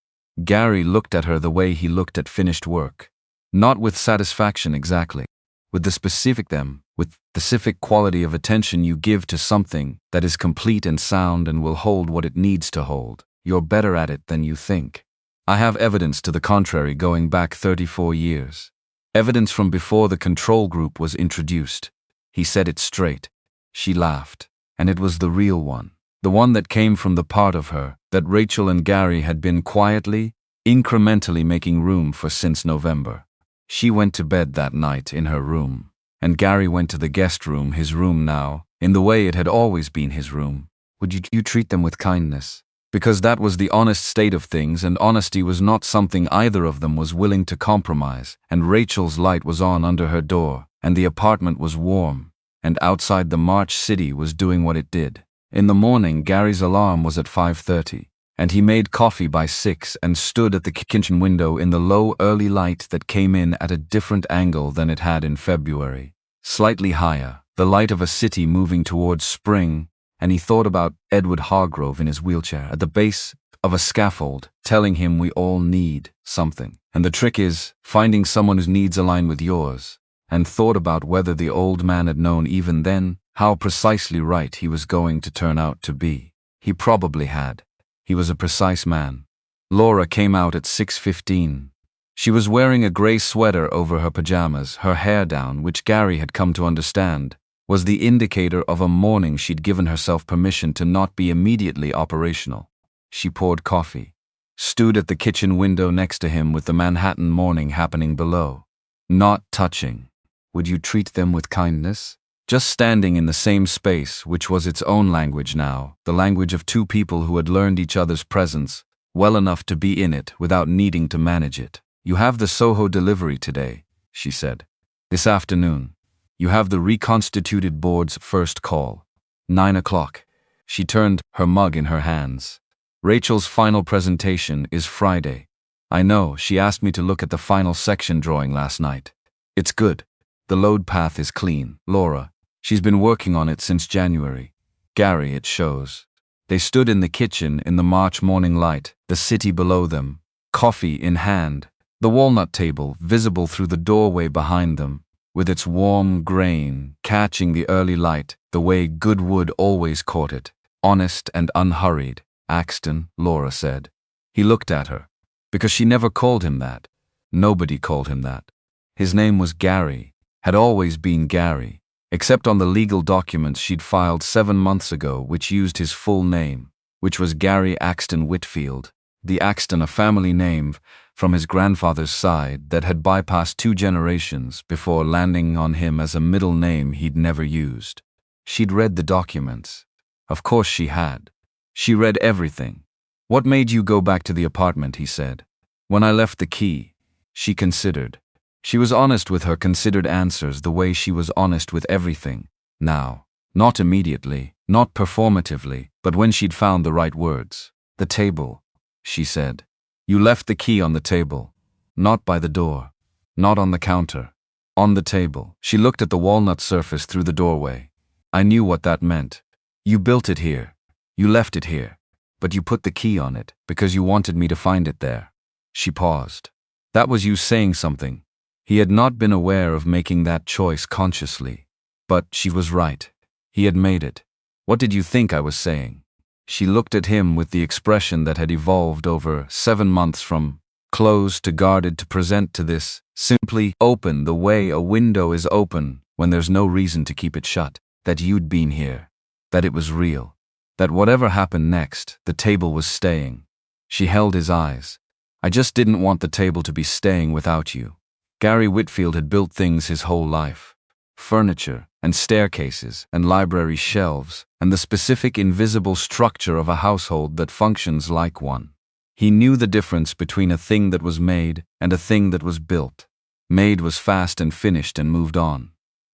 Gary looked at her the way he looked at finished work. Not with satisfaction exactly, with the specific quality of attention you give to something that is complete and sound and will hold what it needs to hold. "You're better at it than you think. I have evidence to the contrary going back 34 years. Evidence from before the control group was introduced. He said it straight. She laughed. And it was the real one. The one that came from the part of her that Rachel and Gary had been quietly, incrementally making room for since November. She went to bed that night in her room, and Gary went to the guest room, his room now, in the way it had always been his room. Would you treat them with kindness? Because that was the honest state of things, and honesty was not something either of them was willing to compromise, and Rachel's light was on under her door, and the apartment was warm, and outside the March city was doing what it did. In the morning, Gary's alarm was at 5:30, and he made coffee by 6 and stood at the kitchen window in the low early light that came in at a different angle than it had in February. Slightly higher, the light of a city moving towards spring, and he thought about Edward Hargrove in his wheelchair at the base of a scaffold, telling him we all need something. And the trick is finding someone whose needs align with yours, and thought about whether the old man had known even then how precisely right he was going to turn out to be. He probably had. He was a precise man. Laura came out at 6:15. She was wearing a gray sweater over her pajamas, her hair down, which Gary had come to understand was the indicator of a morning she'd given herself permission to not be immediately operational. She poured coffee, stood at the kitchen window next to him with the Manhattan morning happening below. Not touching. Would you treat them with kindness? Just standing in the same space, which was its own language now, the language of two people who had learned each other's presence well enough to be in it without needing to manage it. You have the Soho delivery today, she said. This afternoon. You have the reconstituted board's first call. 9 o'clock. She turned her mug in her hands. Rachel's final presentation is Friday. I know, she asked me to look at the final section drawing last night. It's good. The load path is clean, Laura. She's been working on it since January. Gary, it shows. They stood in the kitchen in the March morning light, the city below them, coffee in hand, the walnut table visible through the doorway behind them, with its warm grain catching the early light the way good wood always caught it, honest and unhurried. Axton, Laura said. He looked at her, because she never called him that. Nobody called him that. His name was Gary, had always been Gary, except on the legal documents she'd filed 7 months ago which used his full name, which was Gary Axton Whitfield, the Axton a family name from his grandfather's side that had bypassed 2 generations before landing on him as a middle name he'd never used. She'd read the documents. Of course she had. She read everything. What made you go back to the apartment, he said. When I left the key. She considered. She was honest with her considered answers the way she was honest with everything. Now. Not immediately, not performatively, but when she'd found the right words. The table, she said. You left the key on the table. Not by the door. Not on the counter. On the table. She looked at the walnut surface through the doorway. I knew what that meant. You built it here. You left it here. But you put the key on it because you wanted me to find it there. She paused. That was you saying something. He had not been aware of making that choice consciously. But she was right. He had made it. What did you think I was saying? She looked at him with the expression that had evolved over 7 months from closed to guarded to present to this, simply open the way a window is open when there's no reason to keep it shut, that you'd been here, that it was real, that whatever happened next, the table was staying. She held his eyes. I just didn't want the table to be staying without you. Gary Whitfield had built things his whole life. Furniture, and staircases, and library shelves, and the specific invisible structure of a household that functions like one. He knew the difference between a thing that was made and a thing that was built. Made was fast and finished and moved on.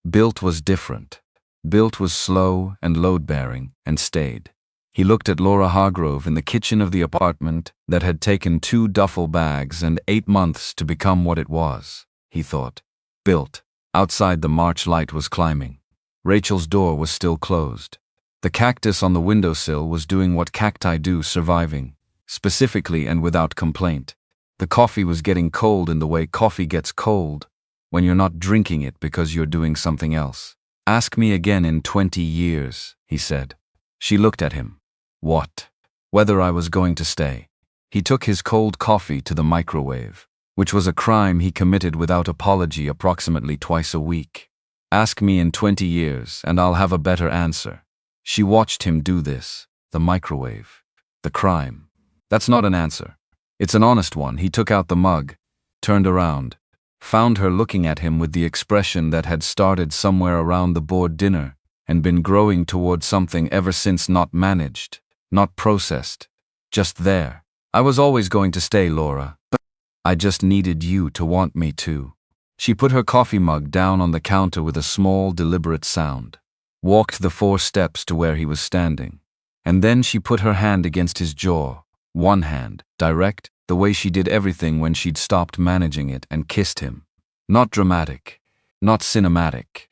Built was different. Built was slow and load-bearing and stayed. He looked at Laura Hargrove in the kitchen of the apartment that had taken 2 duffel bags and 8 months to become what it was, he thought. Built. Outside the March light was climbing. Rachel's door was still closed. The cactus on the windowsill was doing what cacti do, surviving, specifically and without complaint. The coffee was getting cold in the way coffee gets cold when you're not drinking it because you're doing something else. Ask me again in 20 years, he said. She looked at him. What? Whether I was going to stay. He took his cold coffee to the microwave. which was a crime he committed without apology approximately twice a week. Ask me in 20 years, and I'll have a better answer. She watched him do this. The microwave. The crime. That's not an answer. It's an honest one. He took out the mug, turned around, found her looking at him with the expression that had started somewhere around the board dinner and been growing toward something ever since, not managed, not processed, just there. I was always going to stay, Laura, but I just needed you to want me to. She put her coffee mug down on the counter with a small, deliberate sound, walked the 4 steps to where he was standing, and then she put her hand against his jaw, one hand, direct, the way she did everything when she'd stopped managing it, and kissed him. Not dramatic, not cinematic,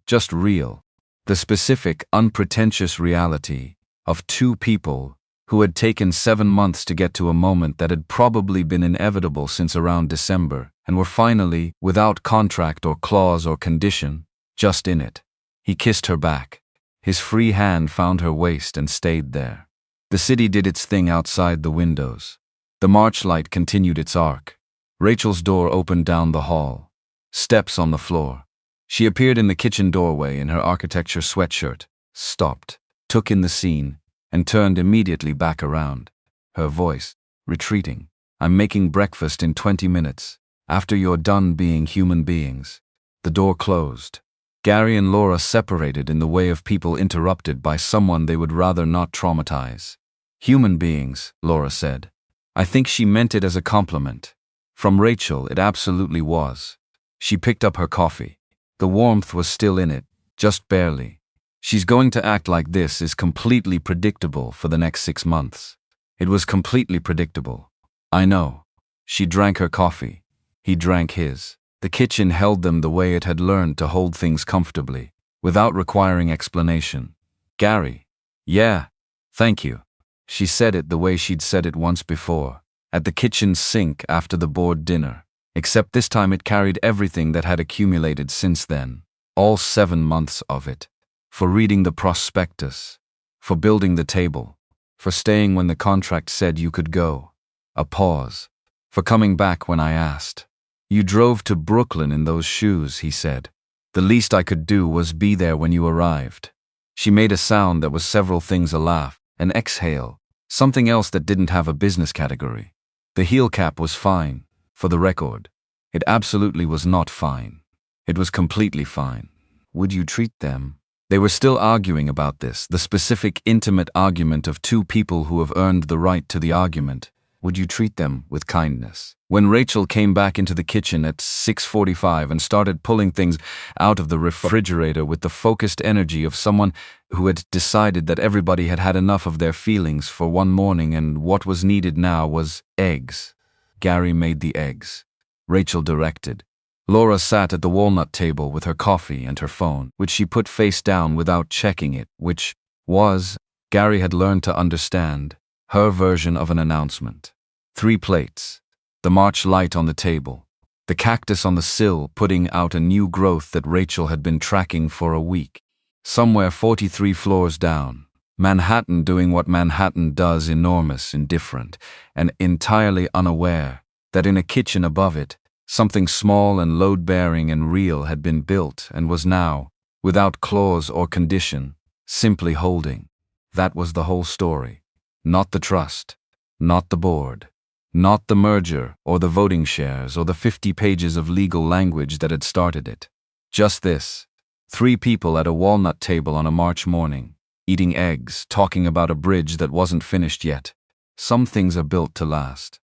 just real. The specific, unpretentious reality of 2 people who had taken 7 months to get to a moment that had probably been inevitable since around December, and were finally, without contract or clause or condition, just in it. He kissed her back. His free hand found her waist and stayed there. The city did its thing outside the windows. The March light continued its arc. Rachel's door opened down the hall. Steps on the floor. She appeared in the kitchen doorway in her architecture sweatshirt, stopped, took in the scene, and turned immediately back around. Her voice, retreating. I'm making breakfast in 20 minutes, after you're done being human beings. The door closed. Gary and Laura separated in the way of people interrupted by someone they would rather not traumatize. Human beings, Laura said. I think she meant it as a compliment. From Rachel, it absolutely was. She picked up her coffee. The warmth was still in it, just barely. She's going to act like this is completely predictable for the next 6 months. It was completely predictable. I know. She drank her coffee. He drank his. The kitchen held them the way it had learned to hold things comfortably, without requiring explanation. Gary. Yeah. Thank you. She said it the way she'd said it once before, at the kitchen sink after the board dinner, except this time it carried everything that had accumulated since then, all 7 months of it. For reading the prospectus, for building the table, for staying when the contract said you could go. A pause. For coming back when I asked. You drove to Brooklyn in those shoes, he said. The least I could do was be there when you arrived. She made a sound that was several things: a laugh, an exhale, something else that didn't have a business category. The heel cap was fine, for the record. It absolutely was not fine. It was completely fine. Would you treat them? They were still arguing about this, the specific intimate argument of 2 people who have earned the right to the argument. Would you treat them with kindness? When Rachel came back into the kitchen at 6:45 and started pulling things out of the refrigerator with the focused energy of someone who had decided that everybody had had enough of their feelings for one morning and what was needed now was eggs. Gary made the eggs. Rachel directed. Laura sat at the walnut table with her coffee and her phone, which she put face down without checking it, which was, Gary had learned to understand, her version of an announcement. 3 plates. The March light on the table. The cactus on the sill putting out a new growth that Rachel had been tracking for a week. Somewhere 43 floors down. Manhattan doing what Manhattan does, enormous, indifferent, and entirely unaware that in a kitchen above it, something small and load-bearing and real had been built and was now, without clause or condition, simply holding. That was the whole story. Not the trust, not the board, not the merger or the voting shares or the 50 pages of legal language that had started it. Just this. 3 people at a walnut table on a March morning, eating eggs, talking about a bridge that wasn't finished yet. Some things are built to last.